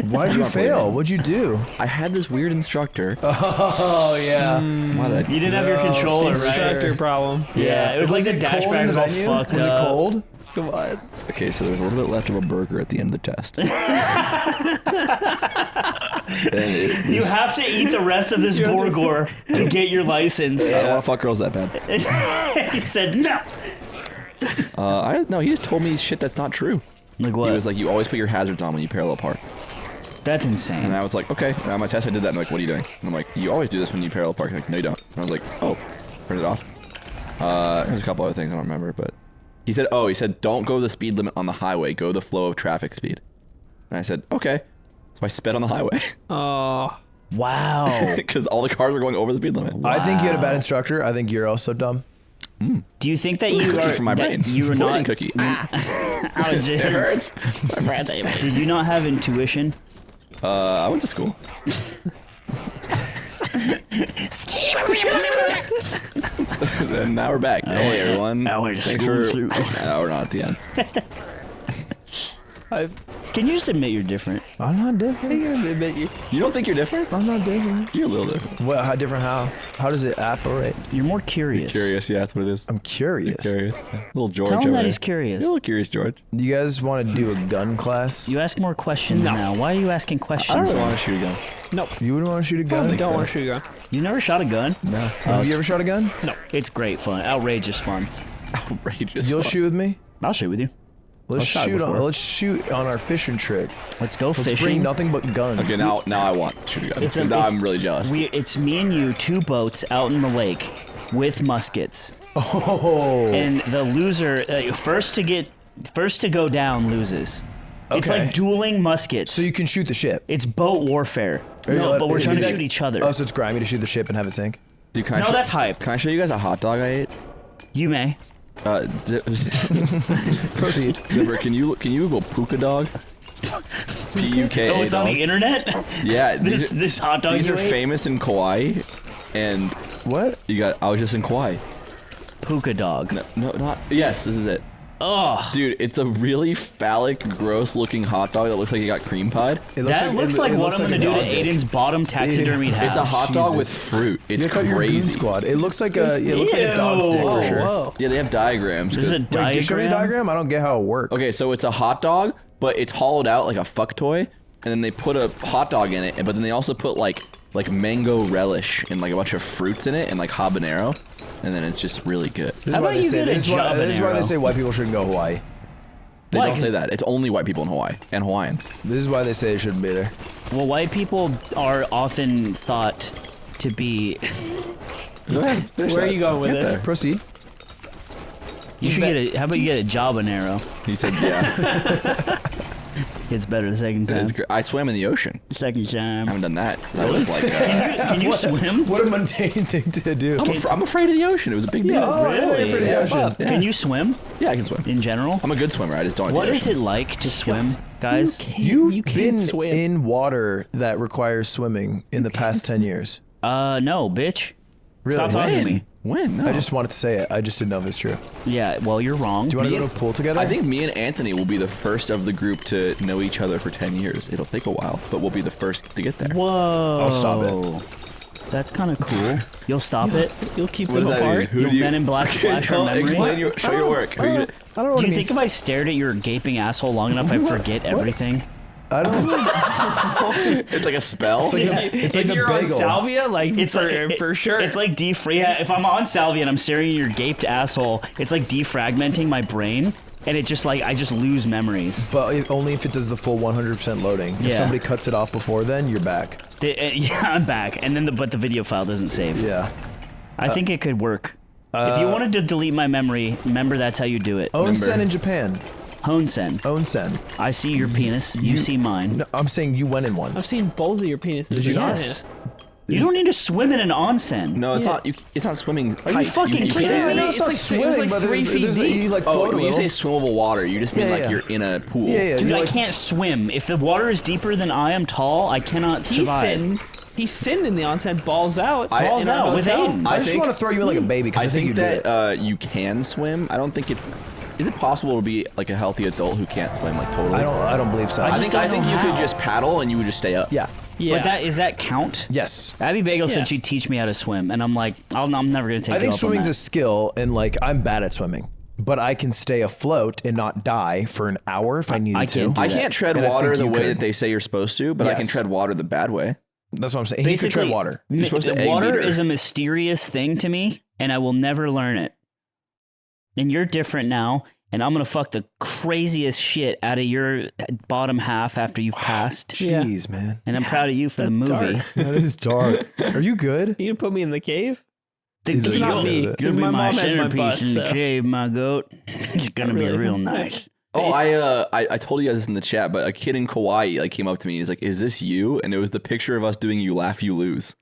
Why did you don't believe fail? it. What'd you do? I had this weird instructor. Oh yeah. Why did I? You didn't have your controller, right? Instructor problem. Yeah, it was like the it dash cold in pad was the all venue? fucked Was up. it cold? Come on. Okay, so there was a little bit left of a burger at the end of the test. And You have to eat the rest of this burger to get your license. I don't want to fuck girls that bad. He said no. I don't know. He just told me shit that's not true. Like what? He was like, you always put your hazards on when you parallel park. That's insane. And I was like, okay. And on my test, I did that. And like, what are you doing? And I'm like, you always do this when you parallel park. Like, no, you don't. And I was like, oh, turn it off. There's a couple other things I don't remember, but he said, don't go the speed limit on the highway. Go the flow of traffic speed. And I said, okay. So I sped on the highway Oh. Wow. because all the cars were going over the speed limit. I think you had a bad instructor. I think you're also dumb. Do you think that you Cookie are from my that brain. you were Poison not cookie. Ouch, It hurts. My friend, Did you not have intuition? I went to school. And now we're back. Hey everyone. Thanks for. No, we're not at the end. Can you just admit you're different? I'm not different. You don't think you're different? I'm not different. You're a little different. Well, how different? How does it operate? You're more curious. Curious, yeah, that's what it is. I'm curious. Curious. Little George Tell him over that there. he's curious. You're a little curious, George. Do you guys want to do a gun class? You ask more questions now. Why are you asking I questions? don't really now? want to shoot a gun. You wouldn't want to shoot a gun? Don't want to shoot a gun. You never shot a gun? No. Have you ever shot a gun? It's great fun. Outrageous fun. Outrageous. You'll shoot with me? I'll shoot with you. Let's shot shoot before. let's shoot on our fishing trip. Let's go Let's bring fishing. nothing but guns. Okay, now I want to shoot a gun. It's now it's- I'm really jealous. It's me and you, 2 boats out in the lake with muskets. Oh. And the loser, first to go down loses. It's Okay. like dueling muskets. So you can shoot the ship. It's boat warfare. No, but we're trying to shoot each other. Oh, so it's grimy to shoot the ship and have it sink? Dude, can I No, show- that's hype. Can I show you guys a hot dog I ate? You may. Proceed. Zipper, can you Google puka dog? P-U-K-A Oh, it's on dog. the internet? Yeah, This hot dog these you are ate? famous in Kauai, and What? I was just in Kauai. Puka dog. No, not. Yes, this is it. Oh, Dude, it's a really phallic, gross-looking hot dog that looks like it got cream pied. It that looks like it what looks I'm like going a to do to dog dick. Aiden's bottom taxidermied half. It's a hot dog with Jesus. fruit. It's You cut your Goon crazy. Squad. It looks like it looks like a dog stick for Ew. sure. Whoa. Yeah, they have diagrams. This is a 'cause- Wait, can you show me a diagram? diagram? I don't get how it works. Okay, so it's a hot dog, but it's hollowed out like a fuck toy, and then they put a hot dog in it, but then they also put like mango relish and like a bunch of fruits in it and like habanero, and then it's just really good. This is How why about they you say get a this is why habanero? they say white people shouldn't go to Hawaii. They Why? don't say 'Cause- that. It's only white people in Hawaii and Hawaiians. This is why they say it shouldn't be there. Well, white people are often thought to be. Go ahead. Where are you going with this? Proceed. You should get a. How about you get a Jabanero? He said, yeah. It's better the second time. It's great. I swam in the ocean. Second I time. haven't done that. I was like, Can you swim? What a mundane thing to do. I'm afraid of the ocean. It was a big deal. Really? for the ocean. Yeah. Can you swim Yeah, I can swim. in general? I'm a good swimmer. I just don't. What is it like to swim guys. You've can't been swim. in water that requires swimming in the past 10 years. No, bitch. Really? Stop talking to me. When? No. I just wanted to say it. I just didn't know if it's true. Yeah, well, you're wrong. Do you want to go to a pool together? I think me and Anthony will be the first of the group to know each other for 10 years. It'll take a while, but we'll be the first to get there. Whoa. I'll stop it. That's kind of cool. You'll stop it? You'll keep What them does that mean? apart. Who You'll do you... Men in Black flash our memory? Explain show your work. I don't know Do what you it think means. if I stared at your gaping asshole long enough, I'd forget everything? I don't. It's like a spell. It's like If the you're on bagel. salvia, like It's for sure. It's like yeah, if I'm on salvia and I'm staring at your gaped asshole, it's like defragmenting my brain, and it just like I just lose memories. But only if it does the full 100% loading. If Yeah. somebody cuts it off before then, you're back. Yeah, I'm back, and then but the video file doesn't save. Yeah. I think it could work. If you wanted to delete my memory, remember that's how you do it. Onsen in Japan. Honsen. Onsen. I see your penis. You see mine. No, I'm saying you went in one. I've seen both of your penises. Did you not? Yes. You don't need to swim in an onsen. No, it's not. It's not swimming. Are you fucking kidding me? No, it's not It's swimming, like but 3 feet you like Oh, float a when you say little. swimmable water, you just mean Yeah, like yeah. you're in a pool. Yeah, yeah. Dude, you're I like- can't swim. If the water is deeper than I am tall, I cannot He survive. sinned. He sinned in the onset. Balls out. Balls in our out with hotel. Aiden. I just want to throw you in like a baby because I I think you think do that it. you can swim. I don't think it. Is it possible to be like a healthy adult who can't swim like totally? I don't believe so. I I just think don't know you how. could just paddle and you would just stay up. Yeah. Yeah. But does that count? Yes. Abby Bagel Yeah. said she'd teach me how to swim, and I'm like, I'm never gonna take. I think you up on swimming's that. a skill, and like I'm bad at swimming, but I can stay afloat and not die for an hour if I needed I to. can't do I that. can't tread And I water think the you way could. that they say you're supposed to, but I can Yes. tread water the bad way. That's what I'm saying. He could tread water. You're supposed to egg water meter. is a mysterious thing to me, and I will never learn it. And you're different now, and I'm gonna fuck the craziest shit out of your bottom half after you've passed. Yeah. Jeez, man. And I'm proud of you for the That's movie. dark. That is dark. Are you good? You gonna put me in the cave? See, It's not me. You're Because gonna my be my mom has my centerpiece bus. in the So. cave, my goat. It's gonna be Really? real nice. Oh, I told you guys this in the chat, but a kid in Kauai like came up to me. He's like, "Is this you?" And it was the picture of us doing "You Laugh, You Lose,"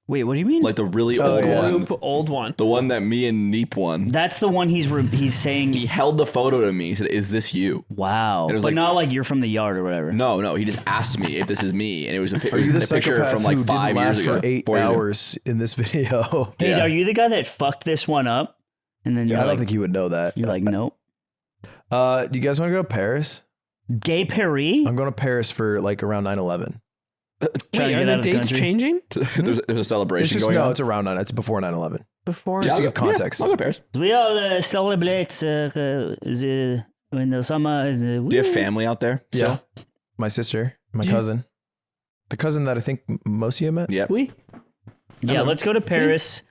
Wait, what do you mean? like the really Oh, old yeah. one, Oop, old one. the one that me and Neep won. That's the one he's saying. He held the photo to me. He said, "Is this you?" Wow, And it was but like- not like you're from the yard or whatever. No. He just asked me if this is me, and it was a, it Are was you the a picture psychopath from like who 5 didn't laugh years ago. for 8 4 years ago. hours in this video? Hey, Yeah. are you the guy that fucked this one up? And then you're I don't like, think he would know that. you're like, nope. Do you guys want to go to Paris? Gay Paris? I'm going to Paris for like around 9/11. Trying Wait, to are get the out of the dates country. changing? there's a celebration It's just going on. it's around 9. It's before 9/11. Before? Just to give context. Yeah, I'll go to Paris. We all celebrate when the summer is. Do you have family out there? Yeah. My sister, my cousin, the cousin that I think most of you met. Yep. Yeah, let's go to Paris.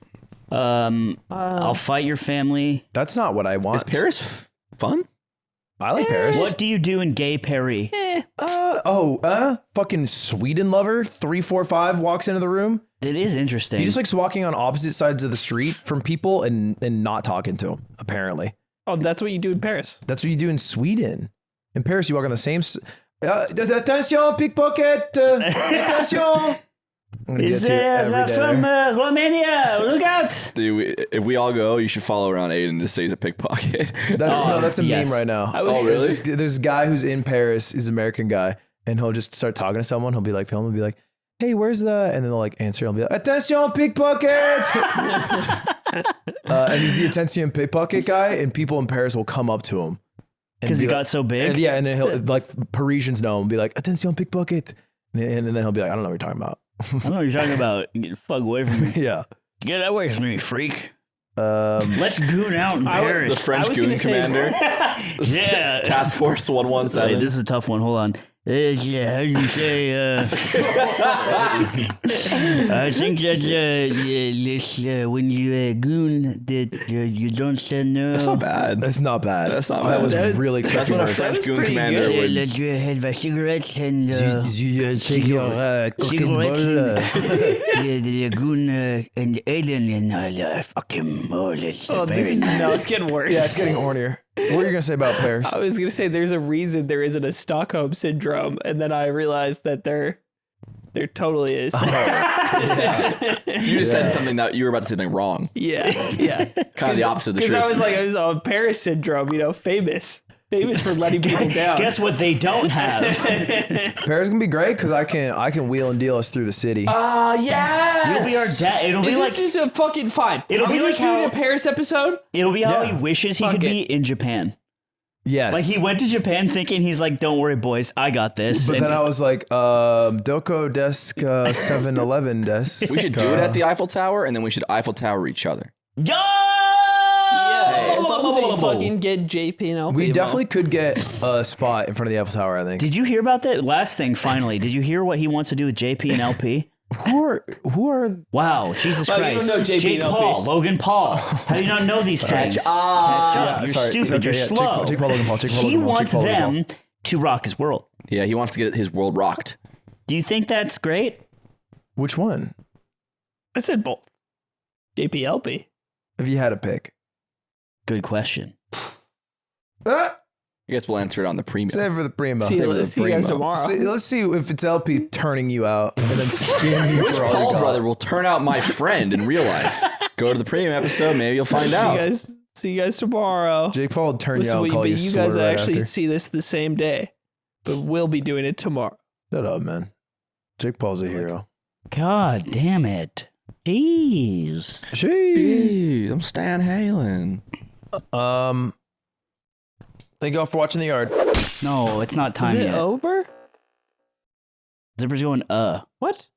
I'll fight your family. That's not what I want. Is Paris fun? I like Paris. What do you do in Gay Paris? Fucking Sweden lover 345 walks into the room. It is interesting. He just likes walking on opposite sides of the street from people and not talking to them. Apparently, Oh, that's what you do in Paris. that's what you do in Sweden. In Paris, you walk on the same. Attention, pickpocket! Attention! I'm gonna Is get to you every day. from Romania? Look out! Dude, if we all go, you should follow around Aiden and just say he's a pickpocket. That's a yes. meme right now. Oh, really? There's a guy who's in Paris. He's an American guy, and he'll just start talking to someone. He'll be like, film, and be like, "Hey, where's the?" And then they'll like answer. He'll be like, "Attention, pickpocket!" And he's the attention pickpocket guy, and people in Paris will come up to him Because he be got like, so big. and and then he'll like Parisians know him, and be like, "Attention, pickpocket," and then he'll be like, "I don't know what you're talking about." I don't know what you're talking about. Get the fuck away from me. Yeah. Get away from me, freak. Let's goon out in The Paris. French I was goon gonna say- commander. Yeah. Task Force Wait, 117. this is a tough one. Hold on. Yeah, how do you say? I think that this, when you goon, that you don't say no. That's not bad. That's not bad. That's not I bad. was That's- really That's expecting what a worse. French was goon pretty commander good. would. Let you have a cigarette and You take your cooking cigarette bottle. the goon and alien and fucking that's Oh, this is no, it's getting worse. Yeah, it's getting hornier. What are you gonna say about Paris? I was gonna say there's a reason there isn't a Stockholm syndrome, and then I realized that there totally is. You just said something that you were about to say something wrong. yeah. Kind of the opposite of the Because truth. I was on Paris syndrome, famous. famous for letting people down. Guess what they don't have? Paris gonna be great because I can wheel and deal us through the city. Yes. You'll be our dad. It'll be like just a fucking fine. It'll Are be we like just doing how- a Paris episode? It'll be how Yeah. he wishes he could be in Japan. Yes. Like he went to Japan thinking he's like, don't worry, boys, I got this. But And then I was like, Doko desk 7-Eleven desk. We should do it at the Eiffel Tower, and then we should Eiffel Tower each other. Yo! Yeah. As long as they fucking get JP and LP. We definitely could get a spot in front of the Eiffel Tower, I think. Did you hear about that? Last thing, finally. Did you hear what he wants to do with JP and LP? Who are Wow, Jesus Like, you Christ. don't know JP Jake and LP. Paul, Logan Paul. How do you not know these things? Catch up. You're stupid. You're slow. Jake Paul, Logan Paul, Jake Paul, He Logan Paul, wants Jake Paul, Logan them to rock his world. Yeah, he wants to get his world rocked. Do you think that's great? Which one? I said both. JP, LP. If you had to pick. Good question. I guess we'll answer it on the premium. Save for the primo. See you guys tomorrow. Let's see if it's LP turning you out and then skinning you Which for all Paul you got. brother will turn out my friend in real life? Go to the premium episode, maybe you'll find out. See you guys tomorrow. Jake Paul will turn you out and Listen, call but you you slur guys right actually after. see this the same day, but we'll be doing it tomorrow. Shut up, man. Jake Paul's a hero. God damn it. Jeez. Jeez, I'm Stan Halen. Thank y'all for watching The Yard. No, it's not time Is it yet. over? Zipper's going, What?